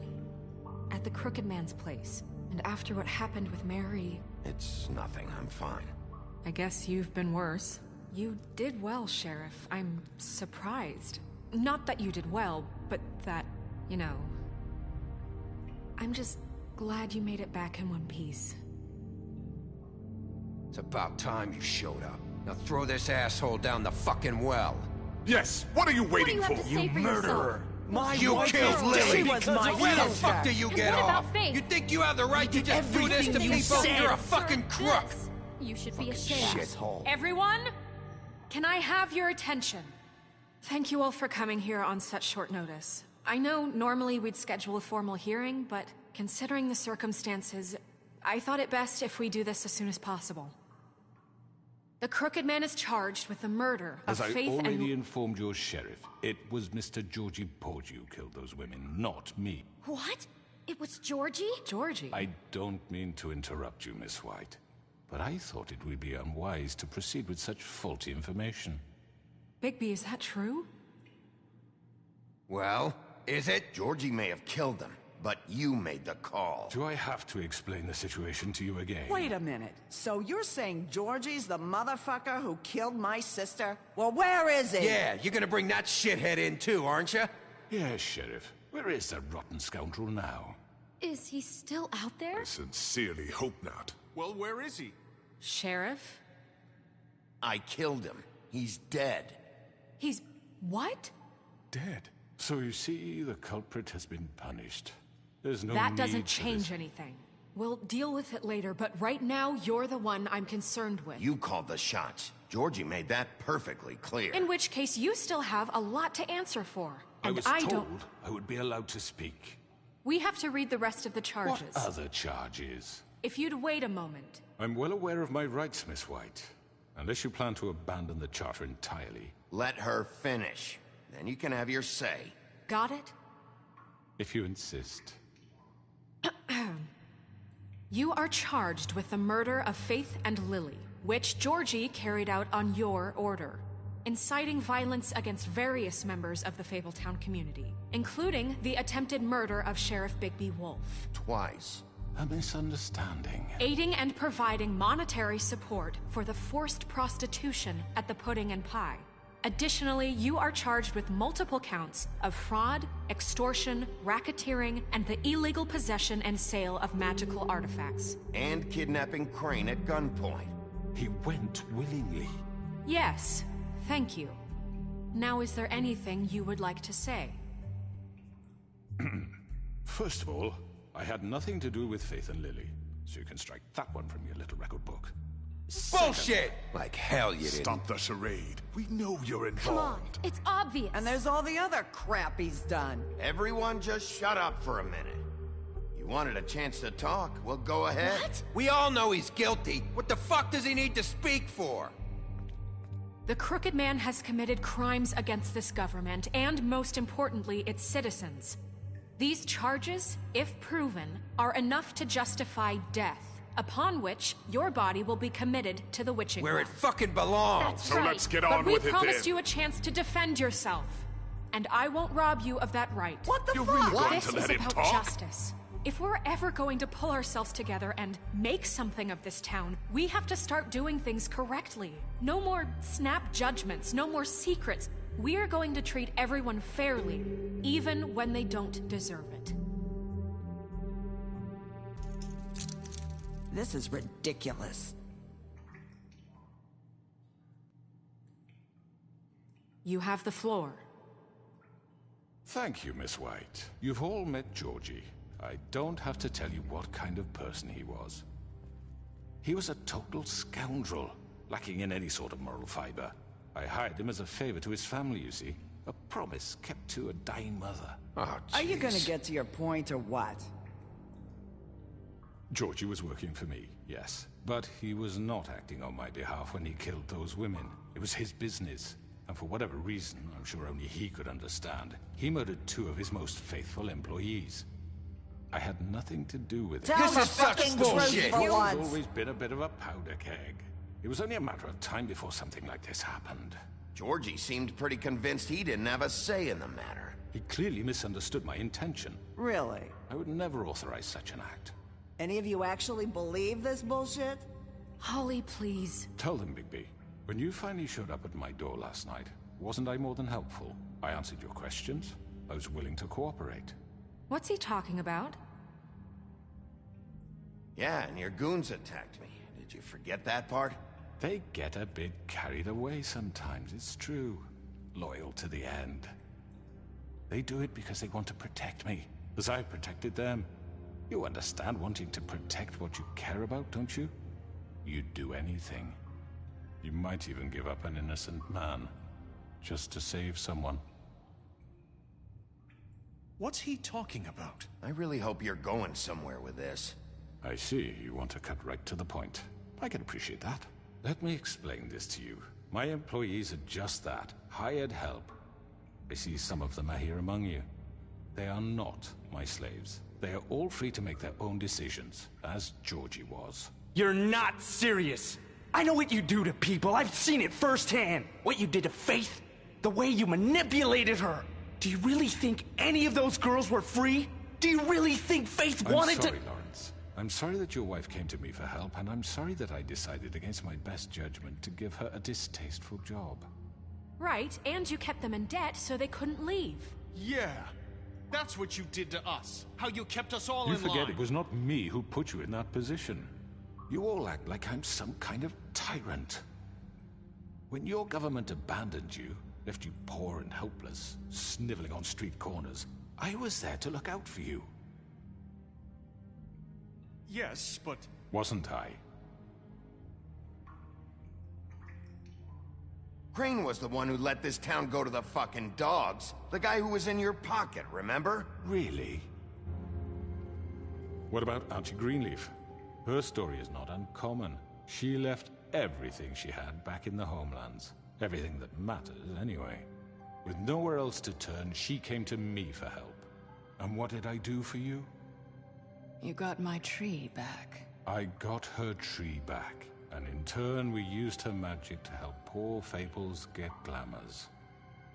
At the Crooked Man's place. And after what happened with Mary... It's nothing, I'm fine. I guess you've been worse. You did well, Sheriff. I'm surprised. Not that you did well, but that, you know... I'm just glad you made it back in one piece. It's about time you showed up. Now throw this asshole down the fucking well. Yes, what are you waiting for? You murderer! You killed Lily! She was my Where the sister. fuck do you get off? You think you have the right to just do this to people? You're a fucking crook! You should be ashamed. Shithole. Everyone, can I have your attention? Thank you all for coming here on such short notice. I know normally we'd schedule a formal hearing, but considering the circumstances, I thought it best if we do this as soon as possible. The Crooked Man is charged with the murder of As I Faith already informed your sheriff, it was Mr. Georgie Porgy who killed those women, not me. What? It was Georgie? Georgie? I don't mean to interrupt you, Miss White, but I thought it would be unwise to proceed with such faulty information. Bigby, is that true? Well, is it? Georgie may have killed them, but you made the call. Do I have to explain the situation to you again? Wait a minute. So you're saying Georgie's the motherfucker who killed my sister? Well, where is he? Yeah, you're gonna bring that shithead in too, aren't you? Yes, Sheriff. Where is that rotten scoundrel now? Is he still out there? I sincerely hope not. Well, where is he? Sheriff? I killed him. He's dead. He's... what? Dead. So you see, the culprit has been punished. There's no That need doesn't for change this. anything. We'll deal with it later, but right now, you're the one I'm concerned with. You called the shots. Georgie made that perfectly clear. In which case, you still have a lot to answer for. I And was I told don't... I would be allowed to speak. We have to read the rest of the charges. What other charges? If you'd wait a moment. I'm well aware of my rights, Miss White. Unless you plan to abandon the charter entirely. Let her finish. Then you can have your say. Got it? If you insist. You are charged with the murder of Faith and Lily, which Georgie carried out on your order, inciting violence against various members of the Fabletown community, including the attempted murder of Sheriff Bigby Wolf. Twice. A misunderstanding. Aiding and providing monetary support for the forced prostitution at the Pudding and Pie. Additionally, you are charged with multiple counts of fraud, extortion, racketeering, and the illegal possession and sale of magical artifacts. And kidnapping Crane at gunpoint. He went willingly. Yes, thank you. Now, is there anything you would like to say? First of all, I had nothing to do with Faith and Lily, so you can strike that one from your little record book. Bullshit! Like hell you didn't. Stop the charade. We know you're involved. Come on, it's obvious. And there's all the other crap he's done. Everyone just shut up for a minute. You wanted a chance to talk? Well, go ahead. What? We all know he's guilty. What the fuck does he need to speak for? The Crooked Man has committed crimes against this government, and most importantly, its citizens. These charges, if proven, are enough to justify death, upon which your body will be committed to the witching Where well. it fucking belongs. That's So right. let's get on but with we it promised then. you a chance to defend yourself, and I won't rob you of that right. What the You're fuck? really going This to is let him about talk? justice. If we're ever going to pull ourselves together and make something of this town, we have to start doing things correctly. No more snap judgments, no more secrets. We are going to treat everyone fairly, even when they don't deserve it. This is ridiculous. You have the floor. Thank you, Miss White. You've all met Georgie. I don't have to tell you what kind of person he was. He was a total scoundrel, lacking in any sort of moral fiber. I hired him as a favor to his family, you see. A promise kept to a dying mother. Oh, Are you gonna jeez. get to your point or what? Georgie was working for me, yes. But he was not acting on my behalf when he killed those women. It was his business. And for whatever reason, I'm sure only he could understand, he murdered 2 of his most faithful employees. I had nothing to do with it. Tell the is such fucking bullshit. truth for He's once. always been a bit of a powder keg. It was only a matter of time before something like this happened. Georgie seemed pretty convinced he didn't have a say in the matter. He clearly misunderstood my intention. Really? I would never authorize such an act. Any of you actually believe this bullshit? Holly, please. Tell them, Bigby. When you finally showed up at my door last night, wasn't I more than helpful? I answered your questions. I was willing to cooperate. What's he talking about? Yeah, and your goons attacked me. Did you forget that part? They get a bit carried away sometimes, it's true. Loyal to the end. They do it because they want to protect me, as I've protected them. You understand wanting to protect what you care about, don't you? You'd do anything. You might even give up an innocent man, just to save someone. What's he talking about? I really hope you're going somewhere with this. I see, you want to cut right to the point. I can appreciate that. Let me explain this to you. My employees are just that, hired help. I see some of them are here among you. They are not my slaves. They are all free to make their own decisions, as Georgie was. You're not serious! I know what you do to people, I've seen it firsthand! What you did to Faith, the way you manipulated her! Do you really think any of those girls were free? Do you really think Faith wanted to— I'm sorry, Lawrence. I'm sorry that your wife came to me for help, and I'm sorry that I decided against my best judgment to give her a distasteful job. Right, and you kept them in debt so they couldn't leave. Yeah, that's what you did to us. How you kept us all You in line. forget it was not me who put you in that position. You all act like I'm some kind of tyrant. When your government abandoned you, left you poor and helpless, sniveling on street corners, I was there to look out for you. Yes, but... Wasn't I? Crane was the one who let this town go to the fucking dogs. The guy who was in your pocket, remember? Really? What about Auntie Greenleaf? Her story is not uncommon. She left everything she had back in the homelands. Everything that matters, anyway. With nowhere else to turn, she came to me for help. And what did I do for you? You got my tree back. I got her tree back, and in turn we used her magic to help poor Fables get glamours.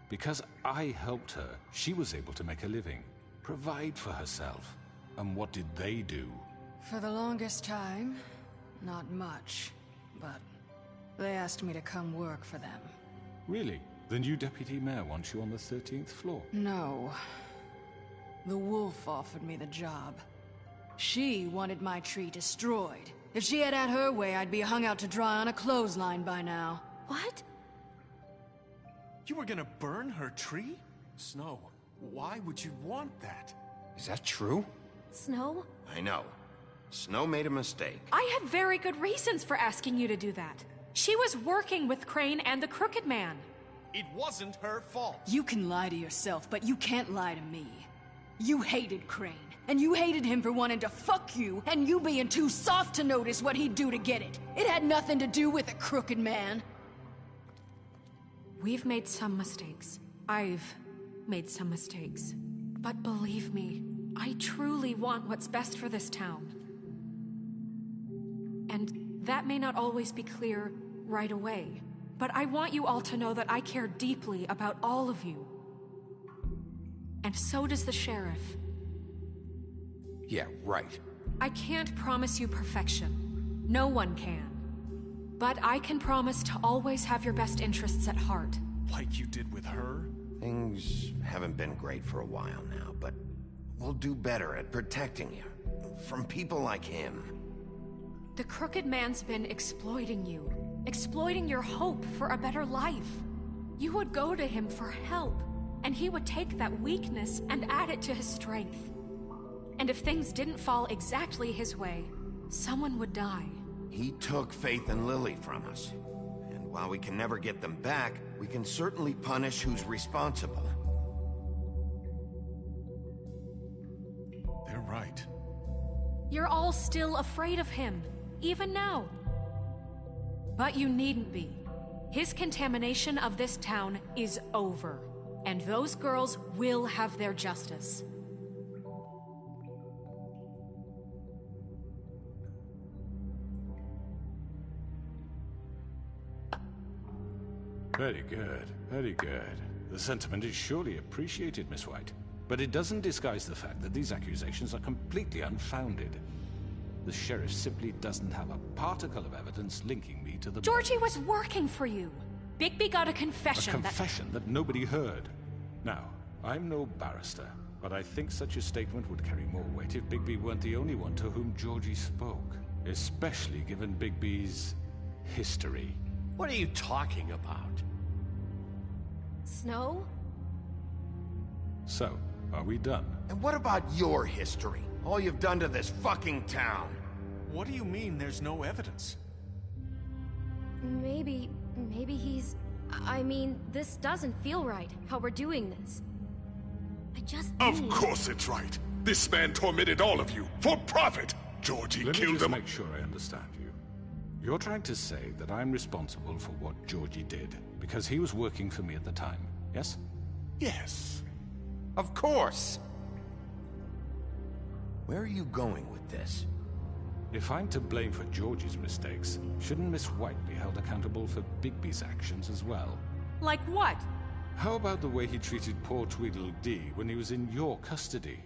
Because I helped her, she was able to make a living, provide for herself. And what did they do? For the longest time, not much, but they asked me to come work for them. Really? The new deputy mayor wants you on the 13th floor? No. The wolf offered me the job. She wanted my tree destroyed. If she had her way, I'd be hung out to dry on a clothesline by now. What? You were gonna burn her tree? Snow, why would you want that? Is that true? Snow? I know. Snow made a mistake. I had very good reasons for asking you to do that. She was working with Crane and the Crooked Man. It wasn't her fault. You can lie to yourself, but you can't lie to me. You hated Crane, and you hated him for wanting to fuck you, and you being too soft to notice what he'd do to get it. It had nothing to do with the Crooked Man. We've made some mistakes. I've made some mistakes. But believe me, I truly want what's best for this town. And that may not always be clear right away, but I want you all to know that I care deeply about all of you. And so does the sheriff. Yeah, right. I can't promise you perfection. No one can. But I can promise to always have your best interests at heart. Like you did with her? Things haven't been great for a while now, but we'll do better at protecting you. From people like him. The Crooked Man's been exploiting you. Exploiting your hope for a better life. You would go to him for help, and he would take that weakness and add it to his strength. And if things didn't fall exactly his way, someone would die. He took Faith and Lily from us. And while we can never get them back, we can certainly punish who's responsible. They're right. You're all still afraid of him, even now. But you needn't be. His contamination of this town is over, and those girls will have their justice. Very good, very good. The sentiment is surely appreciated, Miss White. But it doesn't disguise the fact that these accusations are completely unfounded. The sheriff simply doesn't have a particle of evidence linking me to the... Georgie was working for you. Bigby got a confession that nobody heard. Now, I'm no barrister, But I think such a statement would carry more weight if Bigby weren't the only one to whom Georgie spoke. Especially given Bigby's history. What are you talking about? Snow? So, are we done? And what about your history? All you've done to this fucking town. What do you mean there's no evidence? Maybe he's... I mean, this doesn't feel right, how we're doing this. I just Of course it's right. This man tormented all of you, for profit! Georgie Let me killed just them. make sure I understand you. You're trying to say that I'm responsible for what Georgie did, because he was working for me at the time, yes? Yes. Of course! Where are you going with this? If I'm to blame for Georgie's mistakes, shouldn't Miss White be held accountable for Bigby's actions as well? Like what? How about the way he treated poor Tweedledee when he was in your custody?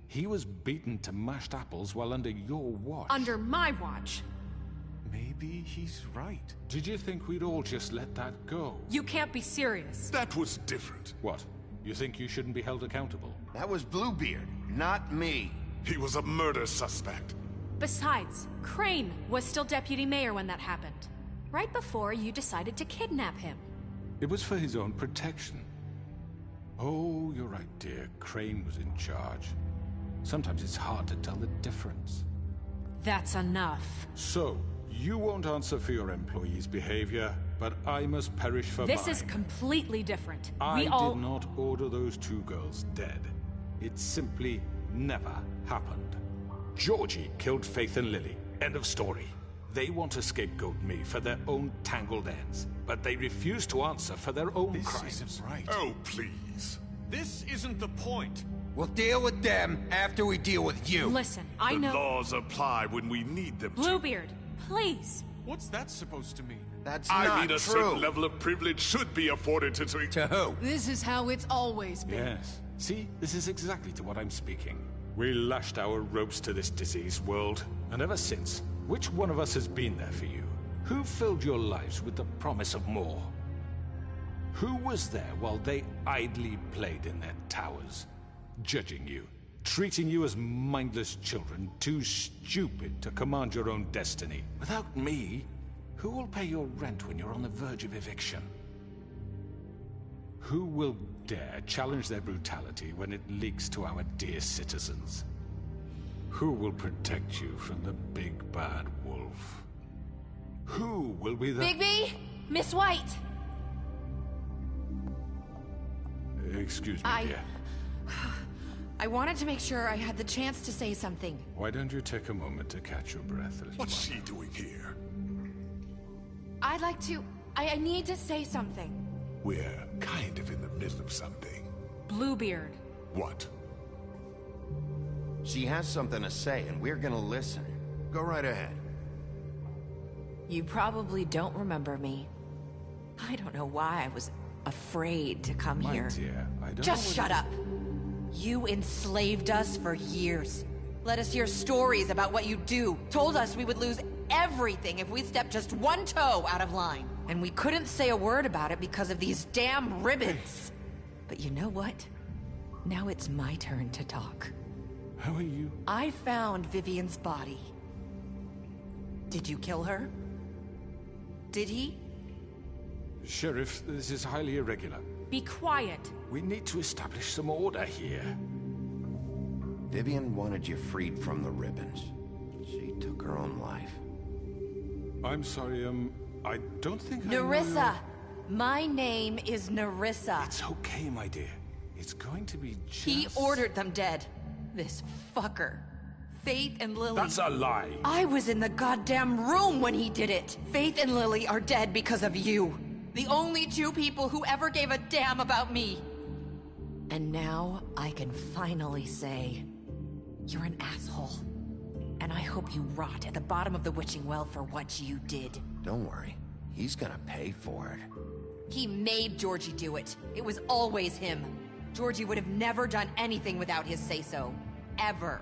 He was beaten to mashed apples while under your watch. Under my watch? Maybe he's right. Did you think we'd all just let that go? You can't be serious. That was different. What? You think you shouldn't be held accountable? That was Bluebeard, not me. He was a murder suspect. Besides, Crane was still deputy mayor when that happened. Right before you decided to kidnap him. It was for his own protection. Oh, you're right, dear. Crane was in charge. Sometimes it's hard to tell the difference. That's enough. So, you won't answer for your employees' behavior, but I must perish for This mine. is completely different. I did not order those two girls dead. It simply never happened. Georgie killed Faith and Lily. End of story. They want to scapegoat me for their own tangled ends, but they refuse to answer for their own crimes. This isn't right. Oh, please. This isn't the point. We'll deal with them after we deal with you. Listen, I know... The laws apply when we need them to. Bluebeard, please. What's that supposed to mean? That's I not mean, a true. certain level of privilege should be afforded to... To who? This is how it's always been. Yes. See, this is exactly to what I'm speaking. We lashed our ropes to this diseased world, and ever since, which one of us has been there for you? Who filled your lives with the promise of more? Who was there while they idly played in their towers, judging you, treating you as mindless children, too stupid to command your own destiny? Without me, who will pay your rent when you're on the verge of eviction? Who will dare challenge their brutality when it leaks to our dear citizens? Who will protect you from the big bad wolf? Who will be the... Bigby! Miss White! Excuse me, dear. I wanted to make sure I had the chance to say something. Why don't you take a moment to catch your breath a little? What's she doing here? I'd like to... I need to say something. We're kind of in the middle of something. Bluebeard. What? She has something to say, and we're gonna listen. Go right ahead. You probably don't remember me. I don't know why I was afraid to come My here. dear, I don't Just know shut up. You enslaved us for years. Let us hear stories about what you do. Told us we would lose everything if we stepped just one toe out of line. And we couldn't say a word about it because of these damn ribbons. But you know what? Now it's my turn to talk. How are you? I found Vivian's body. Did you kill her? Did he? Sheriff, this is highly irregular. Be quiet. We need to establish some order here. Vivian wanted you freed from the ribbons. She took her own life. I'm sorry, I don't think Nerissa! My name is Nerissa. It's okay, my dear. It's going to be just... He ordered them dead. This fucker. Faith and Lily... That's a lie! I was in the goddamn room when he did it! Faith and Lily are dead because of you. The only two people who ever gave a damn about me. And now I can finally say... You're an asshole. And I hope you rot at the bottom of the witching well for what you did. Don't worry. He's gonna pay for it. He made Georgie do it. It was always him. Georgie would have never done anything without his say-so. Ever.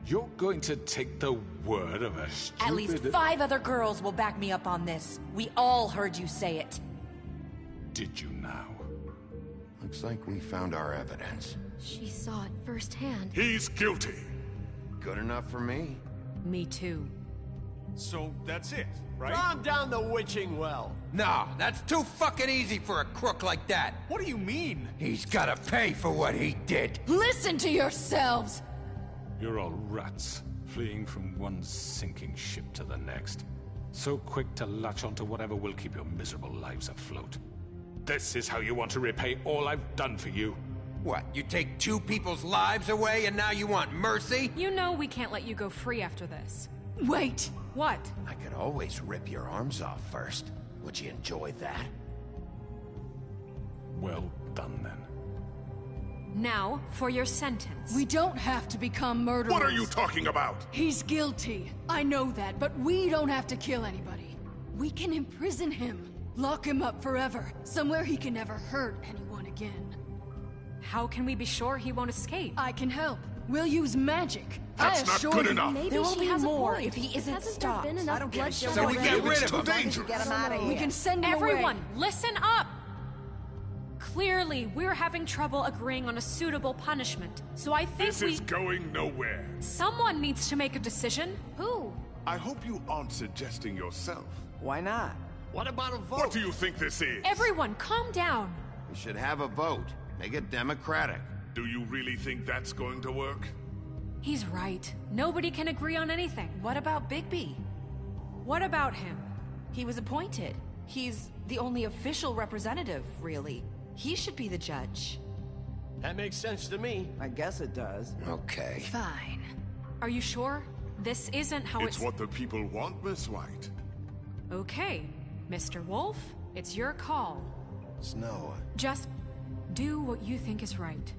You're going to take the word of a stupid... At least 5 other girls will back me up on this. We all heard you say it. Did you now? Looks like we found our evidence. She saw it firsthand. He's guilty. Good enough for me. Me too. So that's it, right? Calm down the witching well. No, that's too fucking easy for a crook like that. What do you mean? He's gotta pay for what he did. Listen to yourselves! You're all rats, fleeing from one sinking ship to the next. So quick to latch onto whatever will keep your miserable lives afloat. This is how you want to repay all I've done for you? What, you take two people's lives away and now you want mercy? You know we can't let you go free after this. Wait! What? I could always rip your arms off first. Would you enjoy that? Well done, then. Now, for your sentence. We don't have to become murderers. What are you talking about? He's guilty. I know that, but we don't have to kill anybody. We can imprison him. Lock him up forever. Somewhere he can never hurt anyone again. How can we be sure he won't escape? I can help. We'll use magic. That's not good enough. Maybe There will she be has more a point. if he isn't Hasn't stopped. there been enough I don't give a bloodshed shit. So we already? get rid It's of too him. dangerous. Get him out of here. We can send him Everyone, away. listen up! Clearly, we're having trouble agreeing on a suitable punishment. So I think This is going nowhere. someone needs to make a decision. Who? I hope you aren't suggesting yourself. Why not? What about a vote? What do you think this is? Everyone, calm down. We should have a vote. Make it democratic. Do you really think that's going to work? He's right. Nobody can agree on anything. What about Bigby? What about him? He was appointed. He's the only official representative, really. He should be the judge. That makes sense to me. I guess it does. Okay. Fine. Are you sure? This isn't how It's what the people want, Miss White. Okay, Mr. Wolf, it's your call. Snow. Just do what you think is right.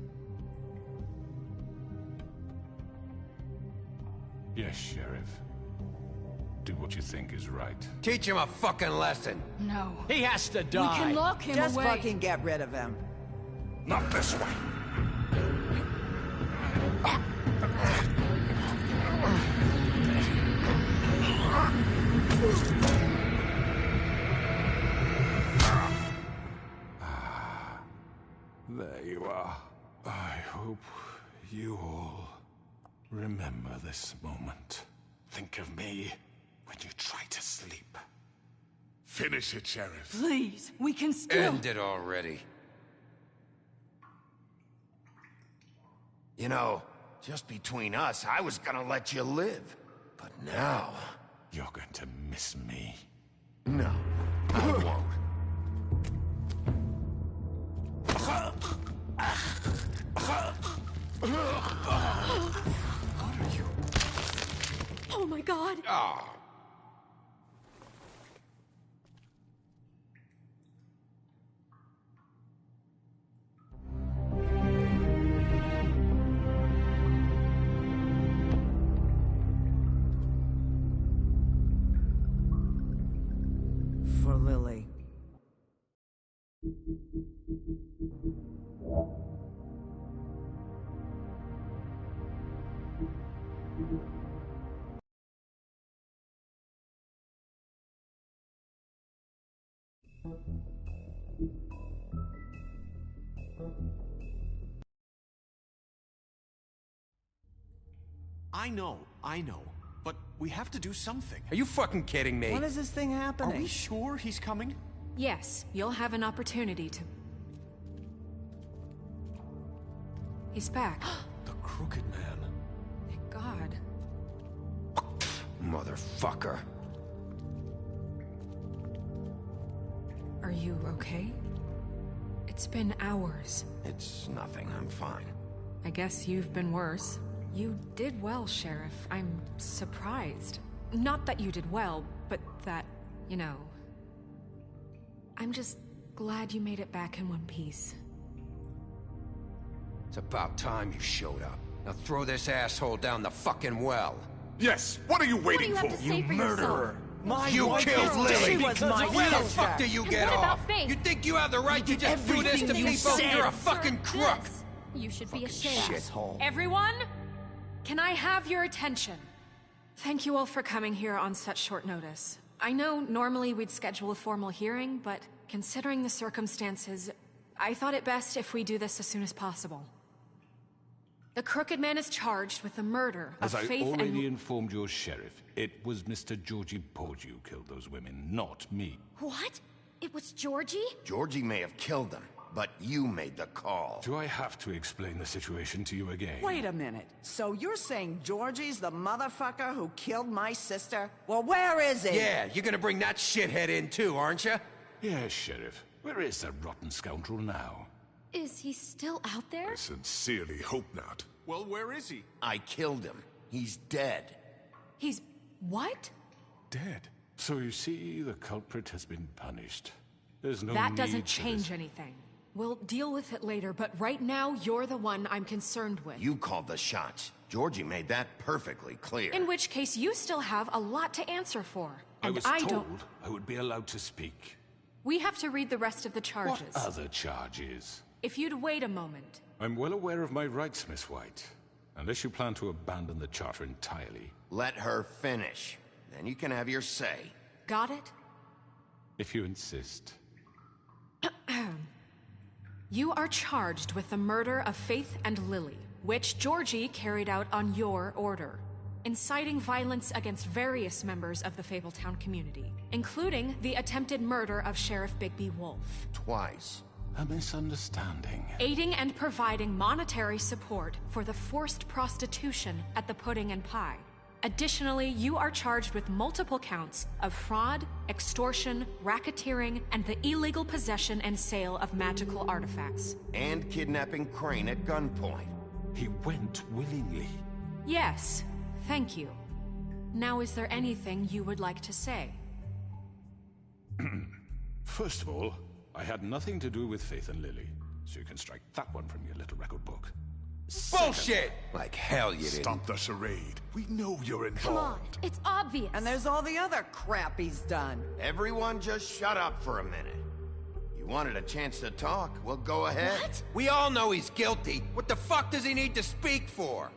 Yes, Sheriff. Do what you think is right. Teach him a fucking lesson. No. He has to We die. can lock him Just away. fucking get rid of him. Not this way. There you are. I hope you all remember this moment. Think of me when you try to sleep. Finish it, Sheriff. Please, we can still... End it already. You know, just between us, I was gonna let you live. But now... You're going to miss me. No, I won't. Oh my god! Ah. For Lily. I know. But we have to do something. Are you fucking kidding me? When is this thing Are happening? we sure he's coming? Yes, you'll have an opportunity to... He's back. The Crooked Man. Thank God. Motherfucker. Are you okay? It's been hours. It's nothing, I'm fine. I guess you've been worse. You did well, Sheriff. I'm surprised. Not that you did well, but that, you know... I'm just glad you made it back in one piece. It's about time you showed up. Now throw this asshole down the fucking well. Yes, what are you What do waiting you have for? to say for yourself? You killed Lily! She was my Where the sister. fuck do you And get what about off? Faith? You think you have the right to just do this to everything you people? said. You're a fucking crook! This. You should be ashamed. Shithole. Everyone, can I have your attention? Thank you all for coming here on such short notice. I know normally we'd schedule a formal hearing, but considering the circumstances, I thought it best if we do this as soon as possible. The Crooked Man is charged with the murder of As I Faith already informed your sheriff, it was Mr. Georgie Porgy who killed those women, not me. What? It was Georgie? Georgie may have killed them, but you made the call. Do I have to explain the situation to you again? Wait a minute. So you're saying Georgie's the motherfucker who killed my sister? Well, where is he? Yeah, you're gonna bring that shithead in too, aren't you? Yes, Sheriff. Where is that rotten scoundrel now? Is he still out there? I sincerely hope not. Well, where is he? I killed him. He's dead. He's... what? Dead. So you see, the culprit has been punished. There's no That need doesn't for change this. anything. We'll deal with it later, but right now, you're the one I'm concerned with. You called the shots. Georgie made that perfectly clear. In which case, you still have a lot to answer for. And I was don't... told I would be allowed to speak. We have to read the rest of the charges. What other charges? If you'd wait a moment. I'm well aware of my rights, Miss White. Unless you plan to abandon the charter entirely. Let her finish. Then you can have your say. Got it? If you insist. You are charged with the murder of Faith and Lily, which Georgie carried out on your order, inciting violence against various members of the Fabletown community, including the attempted murder of Sheriff Bigby Wolf. Twice. A misunderstanding. Aiding and providing monetary support for the forced prostitution at the Pudding and Pie. Additionally, you are charged with multiple counts of fraud, extortion, racketeering, and the illegal possession and sale of magical artifacts. And kidnapping Crane at gunpoint. He went willingly. Yes, thank you. Now, is there anything you would like to say? First of all, I had nothing to do with Faith and Lily, so you can strike that one from your little record book. Bullshit! Like hell you didn't. Stop the charade. We know you're involved. Come on, it's obvious. And there's all the other crap he's done. Everyone just shut up for a minute. You wanted a chance to talk? Well, go ahead. What? We all know he's guilty. What the fuck does he need to speak for?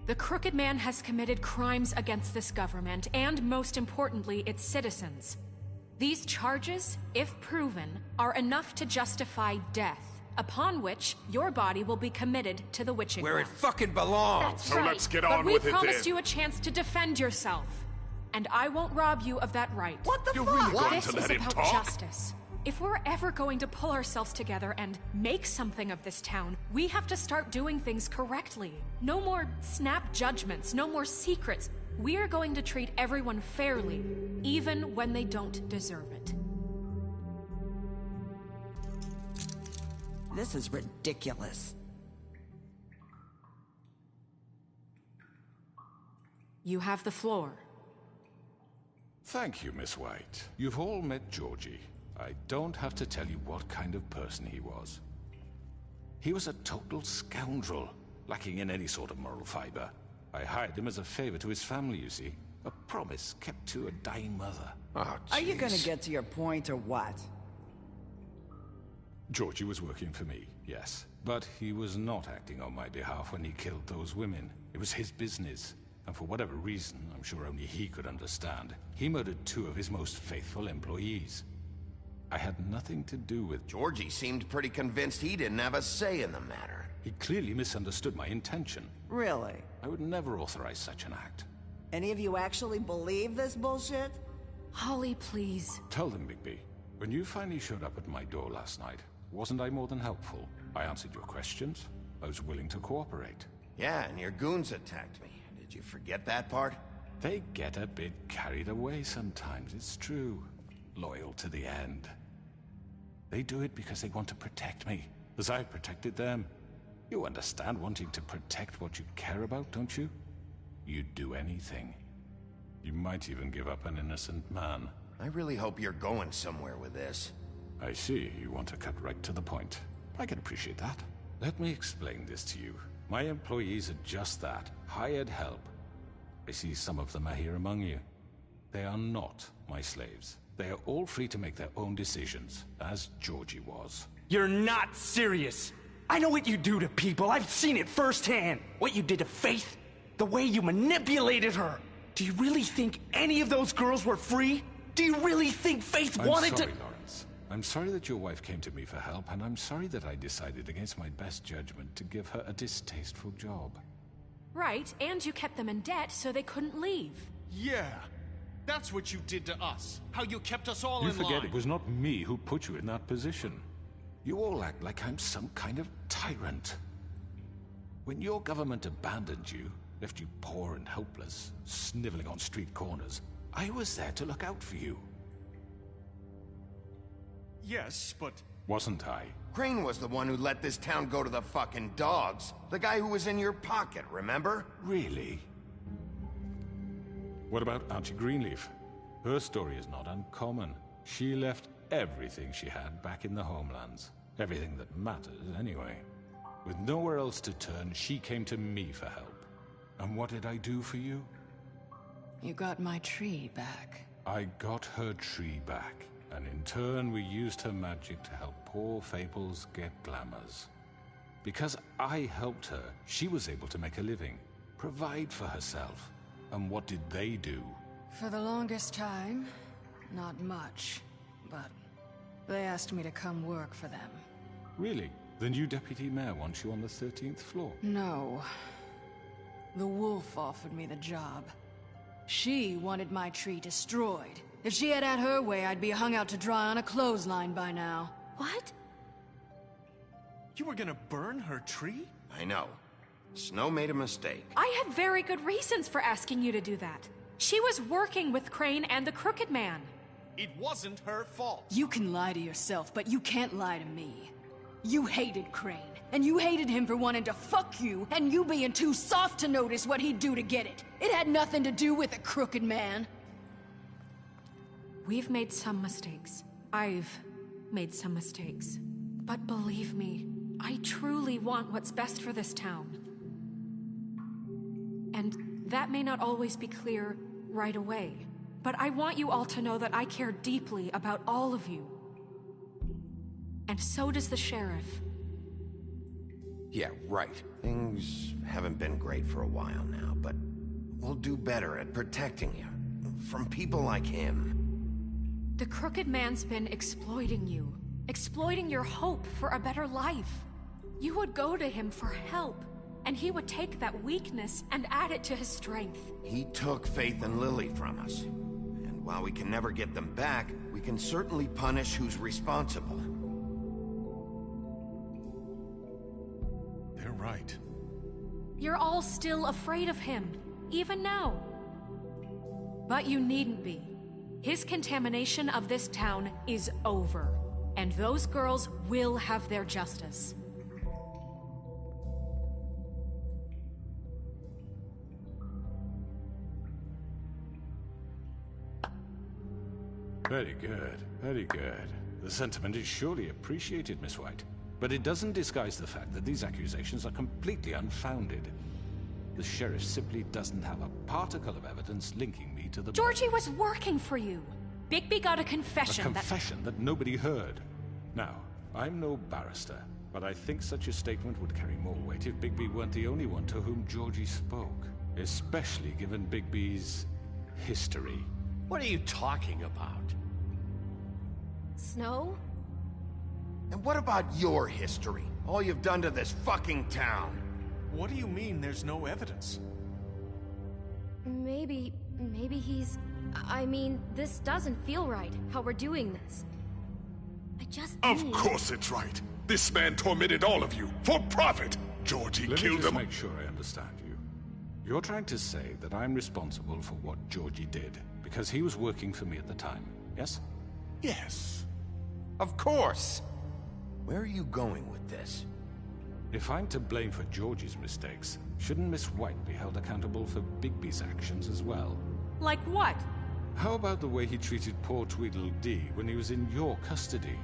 The Crooked Man has committed crimes against this government, and most importantly, its citizens. These charges, if proven, are enough to justify death, upon which your body will be committed to the witching Where it well. fucking belongs. That's So right. let's get but on we with it promised then. you a chance to defend yourself, and I won't rob you of that right. What the You're fuck? really going This to is let him about talk? justice. If we're ever going to pull ourselves together and make something of this town, we have to start doing things correctly. No more snap judgments, no more secrets. We are going to treat everyone fairly, even when they don't deserve it. This is ridiculous. You have the floor. Thank you, Miss White. You've all met Georgie. I don't have to tell you what kind of person he was. He was a total scoundrel, lacking in any sort of moral fiber. I hired him as a favor to his family, you see. A promise kept to a dying mother. Oh, Are you gonna jeez. get to your point or what? Georgie was working for me, yes. But he was not acting on my behalf when he killed those women. It was his business. And for whatever reason, I'm sure only he could understand, he murdered 2 of his most faithful employees. I had nothing to do with... Georgie seemed pretty convinced he didn't have a say in the matter. He clearly misunderstood my intention. Really? I would never authorize such an act. Any of you actually believe this bullshit? Holly, please. Tell them, Bigby, when you finally showed up at my door last night, wasn't I more than helpful? I answered your questions. I was willing to cooperate. Yeah, and your goons attacked me. Did you forget that part? They get a bit carried away sometimes, it's true. Loyal to the end. They do it because they want to protect me, as I protected them. You understand wanting to protect what you care about, don't you? You'd do anything. You might even give up an innocent man. I really hope you're going somewhere with this. I see, you want to cut right to the point. I can appreciate that. Let me explain this to you. My employees are just that, hired help. I see some of them are here among you. They are not my slaves. They are all free to make their own decisions, as Georgie was. You're not serious. I know what you do to people. I've seen it firsthand. What you did to Faith, the way you manipulated her. Do you really think any of those girls were free? Do you really think Faith wanted I'm sorry, to... Lawrence. I'm sorry that your wife came to me for help, and I'm sorry that I decided against my best judgment to give her a distasteful job. Right, and you kept them in debt so they couldn't leave. Yeah, that's what you did to us. How you kept us all in line. You forget it was not me who put you in that position. You all act like I'm some kind of tyrant. When your government abandoned you, left you poor and helpless, sniveling on street corners, I was there to look out for you. Yes, but... Wasn't I? Crane was the one who let this town go to the fucking dogs. The guy who was in your pocket, remember? Really? What about Auntie Greenleaf? Her story is not uncommon. She left everything she had back in the homelands. Everything that matters, anyway. With nowhere else to turn, she came to me for help. And what did I do for you? You got my tree back. I got her tree back. And in turn, we used her magic to help poor Fables get glamours. Because I helped her, she was able to make a living, provide for herself. And what did they do? For the longest time, not much. But they asked me to come work for them. Really? The new deputy mayor wants you on the 13th floor? No. The wolf offered me the job. She wanted my tree destroyed. If she had her way, I'd be hung out to dry on a clothesline by now. What? You were gonna burn her tree? I know. Snow made a mistake. I had very good reasons for asking you to do that. She was working with Crane and the Crooked Man. It wasn't her fault. You can lie to yourself, but you can't lie to me. You hated Crane, and you hated him for wanting to fuck you, and you being too soft to notice what he'd do to get it. It had nothing to do with the Crooked Man. We've made some mistakes. I've made some mistakes. But believe me, I truly want what's best for this town. And that may not always be clear right away, but I want you all to know that I care deeply about all of you. And so does the sheriff. Yeah, right. Things haven't been great for a while now, but we'll do better at protecting you from people like him. The Crooked Man's been exploiting you, exploiting your hope for a better life. You would go to him for help, and he would take that weakness and add it to his strength. He took Faith and Lily from us. And while we can never get them back, we can certainly punish who's responsible. They're right. You're all still afraid of him, even now. But you needn't be. His contamination of this town is over, and those girls will have their justice. Very good, very good. The sentiment is surely appreciated, Miss White. But it doesn't disguise the fact that these accusations are completely unfounded. The sheriff simply doesn't have a particle of evidence linking me to the... Georgie was working for you. Bigby got a confession A confession that nobody heard. Now, I'm no barrister, but I think such a statement would carry more weight if Bigby weren't the only one to whom Georgie spoke. Especially given Bigby's history. What are you talking about? Snow? And what about your history? All you've done to this fucking town? What do you mean there's no evidence? Maybe he's... I mean, this doesn't feel right, how we're doing this. I just Of course it's right. This man tormented all of you, for profit. Georgie killed them. Let me just make sure I understand you. You're trying to say that I'm responsible for what Georgie did, because he was working for me at the time, yes? Yes. Of course! Where are you going with this? If I'm to blame for Georgie's mistakes, shouldn't Miss White be held accountable for Bigby's actions as well? Like what? How about the way he treated poor Tweedledee when he was in your custody?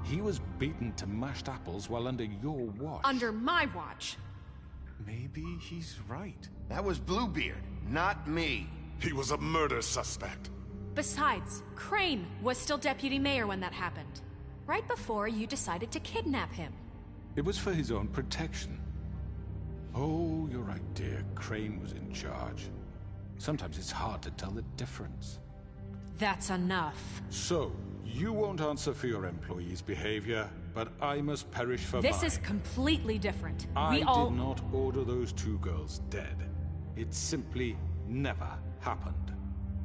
He was beaten to mashed apples while under your watch. Under my watch. Maybe he's right. That was Bluebeard, not me. He was a murder suspect. Besides, Crane was still deputy mayor when that happened. Right before you decided to kidnap him. It was for his own protection. Oh, you're right, dear. Crane was in charge. Sometimes it's hard to tell the difference. That's enough. So, You won't answer for your employees' behavior, but I must perish for This mine. is completely different. I We all... did not order those 2 girls dead. It simply never happened.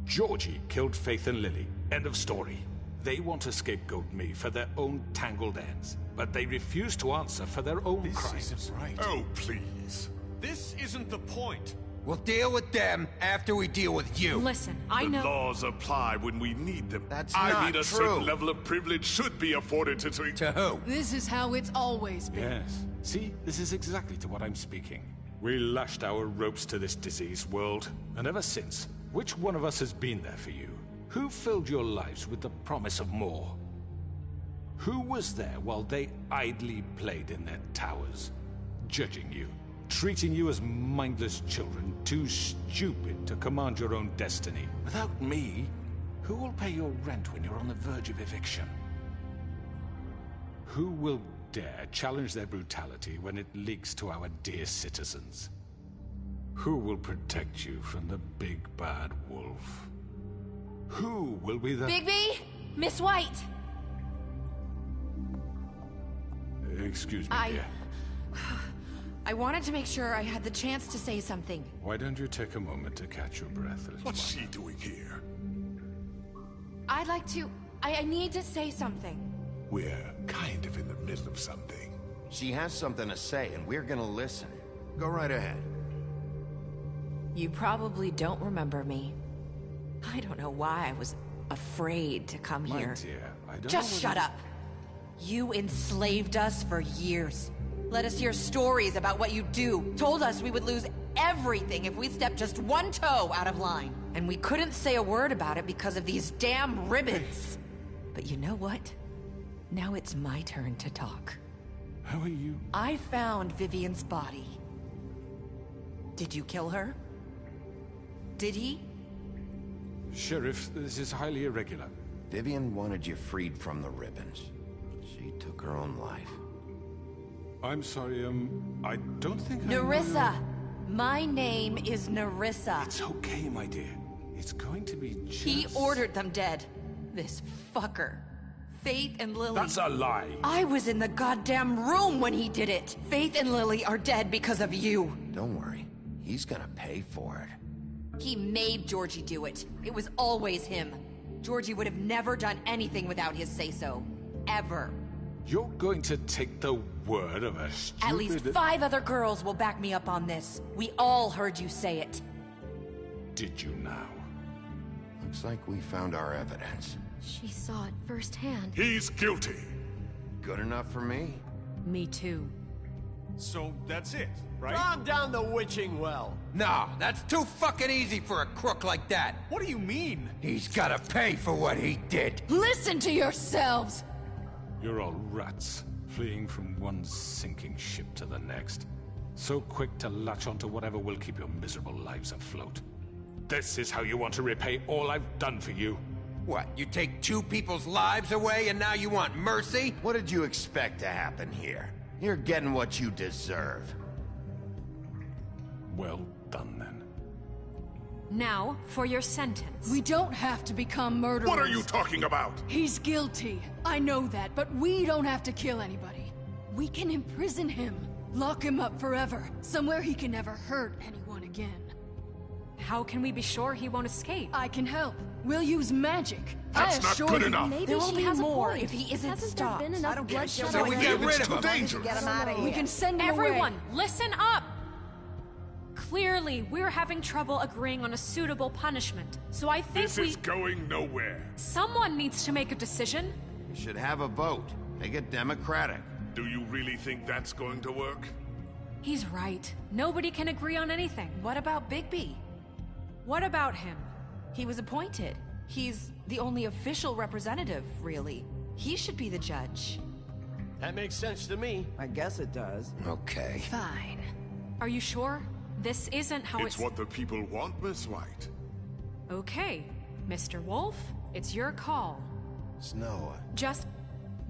Georgie killed Faith and Lily. End of story. They want to scapegoat me for their own tangled ends, but they refuse to answer for their own crimes. This isn't right. Oh, please. This isn't the point. We'll deal with them after we deal with you. Listen, I know... The laws apply when we need them. That's I not mean, a true. certain level of privilege should be afforded to... To who? This is how it's always been. Yes. See, this is exactly to what I'm speaking. We lashed our ropes to this diseased world, and ever since, which one of us has been there for you? Who filled your lives with the promise of more? Who was there while they idly played in their towers, judging you, treating you as mindless children, too stupid to command your own destiny? Without me, who will pay your rent when you're on the verge of eviction? Who will dare challenge their brutality when it leaks to our dear citizens? Who will protect you from the big bad wolf? Who will be the... Bigby! Miss White! Excuse me, dear. I wanted to make sure I had the chance to say something. Why don't you take a moment to catch your breath? What's she doing here? I'd like to... I need to say something. We're kind of in the middle of something. She has something to say, and we're gonna listen. Go right ahead. You probably don't remember me. I don't know why I was afraid to come My here. dear, I don't Just know shut up. You enslaved us for years. Let us hear stories about what you do. Told us we would lose everything if we stepped just one toe out of line. And we couldn't say a word about it because of these damn ribbons. But you know what? Now it's my turn to talk. How are you? I found Vivian's body. Did you kill her? Did he? Sheriff, this is highly irregular. Vivian wanted you freed from the ribbons. She took her own life. I'm sorry, I don't think Nerissa! My name is Nerissa. It's okay, my dear. It's going to be just... He ordered them dead. This fucker. Faith and Lily... That's a lie! I was in the goddamn room when he did it! Faith and Lily are dead because of you! Don't worry. He's gonna pay for it. He made Georgie do it. It was always him. Georgie would have never done anything without his say-so. Ever. You're going to take the word of a stupid... At least 5 other girls will back me up on this. We all heard you say it. Did you now? Looks like we found our evidence. She saw it firsthand. He's guilty. Good enough for me? Me too. So that's it, right? Calm down the witching well. No, that's too fucking easy for a crook like that. What do you mean? He's gotta pay for what he did. Listen to yourselves! You're all rats, fleeing from one sinking ship to the next. So quick to latch onto whatever will keep your miserable lives afloat. This is how you want to repay all I've done for you? What, you take 2 people's lives away and now you want mercy? What did you expect to happen here? You're getting what you deserve. Well done, then. Now, for your sentence. We don't have to become murderers. What are you talking about? He's guilty. I know that, but we don't have to kill anybody. We can imprison him. Lock him up forever. Somewhere he can never hurt anyone again. How can we be sure he won't escape? I can help. We'll use magic. That's I not assure good you. enough. Maybe There will she be has more a point. if he isn't Hasn't stopped. there been enough bloodshed So we get rid of him. Too dangerous. Get him out of here. We can send him Everyone, away. listen up! Clearly, we're having trouble agreeing on a suitable punishment. So I think This is going nowhere. someone needs to make a decision. We should have a vote. Make it democratic. Do you really think that's going to work? He's right. Nobody can agree on anything. What about Bigby? What about him? He was appointed. He's the only official representative, really. He should be the judge. That makes sense to me. I guess it does. Okay. Fine. Are you sure? This isn't how It's what the people want, Miss White. Okay, Mr. Wolf, it's your call. Snow. Just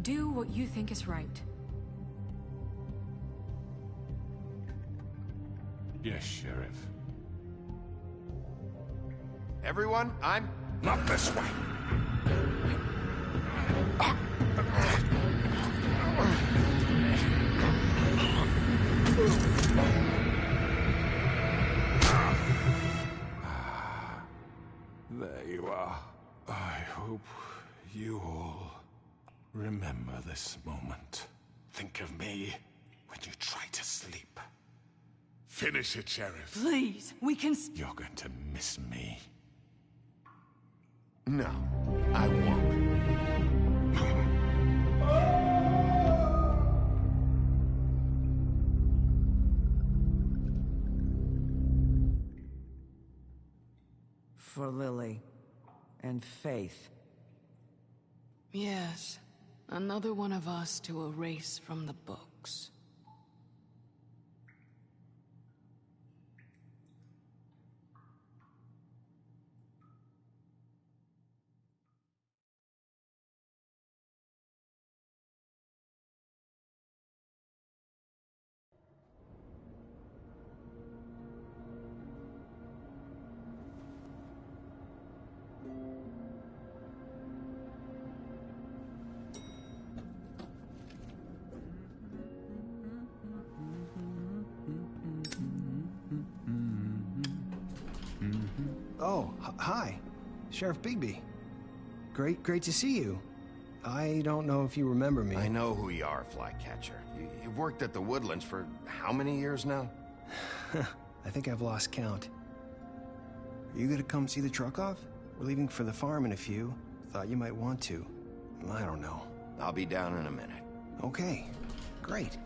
do what you think is right. Yes, Sheriff. Everyone, I'm... Not this way. There you are. I hope you all remember this moment. Think of me when you try to sleep. Finish it, Sheriff. Please, we can... You're going to miss me. No, I won't. For Lily and Faith. Yes, another one of us to erase from the books. Oh, hi. Sheriff Bigby. Great to see you. I don't know if you remember me. I know who you are, Flycatcher. You've worked at the Woodlands for how many years now? I think I've lost count. Are you gonna come see the truck off? We're leaving for the farm in a few. Thought you might want to. I don't know. I'll be down in a minute. Okay, great.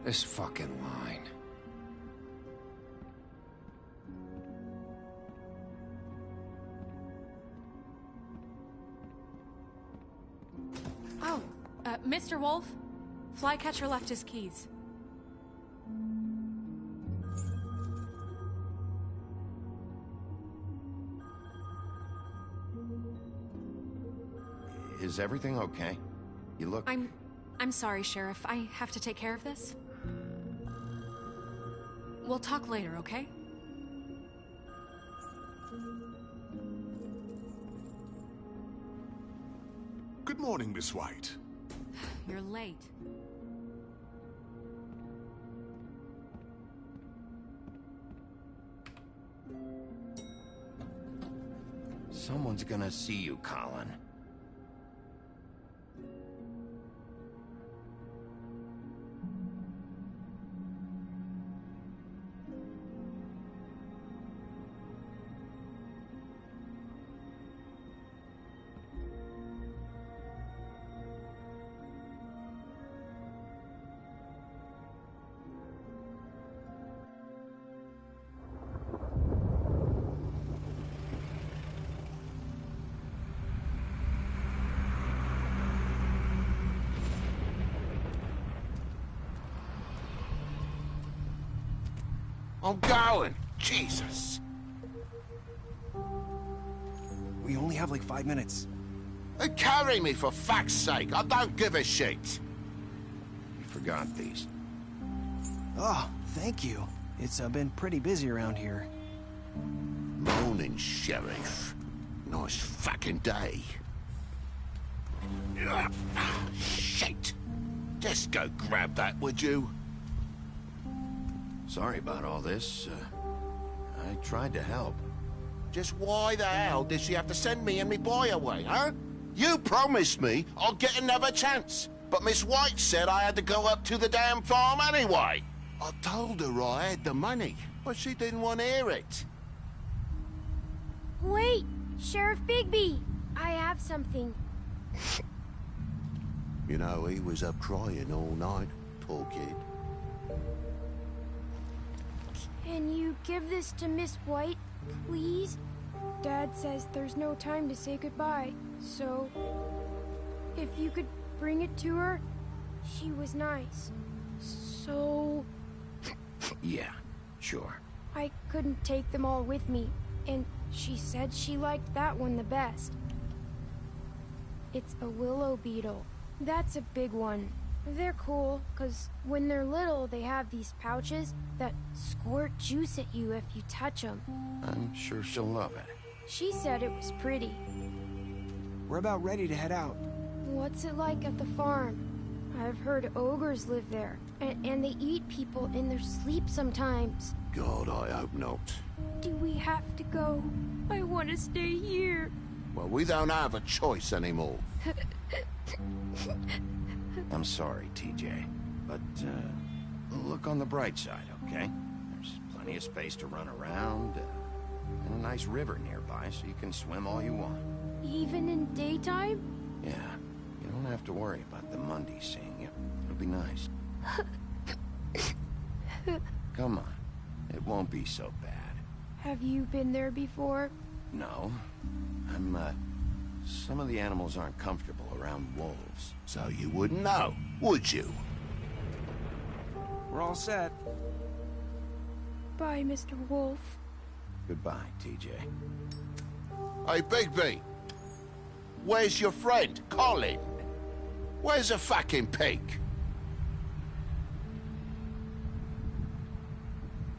This fucking line. Oh, Mr. Wolf? Flycatcher left his keys. Is everything okay? You look... I'm sorry, Sheriff. I have to take care of this. We'll talk later, okay? Good morning, Miss White. You're late. Someone's gonna see you, Colin. I'm going. Jesus. We only have like 5 minutes. Carry me, for fuck's sake. I don't give a shit. You forgot these. Oh, thank you. It's been pretty busy around here. Morning, Sheriff. Nice fucking day. Shit. Just go grab that, would you? Sorry about all this. I tried to help. Just why the hell did she have to send me and me boy away, huh? You promised me I'd get another chance, but Miss White said I had to go up to the damn farm anyway. I told her I had the money, but she didn't want to hear it. Wait, Sheriff Bigby, I have something. You know, he was up crying all night, poor kid. Can you give this to Miss White, please? Dad says there's no time to say goodbye, so... if you could bring it to her, she was nice. So... Yeah, sure. I couldn't take them all with me, and she said she liked that one the best. It's a willow beetle. That's a big one. They're cool, because when they're little, they have these pouches that squirt juice at you if you touch them. I'm sure she'll love it. She said it was pretty. We're about ready to head out. What's it like at the farm? I've heard ogres live there, and they eat people in their sleep sometimes. God, I hope not. Do we have to go? I want to stay here. Well, we don't have a choice anymore. I'm sorry, TJ, but look on the bright side, okay? There's plenty of space to run around, and a nice river nearby, so you can swim all you want. Even in daytime? Yeah, you don't have to worry about the Monday seeing you. It'll be nice. Come on, it won't be so bad. Have you been there before? No, some of the animals aren't comfortable around wolves. So you wouldn't know, would you? We're all set. Bye, Mr. Wolf. Goodbye, TJ. Hey, Bigby. Where's your friend, Colin? Where's the fucking pig?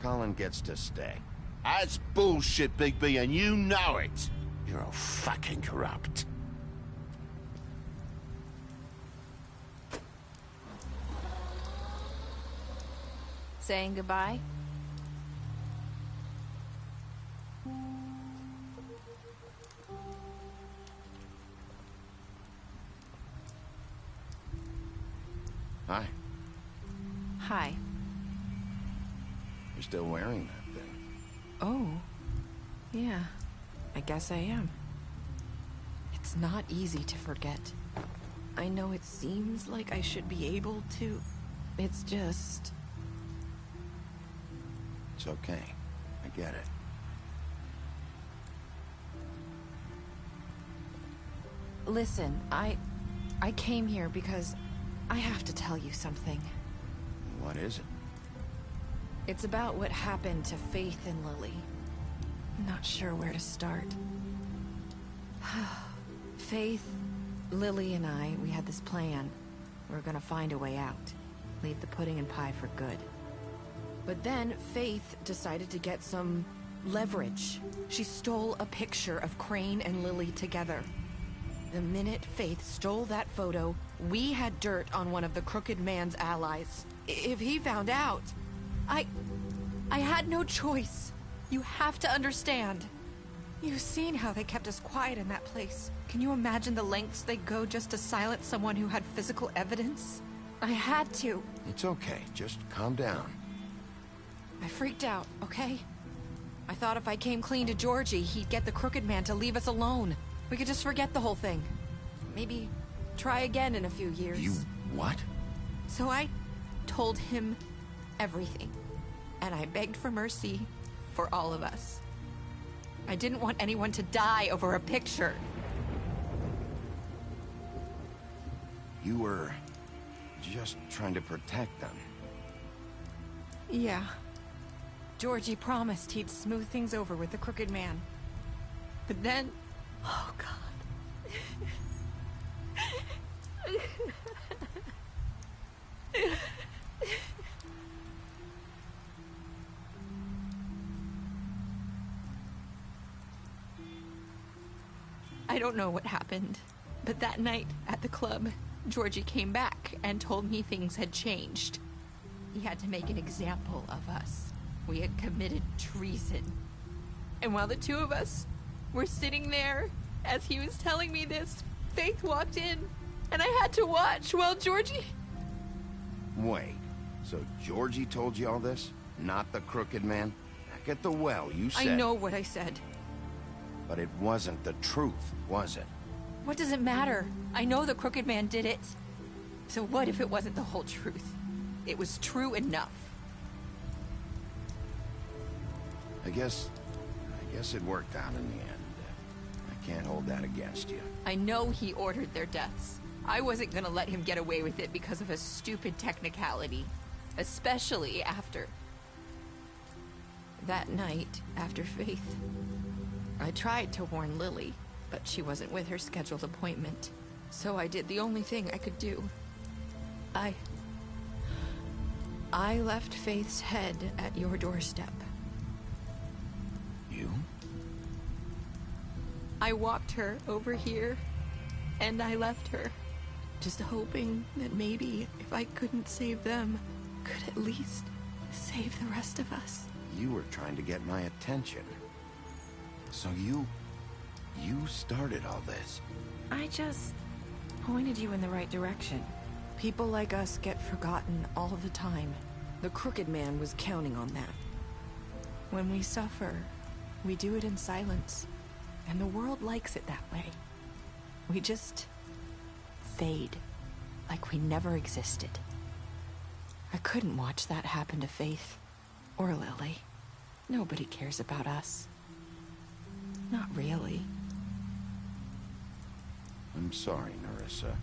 Colin gets to stay. That's bullshit, Bigby, and you know it. You're all fucking corrupt. Saying goodbye? Hi. Hi. You're still wearing that thing. Oh. Yeah. I guess I am. It's not easy to forget. I know it seems like I should be able to. It's just... It's okay. I get it. Listen, I came here because I have to tell you something. What is it? It's about what happened to Faith and Lily. I'm not sure where to start. Faith, Lily, and I, we had this plan. We were gonna find a way out. Leave the pudding and pie for good. But then Faith decided to get some leverage. She stole a picture of Crane and Lily together. The minute Faith stole that photo, we had dirt on one of the Crooked Man's allies. If he found out, I had no choice. You have to understand. You've seen how they kept us quiet in that place. Can you imagine the lengths they go just to silence someone who had physical evidence? I had to. It's okay. Just calm down. I freaked out, okay? I thought if I came clean to Georgie, he'd get the Crooked Man to leave us alone. We could just forget the whole thing. Maybe try again in a few years. You what? So I told him everything. And I begged for mercy for all of us. I didn't want anyone to die over a picture. You were just trying to protect them. Yeah. Georgie promised he'd smooth things over with the Crooked Man. But then... Oh, God. I don't know what happened, but that night at the club, Georgie came back and told me things had changed. He had to make an example of us. We had committed treason. And while the two of us were sitting there, as he was telling me this, Faith walked in, and I had to watch while Georgie... Wait, so Georgie told you all this? Not the Crooked Man? Back at the well, you said... I know what I said. But it wasn't the truth, was it? What does it matter? I know the Crooked Man did it. So what if it wasn't the whole truth? It was true enough. I guess it worked out in the end. I can't hold that against you. I know he ordered their deaths. I wasn't gonna let him get away with it because of a stupid technicality. Especially after... that night, after Faith. I tried to warn Lily, but she wasn't with her scheduled appointment. So I did the only thing I could do. I left Faith's head at your doorstep. You? I walked her over here, and I left her, just hoping that maybe if I couldn't save them, could at least save the rest of us. You were trying to get my attention. So you started all this. I just pointed you in the right direction. People like us get forgotten all the time. The Crooked Man was counting on that. When we suffer, we do it in silence, and the world likes it that way. We just fade, like we never existed. I couldn't watch that happen to Faith, or Lily. Nobody cares about us. Not really. I'm sorry, Nerissa.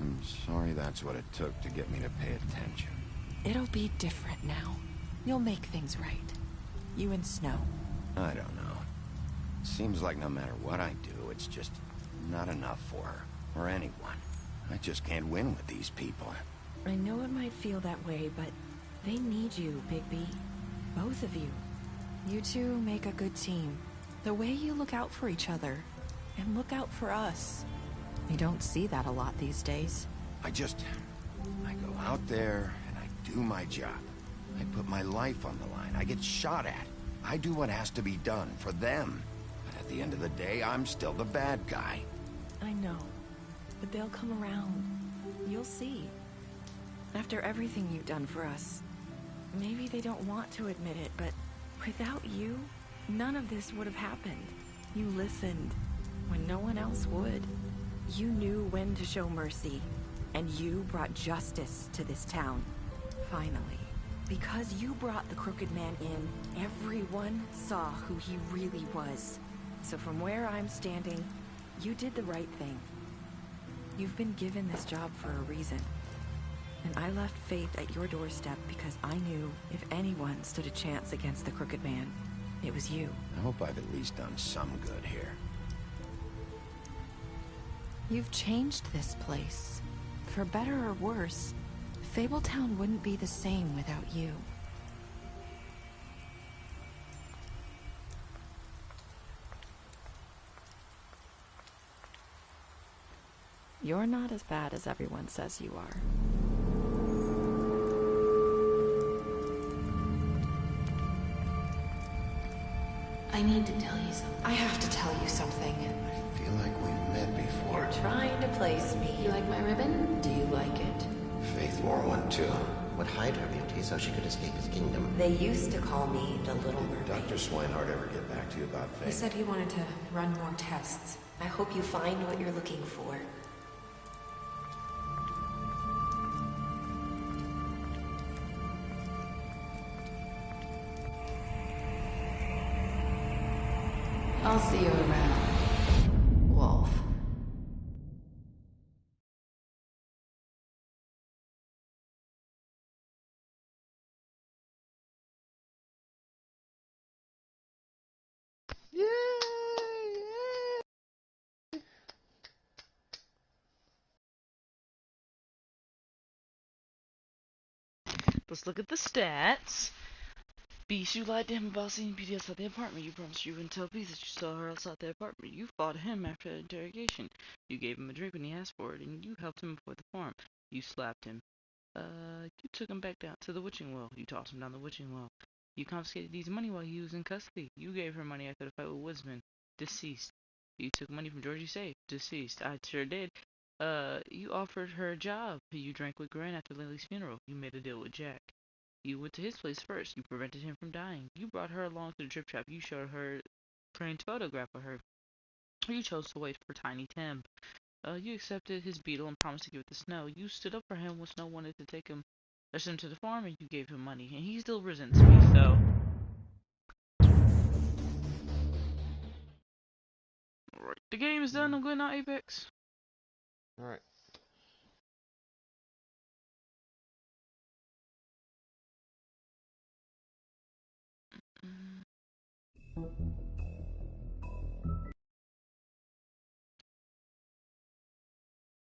I'm sorry that's what it took to get me to pay attention. It'll be different now. You'll make things right. You and Snow. I don't know. Seems like no matter what I do, it's just not enough for her, or anyone. I just can't win with these people. I know it might feel that way, but they need you, Bigby. Both of you. You two make a good team. The way you look out for each other, and look out for us. You don't see that a lot these days. I go out there, and I do my job. I put my life on the line. I get shot at. I do what has to be done for them. But at the end of the day, I'm still the bad guy. I know, but they'll come around. You'll see. After everything you've done for us, maybe they don't want to admit it, but without you, none of this would have happened. You listened when no one else would. You knew when to show mercy, and you brought justice to this town. Finally. Because you brought the Crooked Man in, everyone saw who he really was. So from where I'm standing, you did the right thing. You've been given this job for a reason. And I left Faith at your doorstep because I knew if anyone stood a chance against the Crooked Man, it was you. I hope I've at least done some good here. You've changed this place. For better or worse, Fabletown wouldn't be the same without you. You're not as bad as everyone says you are. I need to tell you something. I have to tell you something. I feel like we've met before. You're trying to place me. You like my ribbon? Do you like it? Faith wore one too. Would hide her beauty so she could escape his kingdom. They used to call me the Little Mermaid. Dr. Swinehart ever get back to you about Faith? He said he wanted to run more tests. I hope you find what you're looking for. I'll see you around, Wolf. Let's look at the stats. Beast, you lied to him about seeing PD outside the apartment. You promised you wouldn't tell Beast that you saw her outside the apartment. You fought him after the interrogation. You gave him a drink when he asked for it, and you helped him before the farm. You slapped him. You took him back down to the witching well. You tossed him down the witching well. You confiscated his money while he was in custody. You gave her money after the fight with Woodsman. Deceased. You took money from Georgie's safe. Deceased. I sure did. You offered her a job. You drank with Gran after Lily's funeral. You made a deal with Jack. You went to his place first. You prevented him from dying. You brought her along to the trip trap. You showed her Crane's photograph of her. You chose to wait for Tiny Tim. You accepted his beetle and promised to give it to Snow. You stood up for him when Snow wanted to take him, send him to the farm, and you gave him money. And he still resents me, so... Alright, the game is done. I'm going now, Apex. Alright.